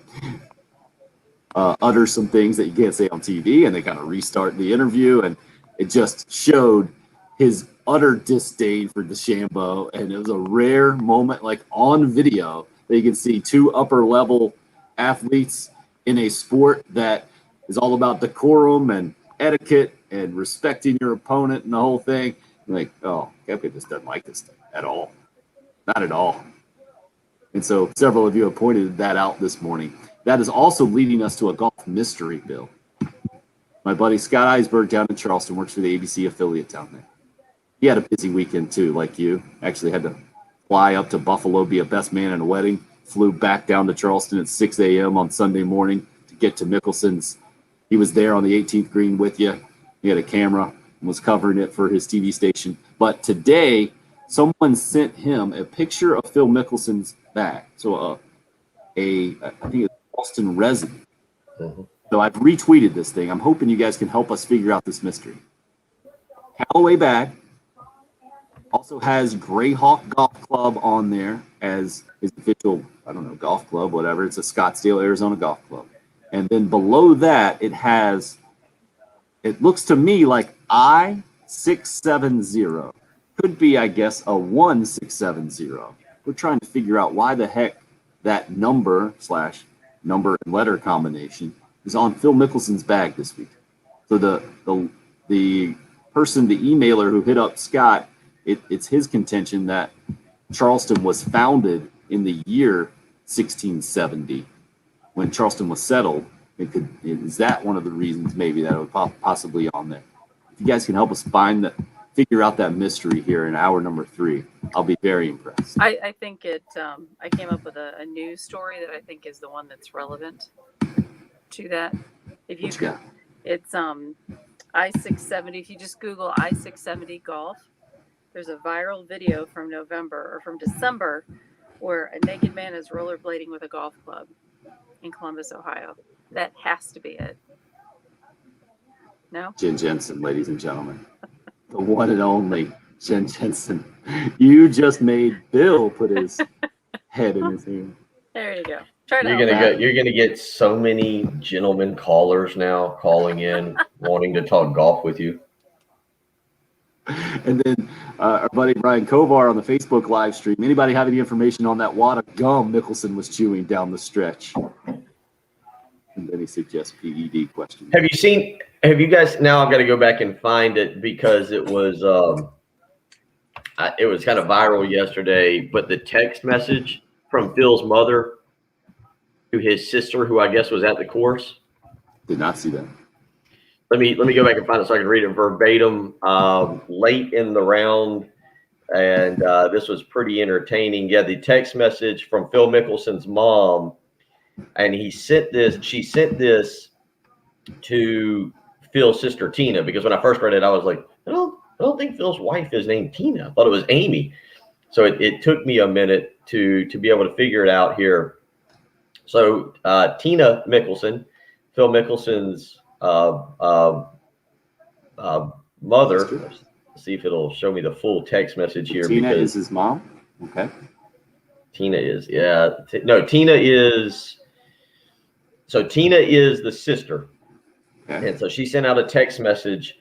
utters some things that you can't say on TV, and they kind of restart the interview, and it just showed his utter disdain for DeChambeau, and it was a rare moment, like on video, that you can see two upper-level athletes in a sport that is all about decorum and etiquette and respecting your opponent and the whole thing. Like, oh, Koepka just doesn't like this thing at all. Not at all. And so several of you have pointed that out this morning. That is also leading us to a golf mystery, Bill. My buddy Scott Eisberg down in Charleston works for the ABC affiliate down there. He had a busy weekend too, like you. Actually had to fly up to Buffalo, be a best man in a wedding. Flew back down to Charleston at 6 a.m. on Sunday morning to get to Mickelson's. He was there on the 18th green with you. He had a camera and was covering it for his TV station. But today, someone sent him a picture of Phil Mickelson's bag. So I think it's Boston resin. Mm-hmm. So I've retweeted this thing. I'm hoping you guys can help us figure out this mystery. Callaway bag. Also has Greyhawk Golf Club on there as his official, I don't know, golf club, whatever. It's a Scottsdale, Arizona golf club. And then below that, it looks to me like I-670. Could be, I guess, a 1670. We're trying to figure out why the heck that number and letter combination is on Phil Mickelson's bag this week. So the person, the emailer who hit up Scott, it's his contention that Charleston was founded in the year 1670 when Charleston was settled. Is that one of the reasons maybe that it would possibly on there? If you guys can help us figure out that mystery here in hour number 3, I'll be very impressed. I think I came up with a news story that I think is the one that's relevant to that. If you got? It's I-670. If you just Google I-670 golf, there's a viral video from December where a naked man is rollerblading with a golf club in Columbus, Ohio. That has to be it. No? Jen Jensen, ladies and gentlemen. The one and only Jen Jensen. You just made Bill put his head in his hand. There you go. Try You're gonna get so many gentlemen callers now calling in wanting to talk golf with you. And then our buddy Brian Kovar on the Facebook live stream. Anybody have any information on that wad of gum Mickelson was chewing down the stretch? And then he suggests PED question. Have you guys, now I've got to go back and find it because it was kind of viral yesterday, but the text message from Phil's mother to his sister, who I guess was at the course. Did not see that. Let me go back and find it so I can read it verbatim. Late in the round, and this was pretty entertaining. Yeah, the text message from Phil Mickelson's mom, and she sent this to Phil's sister Tina, because when I first read it, I was like, I don't think Phil's wife is named Tina. I thought it was Amy. So it took me a minute to be able to figure it out here. So Tina Mickelson, Phil Mickelson's mother. Let's see if it'll show me the full text message here. Tina is his mom. Okay. Tina is, yeah. Tina is. So Tina is the sister, okay. And so she sent out a text message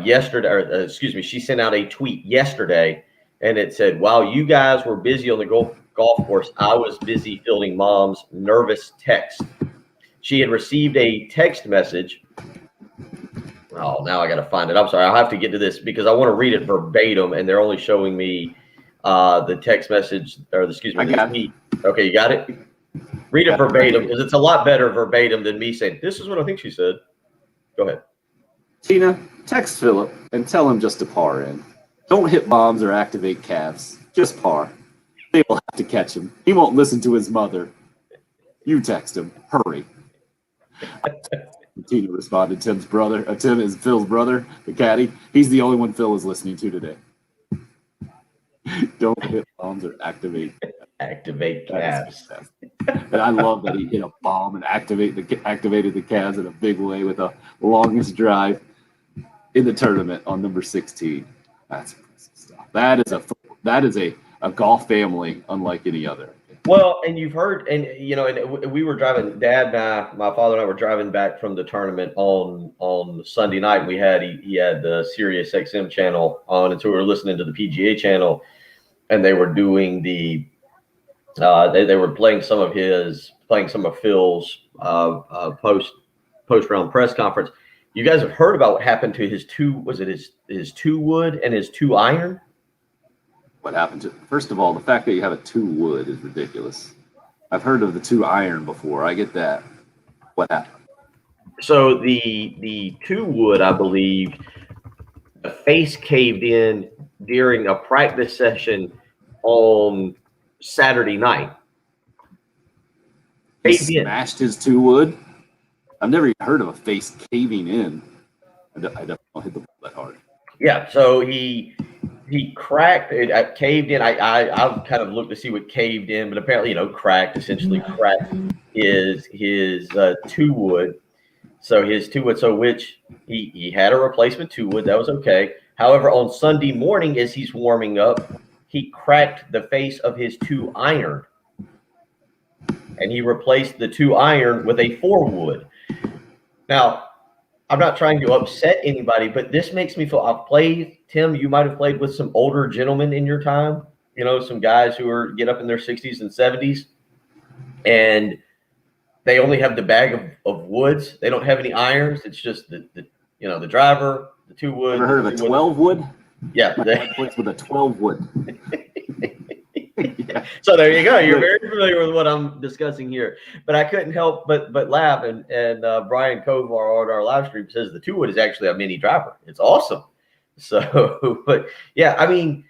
yesterday. She sent out a tweet yesterday, and it said, "While you guys were busy on the golf course, I was busy fielding mom's nervous text. she had received a text message. Oh, now I got to find it. I'm sorry. I'll have to get to this because I want to read it verbatim, and they're only showing me the text message, or excuse me, I the got tweet. Okay, you got it? Read it verbatim because it's a lot better verbatim than me saying, this is what I think she said. Go ahead. Tina, text Philip and tell him just to par in. Don't hit bombs or activate calves. Just par. They will have to catch him. He won't listen to his mother. You text him. Hurry. Tina responded, Tim's brother. Tim is Phil's brother, the caddy. He's the only one Phil is listening to today. Don't hit bombs or activate. Activate calves. And I love that he hit a bomb and activated the Cavs in a big way with the longest drive in the tournament on number 16. That's impressive stuff. That is a golf family unlike any other. Well, and you've heard, and we were driving. Dad and my father and I were driving back from the tournament on Sunday night. He had the Sirius XM channel on, and so we were listening to the PGA channel, and they were doing the. They were playing some of Phil's post round press conference. You guys have heard about what happened to his his 2-wood and his 2-iron? What happened to, first of all, the fact that you have a 2-wood is ridiculous. I've heard of the 2-iron before. I get that. What happened? So the 2-wood, I believe, the face caved in during a practice session on Saturday night. He smashed his 2-wood. I've never even heard of a face caving in. I definitely don't hit the ball that hard. Yeah, so he cracked it, caved in. I've kind of looked to see what caved in, but apparently, cracked his 2-wood. So his 2-wood, so which he had a replacement 2-wood, that was okay. However, on Sunday morning, as he's warming up, he cracked the face of his 2-iron, and he replaced the 2-iron with a 4-wood. Now, I'm not trying to upset anybody, but this makes me feel. I've played, Tim, you might have played with some older gentlemen in your time, some guys who get up in their 60s and 70s, and they only have the bag of woods. They don't have any irons. It's just the driver, the 2-wood. Ever heard of a 12-wood? Yeah. My dad plays with a 12-wood. Yeah. So there you go. You're very familiar with what I'm discussing here. But I couldn't help but laugh. And Brian Kovar on our live stream says the 2-wood is actually a mini driver. It's awesome. So, but yeah, I mean,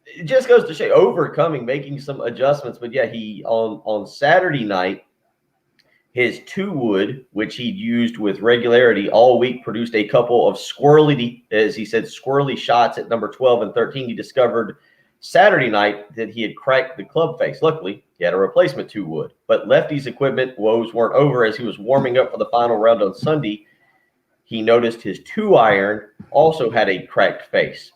it just goes to show overcoming, making some adjustments. But yeah, he on Saturday night, his 2-wood, which he'd used with regularity all week, produced a couple of squirrely, as he said, squirrely shots at number 12 and 13. He discovered Saturday night that he had cracked the club face. Luckily, he had a replacement 2-wood. But Lefty's equipment woes weren't over. As he was warming up for the final round on Sunday, he noticed his 2-iron also had a cracked face.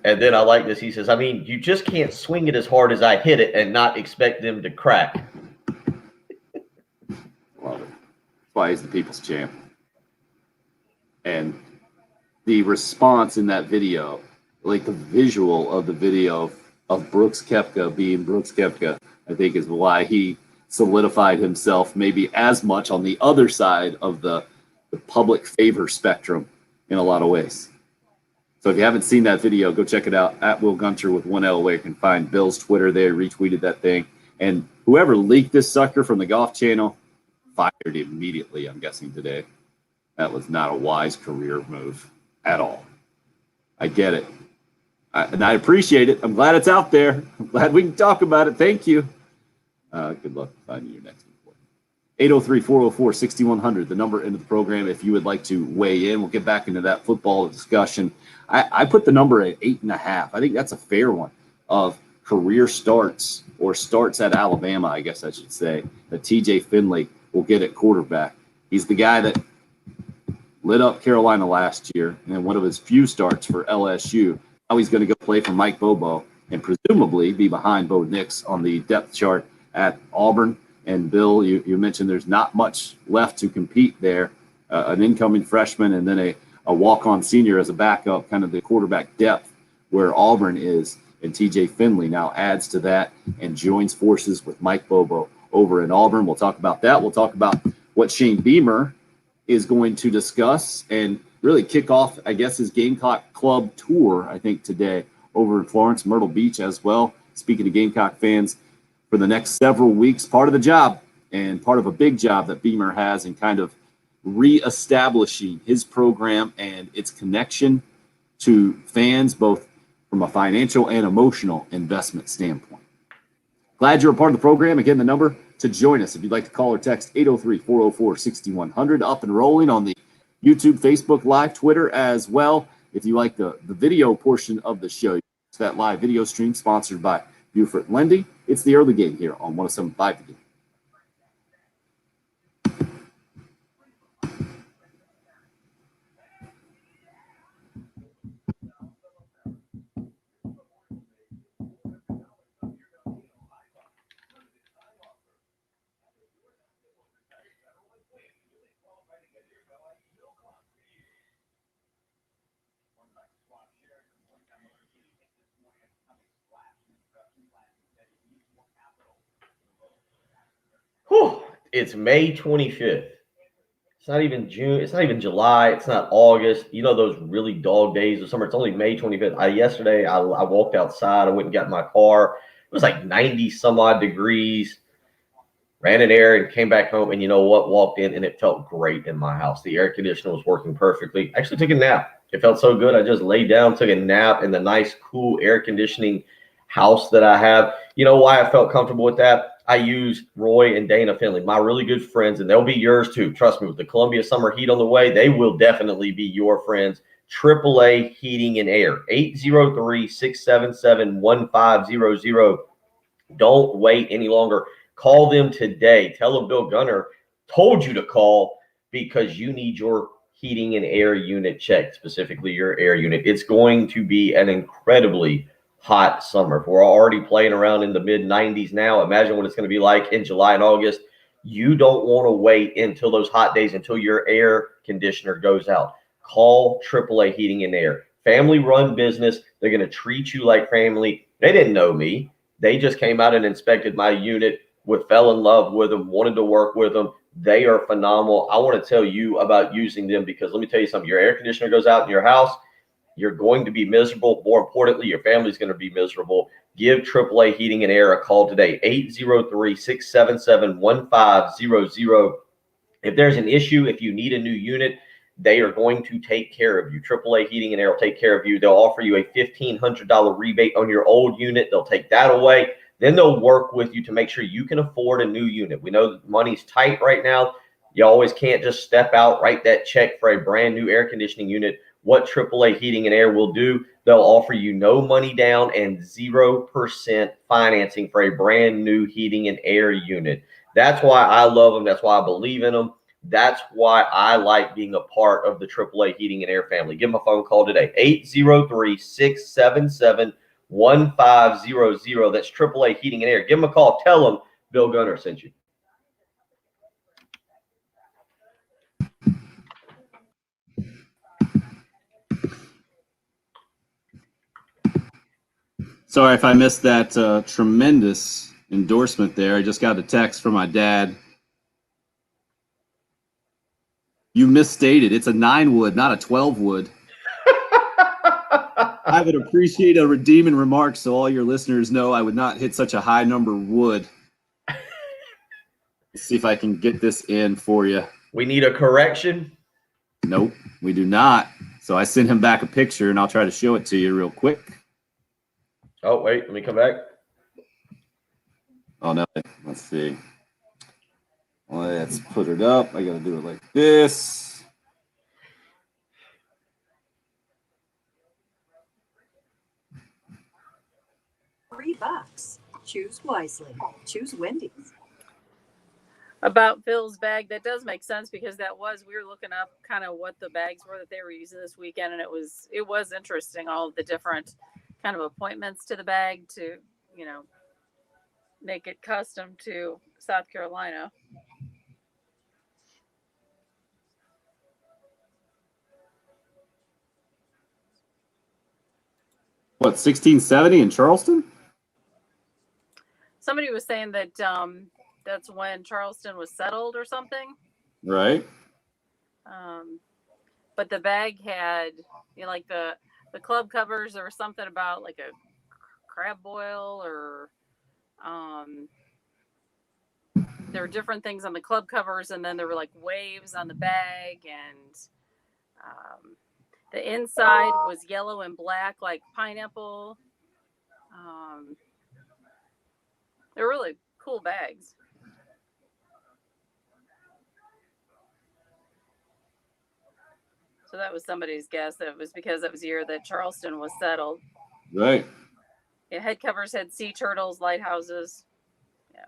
And then I like this. He says, I mean, you just can't swing it as hard as I hit it and not expect them to crack. Love it. That's why he's the people's champ. And the response in that video, like the visual of the video of Brooks Koepka being Brooks Koepka, I think is why he solidified himself maybe as much on the other side of the public favor spectrum in a lot of ways. So if you haven't seen that video, go check it out at Will Gunter with 1L, where you can find Bill's Twitter there, retweeted that thing. And whoever leaked this sucker from the Golf Channel fired immediately, I'm guessing today. That was not a wise career move at all. I get it. And I appreciate it. I'm glad it's out there. I'm glad we can talk about it. Thank you. Good luck finding your next report. 803-404-6100, the number into the program if you would like to weigh in. We'll get back into that football discussion. I put the number at 8.5. I think that's a fair one of career starts, or starts at Alabama, I guess I should say, that TJ Finley will get at quarterback. He's the guy that lit up Carolina last year, and one of his few starts for LSU. Now he's going to go play for Mike Bobo and presumably be behind Bo Nix on the depth chart at Auburn. And Bill, you mentioned there's not much left to compete there. An incoming freshman and then a walk-on senior as a backup, kind of the quarterback depth where Auburn is. And TJ Finley now adds to that and joins forces with Mike Bobo over in Auburn. We'll talk about that. We'll talk about what Shane Beamer is going to discuss and really kick off, I guess, his Gamecock Club tour, I think, today over in Florence, Myrtle Beach as well. Speaking to Gamecock fans for the next several weeks, part of the job and part of a big job that Beamer has in kind of reestablishing his program and its connection to fans, both from a financial and emotional investment standpoint. Glad you're a part of the program. Again, the number to join us, if you'd like to call or text, 803-404-6100, up and rolling on the YouTube, Facebook Live, Twitter as well. If you like the video portion of the show, it's that live video stream sponsored by Buford Lending. It's the early game here on 107.5 The Game. Whew, it's May 25th. It's not even June. It's not even July. It's not August. You know those really dog days of summer. It's only May 25th. Yesterday, I walked outside. I went and got in my car. It was like 90 some odd degrees. Ran an errand, came back home, and you know what? Walked in, and it felt great in my house. The air conditioner was working perfectly. Actually took a nap. It felt so good. I just laid down, took a nap in the nice, cool air conditioning house that I have. You know why I felt comfortable with that? I use Roy and Dana Finley, my really good friends, and they'll be yours too. Trust me, with the Columbia Summer Heat on the way, they will definitely be your friends. AAA Heating and Air, 803-677-1500. Don't wait any longer. Call them today. Tell them Bill Gunner told you to call because you need your heating and air unit checked, specifically your air unit. It's going to be an incredibly hot summer. If we're already playing around in the mid 90s now, imagine what it's going to be like in July and August. You don't want to wait until those hot days, until your air conditioner goes out. Call AAA Heating and Air. Family run business. They're going to treat you like family. They didn't know me. They just came out and inspected my unit, fell in love with them, wanted to work with them. They are phenomenal. I want to tell you about using them because let me tell you something. Your air conditioner goes out in your house, you're going to be miserable. More importantly, your family's going to be miserable. Give AAA Heating and Air a call today, 803-677-1500. If there's an issue, if you need a new unit, they are going to take care of you. AAA Heating and Air will take care of you. They'll offer you a $1,500 rebate on your old unit. They'll take that away. Then they'll work with you to make sure you can afford a new unit. We know that money's tight right now. You always can't just step out, write that check for a brand new air conditioning unit. What AAA Heating and Air will do, they'll offer you no money down and 0% financing for a brand new heating and air unit. That's why I love them. That's why I believe in them. That's why I like being a part of the AAA Heating and Air family. Give them a phone call today, 803-677-1500. That's AAA Heating and Air. Give them a call. Tell them Bill Gunner sent you. Sorry if I missed that tremendous endorsement there. I just got a text from my dad. You misstated. It's a 9-wood, not a 12-wood. I would appreciate a redeeming remark so all your listeners know I would not hit such a high number wood. Let's see if I can get this in for you. We need a correction. Nope, we do not. So I sent him back a picture, and I'll try to show it to you real quick. Oh, wait, let me come back. Oh, no, let's see. Let's put it up. I got to do it like this. $3. Choose wisely. Choose Wendy's. About Phil's bag, that does make sense because we were looking up kind of what the bags were that they were using this weekend, and it was interesting, all of the different kind of appointments to the bag to, make it custom to South Carolina. What, 1670 in Charleston? Somebody was saying that that's when Charleston was settled or something. Right. But the bag had, like the club covers. There was something about like a crab boil, or there were different things on the club covers, and then there were like waves on the bag, and the inside was yellow and black like pineapple. They're really cool bags. So that was somebody's guess. That it was because it was the year that Charleston was settled. Right. Yeah, head covers had sea turtles, lighthouses. Yeah.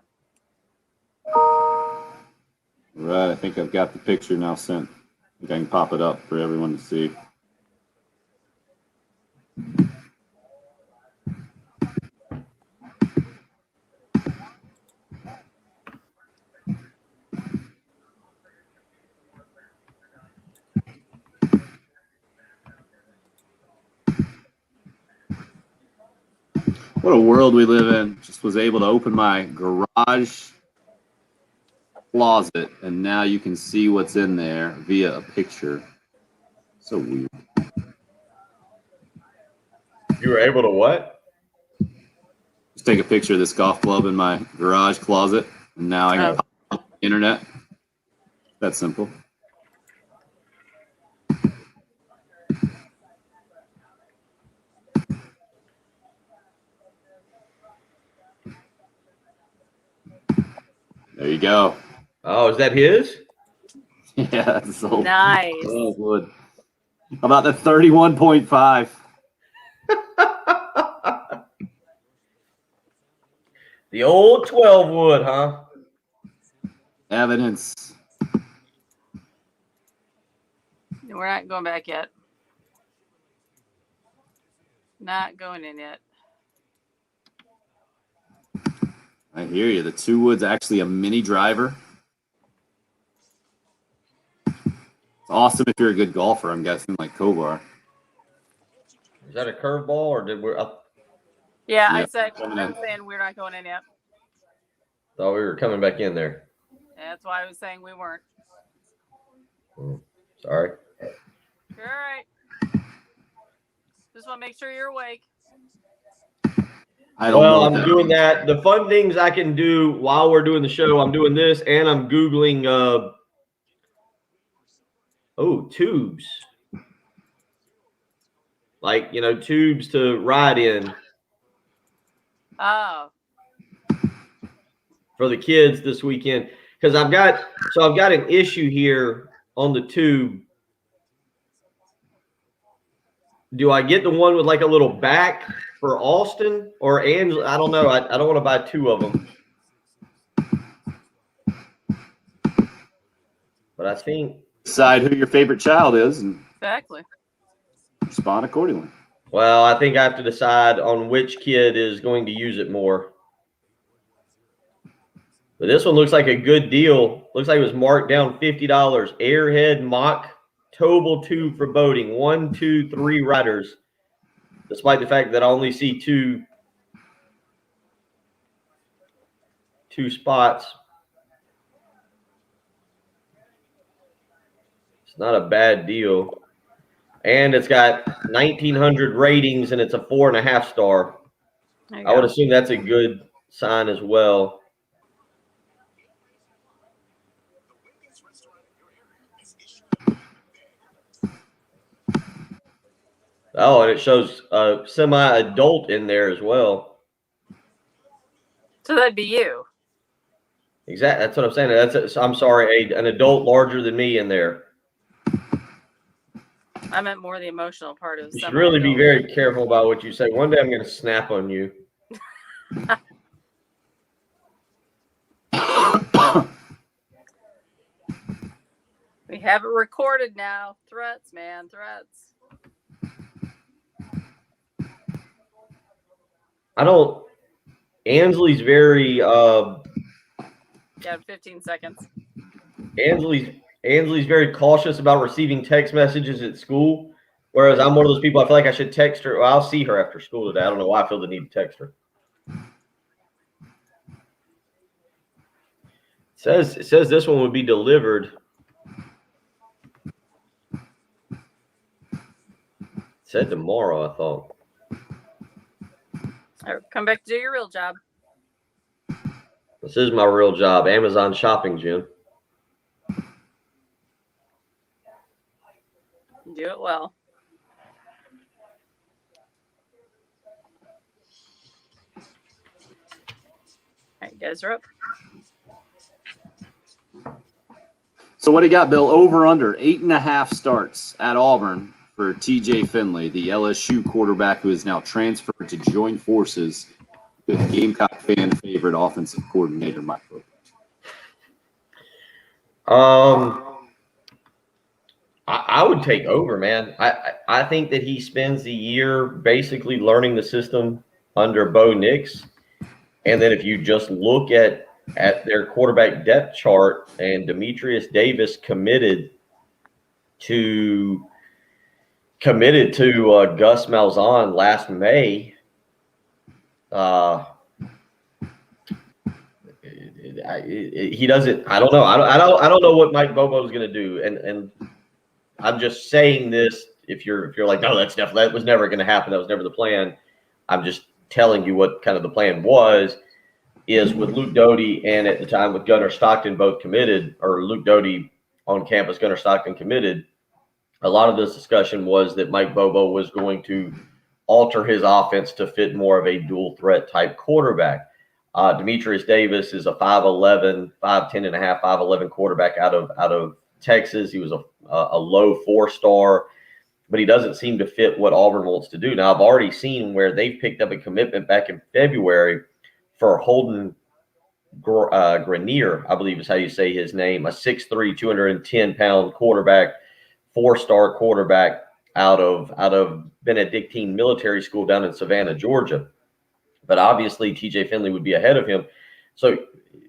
Right. I think I've got the picture now sent. I think I can pop it up for everyone to see. What a world we live in. Just was able to open my garage closet, and now you can see what's in there via a picture. So weird. You were able to what? Just take a picture of this golf club in my garage closet, and now I can pop it on the internet. That's simple. There you go. Oh, is that his? Yeah, that's so Nice. Oh, good. How about the 31.5? The old 12 wood, huh? Evidence. We're not going back yet. Not going in yet. I hear you. The 2 wood's actually a mini driver. It's awesome if you're a good golfer, I'm guessing, like Kovar. Is that a curveball or did we? I Yeah, Yeah, I said coming I in. was saying we're not going in yet. thought we were coming back in there. That's why I was saying we weren't. Sorry. You're all right. Just want to make sure you're awake. I don't Well, know. I'm doing that. The fun things I can do while we're doing the show, I'm doing this, and I'm Googling tubes. Like, tubes to ride in Oh, for the kids this weekend. Because I've got an issue here on the tube. Do I get the one with like a little back for Austin or Angela? I don't know. I don't want to buy 2 of them. But I think, Decide who your favorite child is and exactly. respond accordingly. well, I think I have to decide on which kid is going to use it more. But this one looks like a good deal. Looks like it was marked down $50. Airhead Mock Towable tube for boating. 1, 2, 3 riders. Despite the fact that I only see two spots. It's not a bad deal. And it's got 1,900 ratings, and it's a 4.5 star. There you I would go. assume that's a good sign as well. Oh, and it shows a semi-adult in there as well. So that'd be you. Exactly. That's what I'm saying. I'm sorry, an adult larger than me in there. I meant more the emotional part of You should some. really be very careful about what you say. One day I'm going to snap on you. We have it recorded now. Threats, man, threats. Ansley's very Yeah, 15 seconds. Ansley's very cautious about receiving text messages at school, whereas I'm one of those people. I feel like I should text her. Well, I'll see her after school today. I don't know why I feel the need to text her. It says this one would be delivered. It said tomorrow, I thought. All right, come back to do your real job. This is my real job, Amazon shopping, Jim. Do it well. All right, you guys are up. So what do you got, Bill? Over under 8.5 starts at Auburn for TJ Finley, the LSU quarterback who is now transferred to join forces with Gamecock fan favorite offensive coordinator Mike Bobo. I would take over, man. I think that he spends the year basically learning the system under Bo Nix. And then if you just look at their quarterback depth chart, and Demetrius Davis committed to Gus Malzahn last May. He doesn't. I don't know. I don't know what Mike Bobo is going to do. And I'm just saying this. If you're like, no, that was never going to happen. That was never the plan. I'm just telling you what kind of the plan was. Is with Luke Doty and at the time with Gunnar Stockton both committed, or Luke Doty on campus, Gunnar Stockton committed. A lot of this discussion was that Mike Bobo was going to alter his offense to fit more of a dual threat type quarterback. Demetrius Davis is a 5'11", 5'10 and a half, 5'11 quarterback out of Texas. He was a low 4-star, but he doesn't seem to fit what Auburn wants to do. Now, I've already seen where they've picked up a commitment back in February for Holden Grenier, I believe is how you say his name, a 6'3", 210-pound quarterback, 4-star quarterback out of Benedictine Military School down in Savannah, Georgia. But obviously TJ Finley would be ahead of him. So,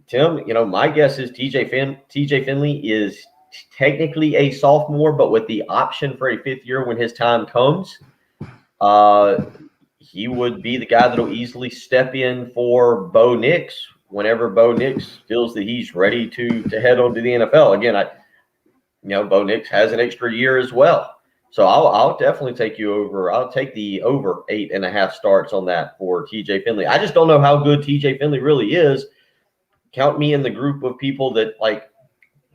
Tim, my guess is TJ Finley is technically a sophomore, but with the option for a 5th year when his time comes. He would be the guy that will easily step in for Bo Nix whenever Bo Nix feels that he's ready to head on to the NFL. Again, Bo Nix has an extra year as well. So I'll definitely take you over. I'll take the over 8.5 starts on that for TJ Finley. I just don't know how good TJ Finley really is. Count me in the group of people that like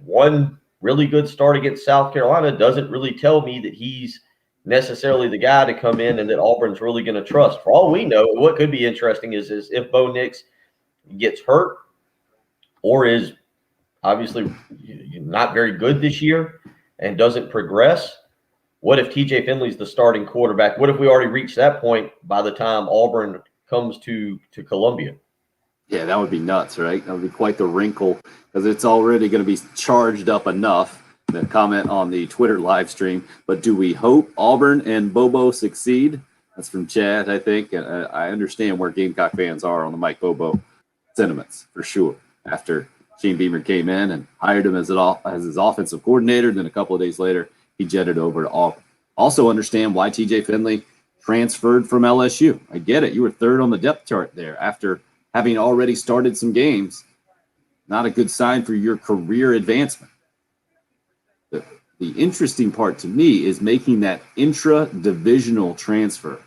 one really good start against South Carolina doesn't really tell me that he's necessarily the guy to come in and that Auburn's really going to trust. For all we know, what could be interesting is if Bo Nix gets hurt or is obviously not very good this year and doesn't progress. What if TJ Finley's the starting quarterback? What if we already reached that point by the time Auburn comes to Columbia? Yeah, that would be nuts, right? That would be quite the wrinkle because it's already going to be charged up enough. The comment on the Twitter live stream, but do we hope Auburn and Bobo succeed? That's from Chad, I think. And I understand where Gamecock fans are on the Mike Bobo sentiments for sure. After Shane Beamer came in and hired him as his offensive coordinator, then a couple of days later, he jetted over to Auburn. Also understand why TJ Finley transferred from LSU. I get it. You were 3rd on the depth chart there after having already started some games. Not a good sign for your career advancement. The interesting part to me is making that intra-divisional transfer,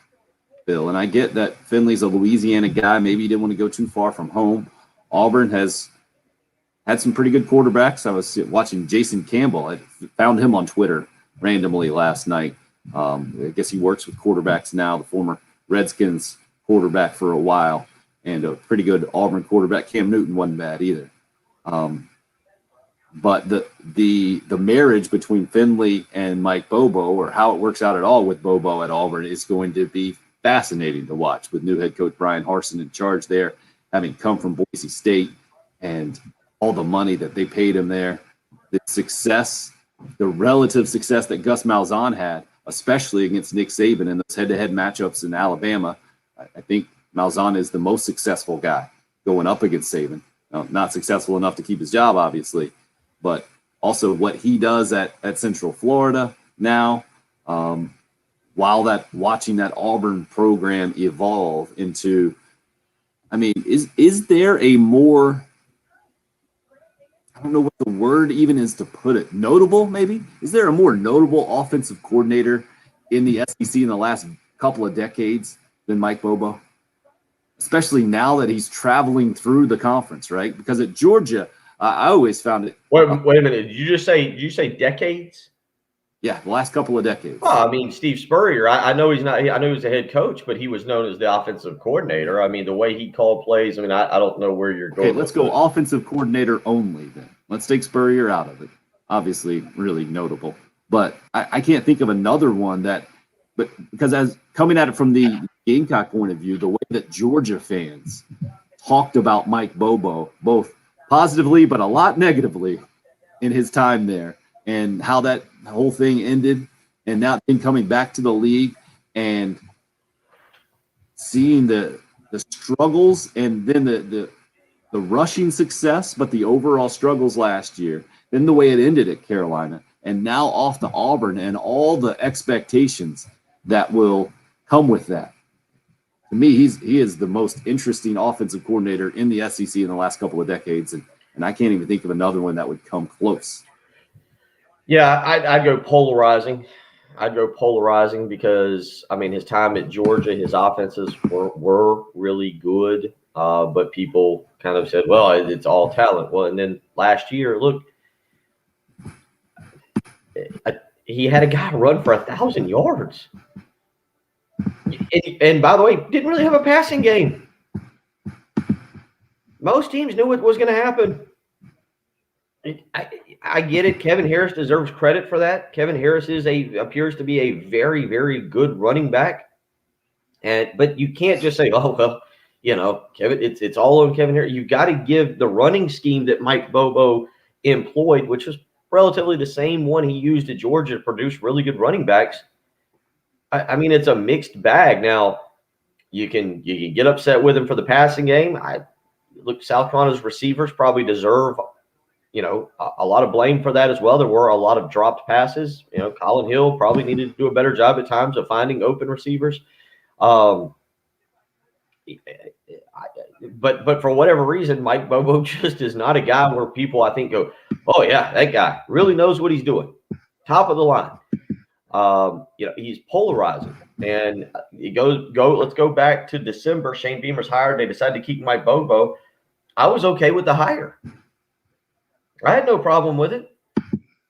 Bill. And I get that Finley's a Louisiana guy. Maybe he didn't want to go too far from home. Auburn has had some pretty good quarterbacks. I was watching Jason Campbell. I found him on Twitter randomly last night. I guess he works with quarterbacks now, the former Redskins quarterback for a while, and a pretty good Auburn quarterback. Cam Newton wasn't bad either. But the marriage between Finley and Mike Bobo, or how it works out at all with Bobo at Auburn, is going to be fascinating to watch with new head coach Brian Harsin in charge there, having come from Boise State and all the money that they paid him there. The success, the relative success that Gus Malzahn had, especially against Nick Saban in those head-to-head matchups in Alabama. I think Malzahn is the most successful guy going up against Saban. Not successful enough to keep his job, obviously, but also what he does at Central Florida now, while watching that Auburn program evolve into, I mean, is there a more I don't know what the word even is to put it. Notable, maybe? Is there a more notable offensive coordinator in the SEC in the last couple of decades than Mike Bobo? Especially now that he's traveling through the conference, right? Because at Georgia, I always found it. Wait a minute. Did you say decades? Yeah, the last couple of decades. Well, I mean, Steve Spurrier, I know he's not, I know he's a head coach, but he was known as the offensive coordinator. I mean, the way he called plays, I mean, I don't know where you're going. Okay, let's go offensive coordinator only then. Let's take Spurrier out of it. Obviously, really notable. But I can't think of another one but because as coming at it from the Gamecock point of view, the way that Georgia fans talked about Mike Bobo, both positively but a lot negatively in his time there, and how that whole thing ended, and now him coming back to the league and seeing the struggles and then the rushing success, but the overall struggles last year, then the way it ended at Carolina, and now off to Auburn and all the expectations that will come with that. To me, he is the most interesting offensive coordinator in the SEC in the last couple of decades, and I can't even think of another one that would come close. Yeah, I'd go polarizing. I'd go polarizing because, I mean, his time at Georgia, his offenses were really good, but people kind of said, well, it's all talent. Well, and then last year, look, he had a guy run for 1,000 yards. And by the way, didn't really have a passing game. Most teams knew what was going to happen. I get it. Kevin Harris deserves credit for that. Kevin Harris appears to be a very, very good running back. But you can't just say, oh, well, you know, Kevin, it's all on Kevin Harris. You've got to give the running scheme that Mike Bobo employed, which was relatively the same one he used at Georgia to produce really good running backs. I mean, it's a mixed bag. Now, you can get upset with him for the passing game. Look, South Carolina's receivers probably deserve, you know, a lot of blame for that as well. There were a lot of dropped passes. You know, Colin Hill probably needed to do a better job at times of finding open receivers. But for whatever reason, Mike Bobo just is not a guy where people, I think, go, oh yeah, that guy really knows what he's doing. Top of the line. You know, he's polarizing. And let's go back to December. Shane Beamer's hired. They decided to keep Mike Bobo. I was okay with the hire. I had no problem with it.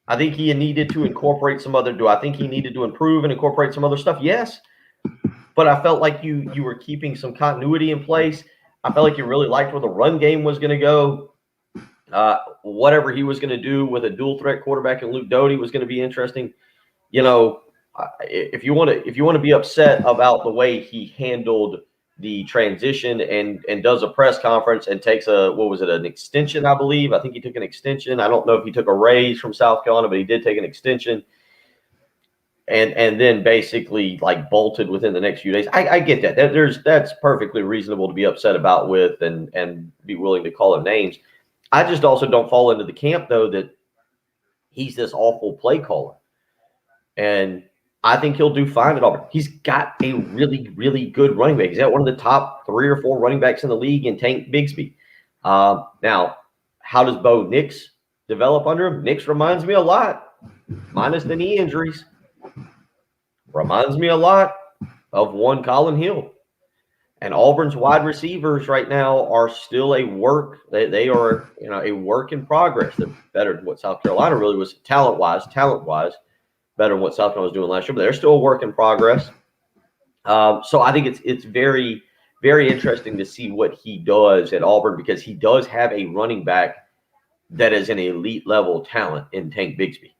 I think he needed to incorporate some other. Do I think he needed to improve and incorporate some other stuff? Yes. But I felt like you were keeping some continuity in place. I felt like you really liked where the run game was going to go. Whatever he was going to do with a dual threat quarterback and Luke Doty was going to be interesting. You know, if you want to be upset about the way he handled the transition and does a press conference and takes an extension, I believe. I think he took an extension. I don't know if he took a raise from South Carolina, but he did take an extension. And then basically like bolted within the next few days. I get that. That's perfectly reasonable to be upset about with and be willing to call him names. I just also don't fall into the camp though that he's this awful play caller. And I think he'll do fine at Auburn. He's got a really, really good running back. He's got one of the top 3 or 4 running backs in the league in Tank Bigsby. Now, how does Bo Nix develop under him? Nix reminds me a lot, minus the knee injuries. Reminds me a lot of one Colin Hill. And Auburn's wide receivers right now are still a work. They are, you know, a work in progress. They're better than what South Carolina really was talent-wise, better than what South Carolina was doing last year, but they're still a work in progress. So I think it's very, very interesting to see what he does at Auburn because he does have a running back that is an elite level talent in Tank Bigsby.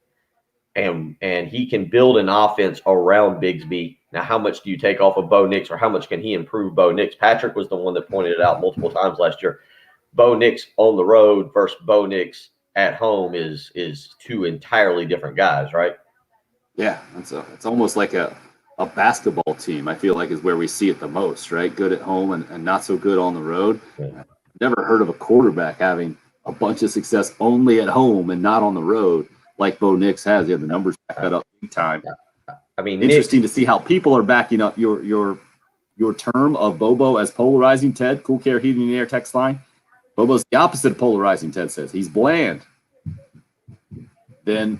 And he can build an offense around Bigsby. Now, how much do you take off of Bo Nix or how much can he improve Bo Nix? Patrick was the one that pointed it out multiple times last year. Bo Nix on the road versus Bo Nix at home is 2 entirely different guys, right? Yeah, it's almost like a basketball team, I feel like is where we see it the most, right? Good at home and not so good on the road. Yeah. Never heard of a quarterback having a bunch of success only at home and not on the road like Bo Nix has. Yeah, the numbers back that up big time. I mean, interesting to see how people are backing up your term of Bobo as polarizing. Ted, Cool Care Heating and Air text line. Bobo's the opposite of polarizing, Ted says. He's bland. then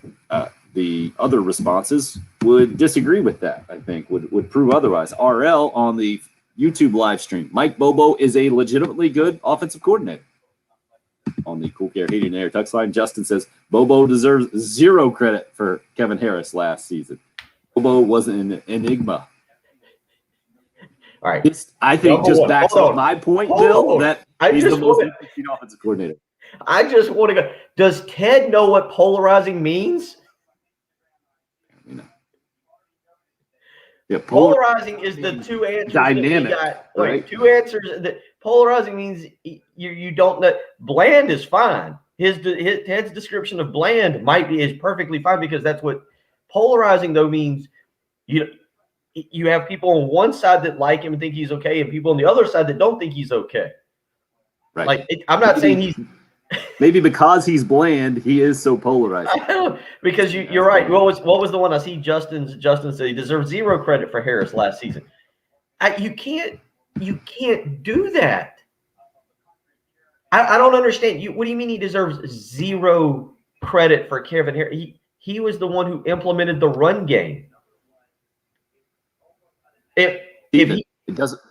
the other responses would disagree with that. I think would prove otherwise. RL on the YouTube live stream. Mike Bobo is a legitimately good offensive coordinator. On the Cool Care Heating and Air text line, Justin says Bobo deserves zero credit for Kevin Harris last season. Bobo was an enigma. All right. I think Hold just on, backs hold up on. my point, Hold Bill, on. that I he's just the most wanna- interesting offensive coordinator. I just want to go. Does Ted know what polarizing means? You know. Yeah, Polarizing is the two answers. Dynamic, that we got. right? Wait, two answers. That polarizing means you don't know. Bland is fine. His Ted's description of bland is perfectly fine because that's what polarizing though means. You have people on one side that like him and think he's okay, and people on the other side that don't think he's okay. Right. Like I'm not saying he's maybe because he's bland, he is so polarized. because you're right. What was the one I see? Justin said he deserves zero credit for Harris last season. You can't do that. I don't understand. What do you mean he deserves zero credit for Kevin Harris? He was the one who implemented the run game. It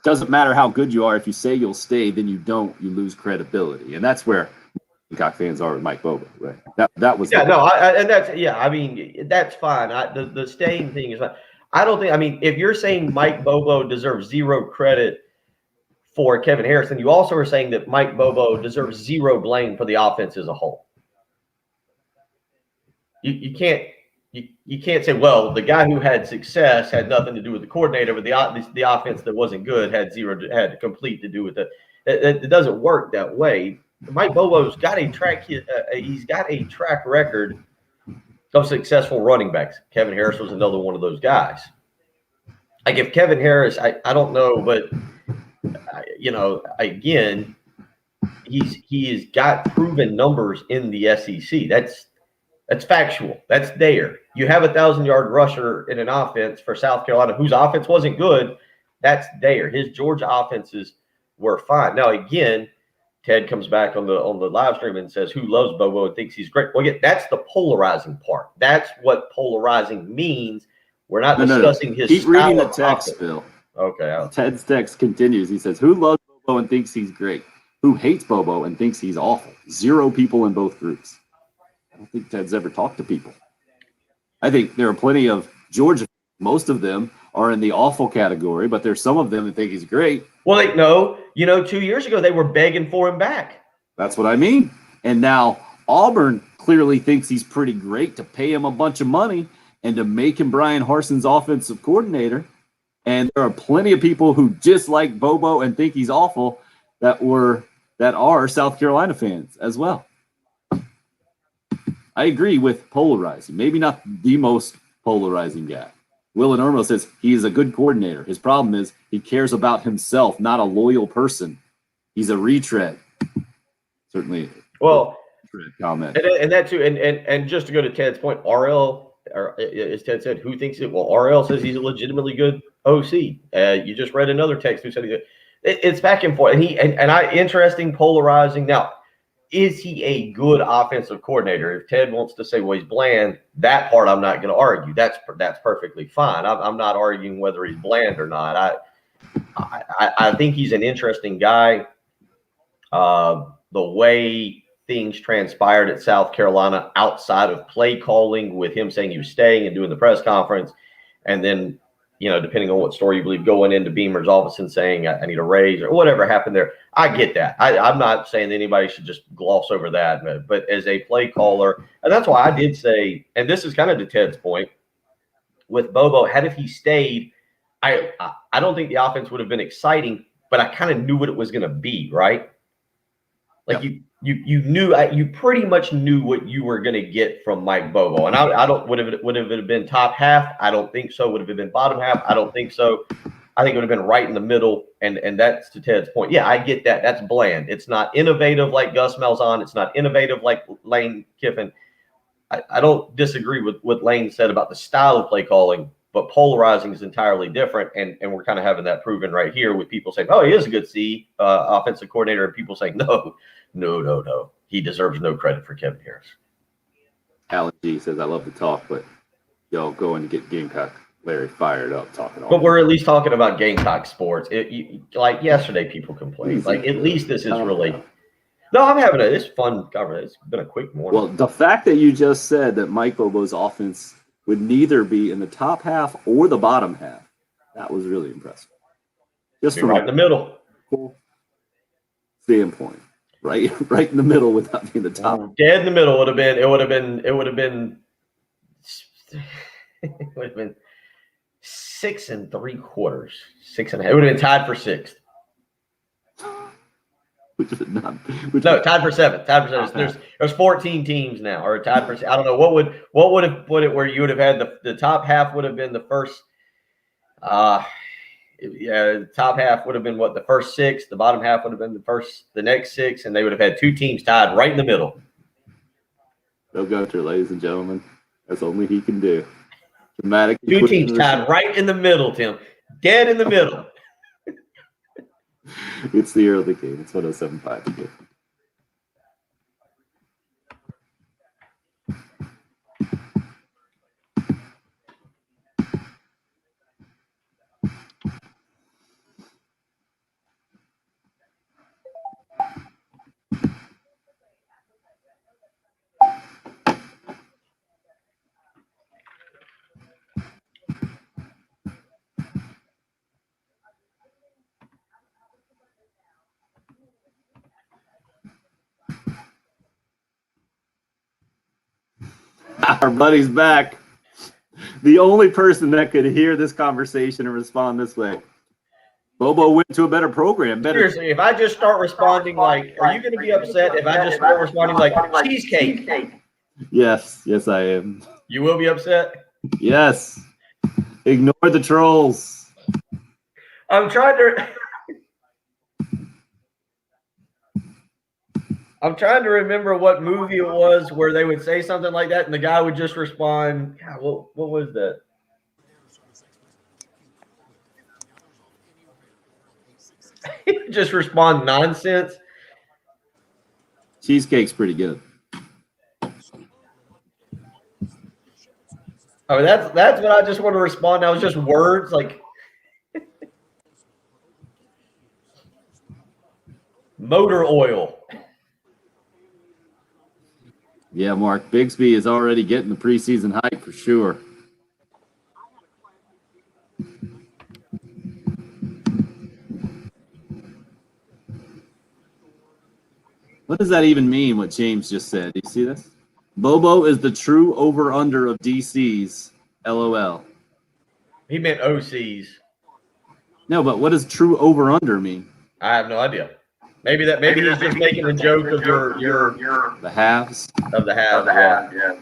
doesn't matter how good you are. If you say you'll stay, then you don't. You lose credibility, and that's where Gamecock fans are with Mike Bobo, right? That was I mean that's fine. The staying thing is fine. I don't think. I mean, if you're saying Mike Bobo deserves zero credit for Kevin Harris, then you also are saying that Mike Bobo deserves zero blame for the offense as a whole. You can't say, well, the guy who had success had nothing to do with the coordinator, but the offense that wasn't good had complete to do with it. It doesn't work that way. Mike Bobo's got a track. He's got a track record of successful running backs. Kevin Harris was another one of those guys. Like if Kevin Harris, I don't know, but again, he's got proven numbers in the SEC. That's factual. That's there. You have 1,000-yard rusher in an offense for South Carolina whose offense wasn't good. That's there. His Georgia offenses were fine. Now, again, Ted comes back on the live stream and says, who loves Bobo and thinks he's great? Well, again, that's the polarizing part. That's what polarizing means. We're not discussing his Keep reading the style of text, offense. Bill. Okay. Ted's text continues. He says, who loves Bobo and thinks he's great? Who hates Bobo and thinks he's awful? Zero people in both groups. I don't think Ted's ever talked to people. I think there are plenty of Georgia. Most of them are in the awful category, but there's some of them that think he's great. Well, no. 2 years ago, they were begging for him back. That's what I mean. And now Auburn clearly thinks he's pretty great to pay him a bunch of money and to make him Brian Harson's offensive coordinator. And there are plenty of people who just like Bobo and think he's awful that are South Carolina fans as well. I agree with polarizing. Maybe not the most polarizing guy. Will and Irmo says he is a good coordinator. His problem is he cares about himself, not a loyal person. He's a retread. Certainly. Well, comment. And that too. And just to go to Ted's point, RL, or as Ted said, who thinks it? Well, RL says he's a legitimately good OC. You just read another text who said it's back and forth. And interesting polarizing. Now, is he a good offensive coordinator? If Ted wants to say, well, he's bland, that part I'm not going to argue. That's perfectly fine. I'm not arguing whether he's bland or not. I think he's an interesting guy. The way things transpired at South Carolina outside of play calling, with him saying he was staying and doing the press conference, and then, depending on what story you believe, going into Beamer's office and saying, I need a raise or whatever happened there. I get that. I'm not saying that anybody should just gloss over that, but as a play caller, and that's why I did say, and this is kind of to Ted's point, with Bobo, if he stayed, I don't think the offense would have been exciting, but I kind of knew what it was going to be, right? Like you knew, you pretty much knew what you were going to get from Mike Bobo. And I don't, would it have been top half? I don't think so. Would it have been bottom half? I don't think so. I think it would have been right in the middle. And that's to Ted's point. Yeah, I get that. That's bland. It's not innovative like Gus Malzahn. It's not innovative like Lane Kiffin. I don't disagree with what Lane said about the style of play calling, but polarizing is entirely different. And we're kind of having that proven right here with people saying, oh, he is a good offensive coordinator. And people saying, no. He deserves no credit for Kevin Harris. Alan G says, I love to talk, but y'all go and get Gamecock Larry fired up talking all But we're at least talking about Gamecock sports. Like yesterday, people complained. Easy. Like, at least this is Calm really. down. No, I'm having this fun cover. It's been a quick morning. Well, the fact that you just said that Mike Bobo's offense would neither be in the top half or the bottom half, that was really impressive. Just Be from right in the middle. a standpoint, right in the middle without being the top. Dead in the middle would have been. It would have been 6 3/4, 6.5. It would have been tied for sixth. Which is not. No, tied for seventh. Tied for seventh. There's 14 teams now, or tied for. I don't know what would have put it where you would have had the top half would have been the first. The top half would have been what, the first six. The bottom half would have been the next six, and they would have had two teams tied right in the middle. Bill Gunter, ladies and gentlemen, that's only he can do. Dramatic. Two teams tied right in the middle, Tim. Dead in the middle. It's the early game. It's 107.5 again. Our buddy's back. The only person that could hear this conversation and respond this way. Bobo went to a better program. Seriously, if I just start responding like, are you going to be upset if I just start responding like cheesecake? Yes, I am. You will be upset? Yes. Ignore the trolls. I'm trying to remember what movie it was where they would say something like that and the guy would just respond. God, what was that? He would just respond nonsense. Cheesecake's pretty good. I mean, that's what I just want to respond. That was just words like motor oil. Yeah, Mark. Bigsby is already getting the preseason hype for sure. What does that even mean, what James just said? Do you see this? Bobo is the true over-under of DC's. LOL. He meant OCs. No, but what does true over-under mean? I have no idea. Maybe he's just making a joke of your The halves? of the half. Yeah.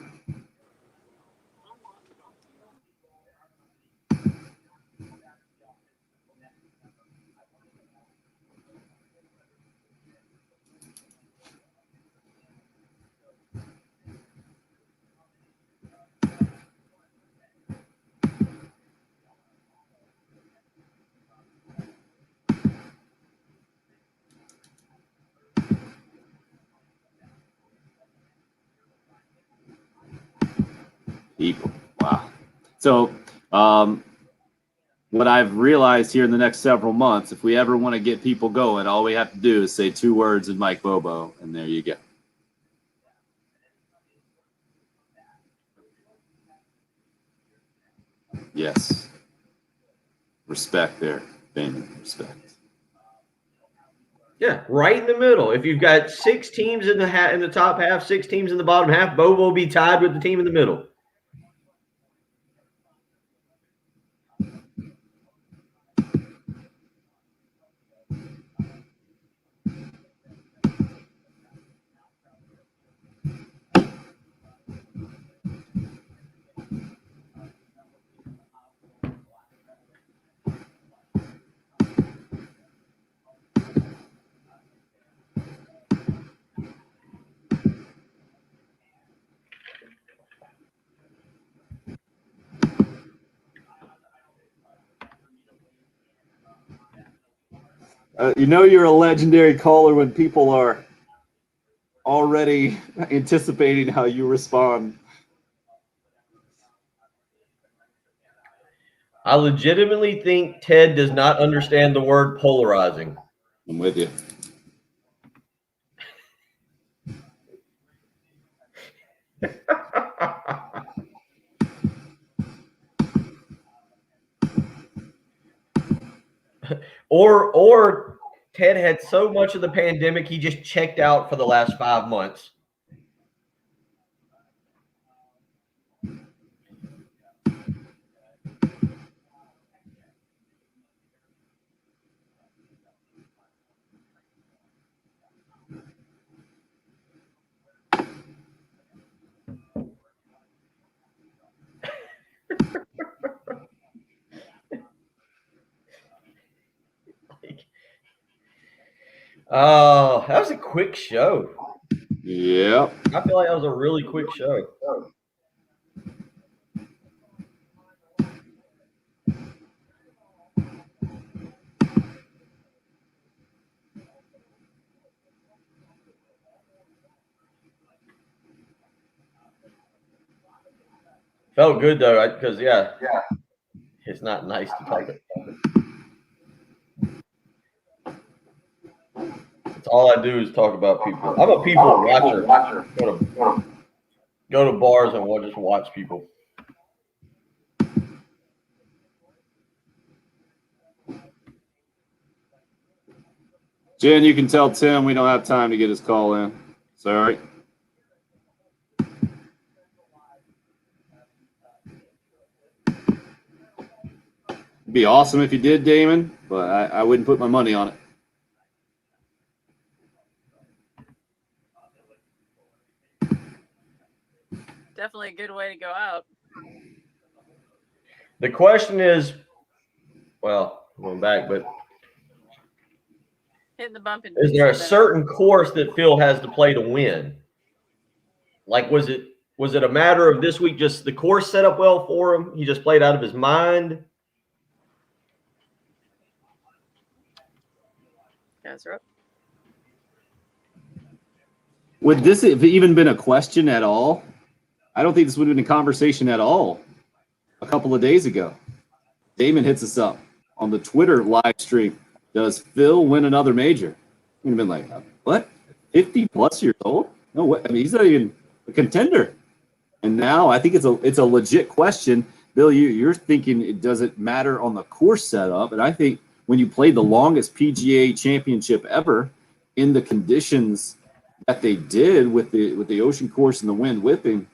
People. Wow. So, what I've realized here in the next several months, if we ever want to get people going, all we have to do is say 2 words in Mike Bobo, and there you go. Yes. Respect there, Damon. Respect. Yeah, right in the middle. If you've got 6 teams in the top half, 6 teams in the bottom half, Bobo will be tied with the team in the middle. You know you're a legendary caller when people are already anticipating how you respond I legitimately think Ted does not understand the word polarizing. I'm with you. Or Ted had so much of the pandemic he just checked out for the last 5 months. Oh, that was a quick show. Yep. I feel like that was a really quick show. Felt good though, because it's not nice to talk about. It's all I do is talk about people. I'm a people watcher. Go to bars and just watch people. Jen, you can tell Tim we don't have time to get his call in. Sorry. It'd be awesome if you did, Damon, but I wouldn't put my money on it. Definitely a good way to go out. The question is, well, going back, but Hitting the bump. is there a certain course that Phil has to play to win? Like, was it a matter of this week just the course set up well for him? He just played out of his mind? Guys are up. Would this have even been a question at all? I don't think this would have been a conversation at all a couple of days ago. Damon hits us up on the Twitter live stream. Does Phil win another major? We'd have been like, what? 50 plus years old? No way. I mean, he's not even a contender. And now I think it's a legit question. Bill, you're thinking it doesn't matter on the course setup. And I think when you play the longest PGA championship ever in the conditions that they did with the ocean course and the wind whipping,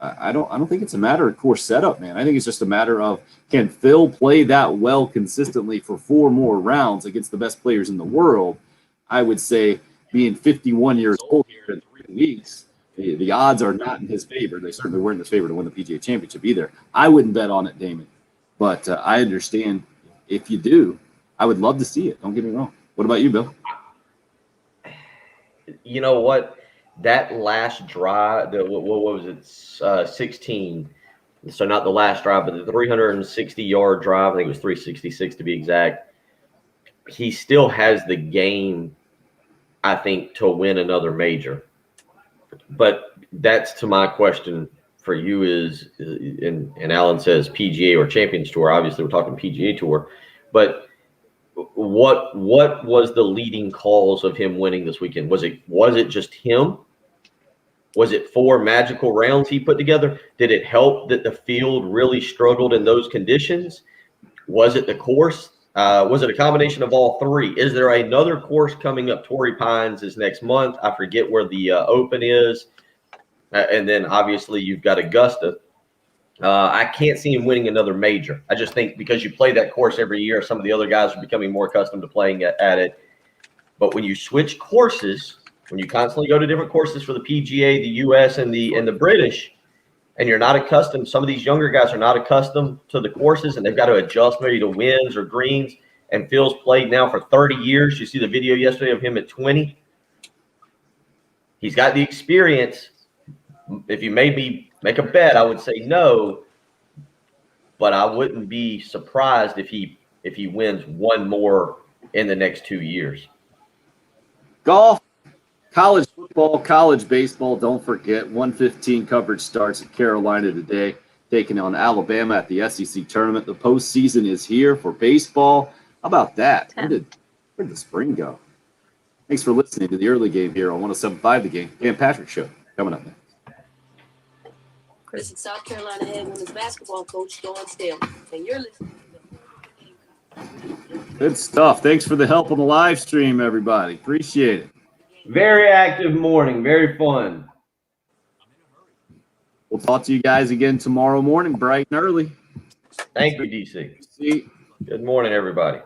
I don't think it's a matter of course setup, man. I think it's just a matter of, can Phil play that well consistently for 4 more rounds against the best players in the world? I would say, being 51 years old here in 3 weeks, the odds are not in his favor. They certainly weren't in his favor to win the PGA Championship either. I wouldn't bet on it, Damon. But I understand if you do, I would love to see it. Don't get me wrong. What about you, Bill? You know what? That last drive, what was it? 16. So not the last drive, but the 360-yard drive. I think it was 366 to be exact. He still has the game, I think, to win another major. But that's to my question for you is, and Alan says PGA or Champions Tour. Obviously, we're talking PGA Tour. But what was the leading cause of him winning this weekend? Was it just him? Was it 4 magical rounds he put together? Did it help that the field really struggled in those conditions? Was it the course? Was it a combination of all 3? Is there another course coming up? Torrey Pines is next month. I forget where the Open is. And then obviously you've got Augusta. I can't see him winning another major. I just think because you play that course every year, some of the other guys are becoming more accustomed to playing at it. But when you switch courses, when you constantly go to different courses for the PGA, the US, and the British, and you're not accustomed, some of these younger guys are not accustomed to the courses, and they've got to adjust maybe to winds or greens. And Phil's played now for 30 years. You see the video yesterday of him at 20. He's got the experience. If you made me make a bet, I would say no, but I wouldn't be surprised if he wins one more in the next 2 years. Golf, college football, college baseball. Don't forget, 1:15 coverage starts at Carolina today. taking on Alabama at the SEC tournament. The postseason is here for baseball. How about that? Where'd the spring go? Thanks for listening to the early game here on 107.5 The Game. Dan Patrick Show coming up next. This is South Carolina head women's basketball coach Dawn Staley, and you're listening to Good stuff. Thanks for the help on the live stream, everybody. Appreciate it. Very active morning, very fun. We'll talk to you guys again tomorrow morning, bright and early. Thank you, DC. See. Good morning, everybody.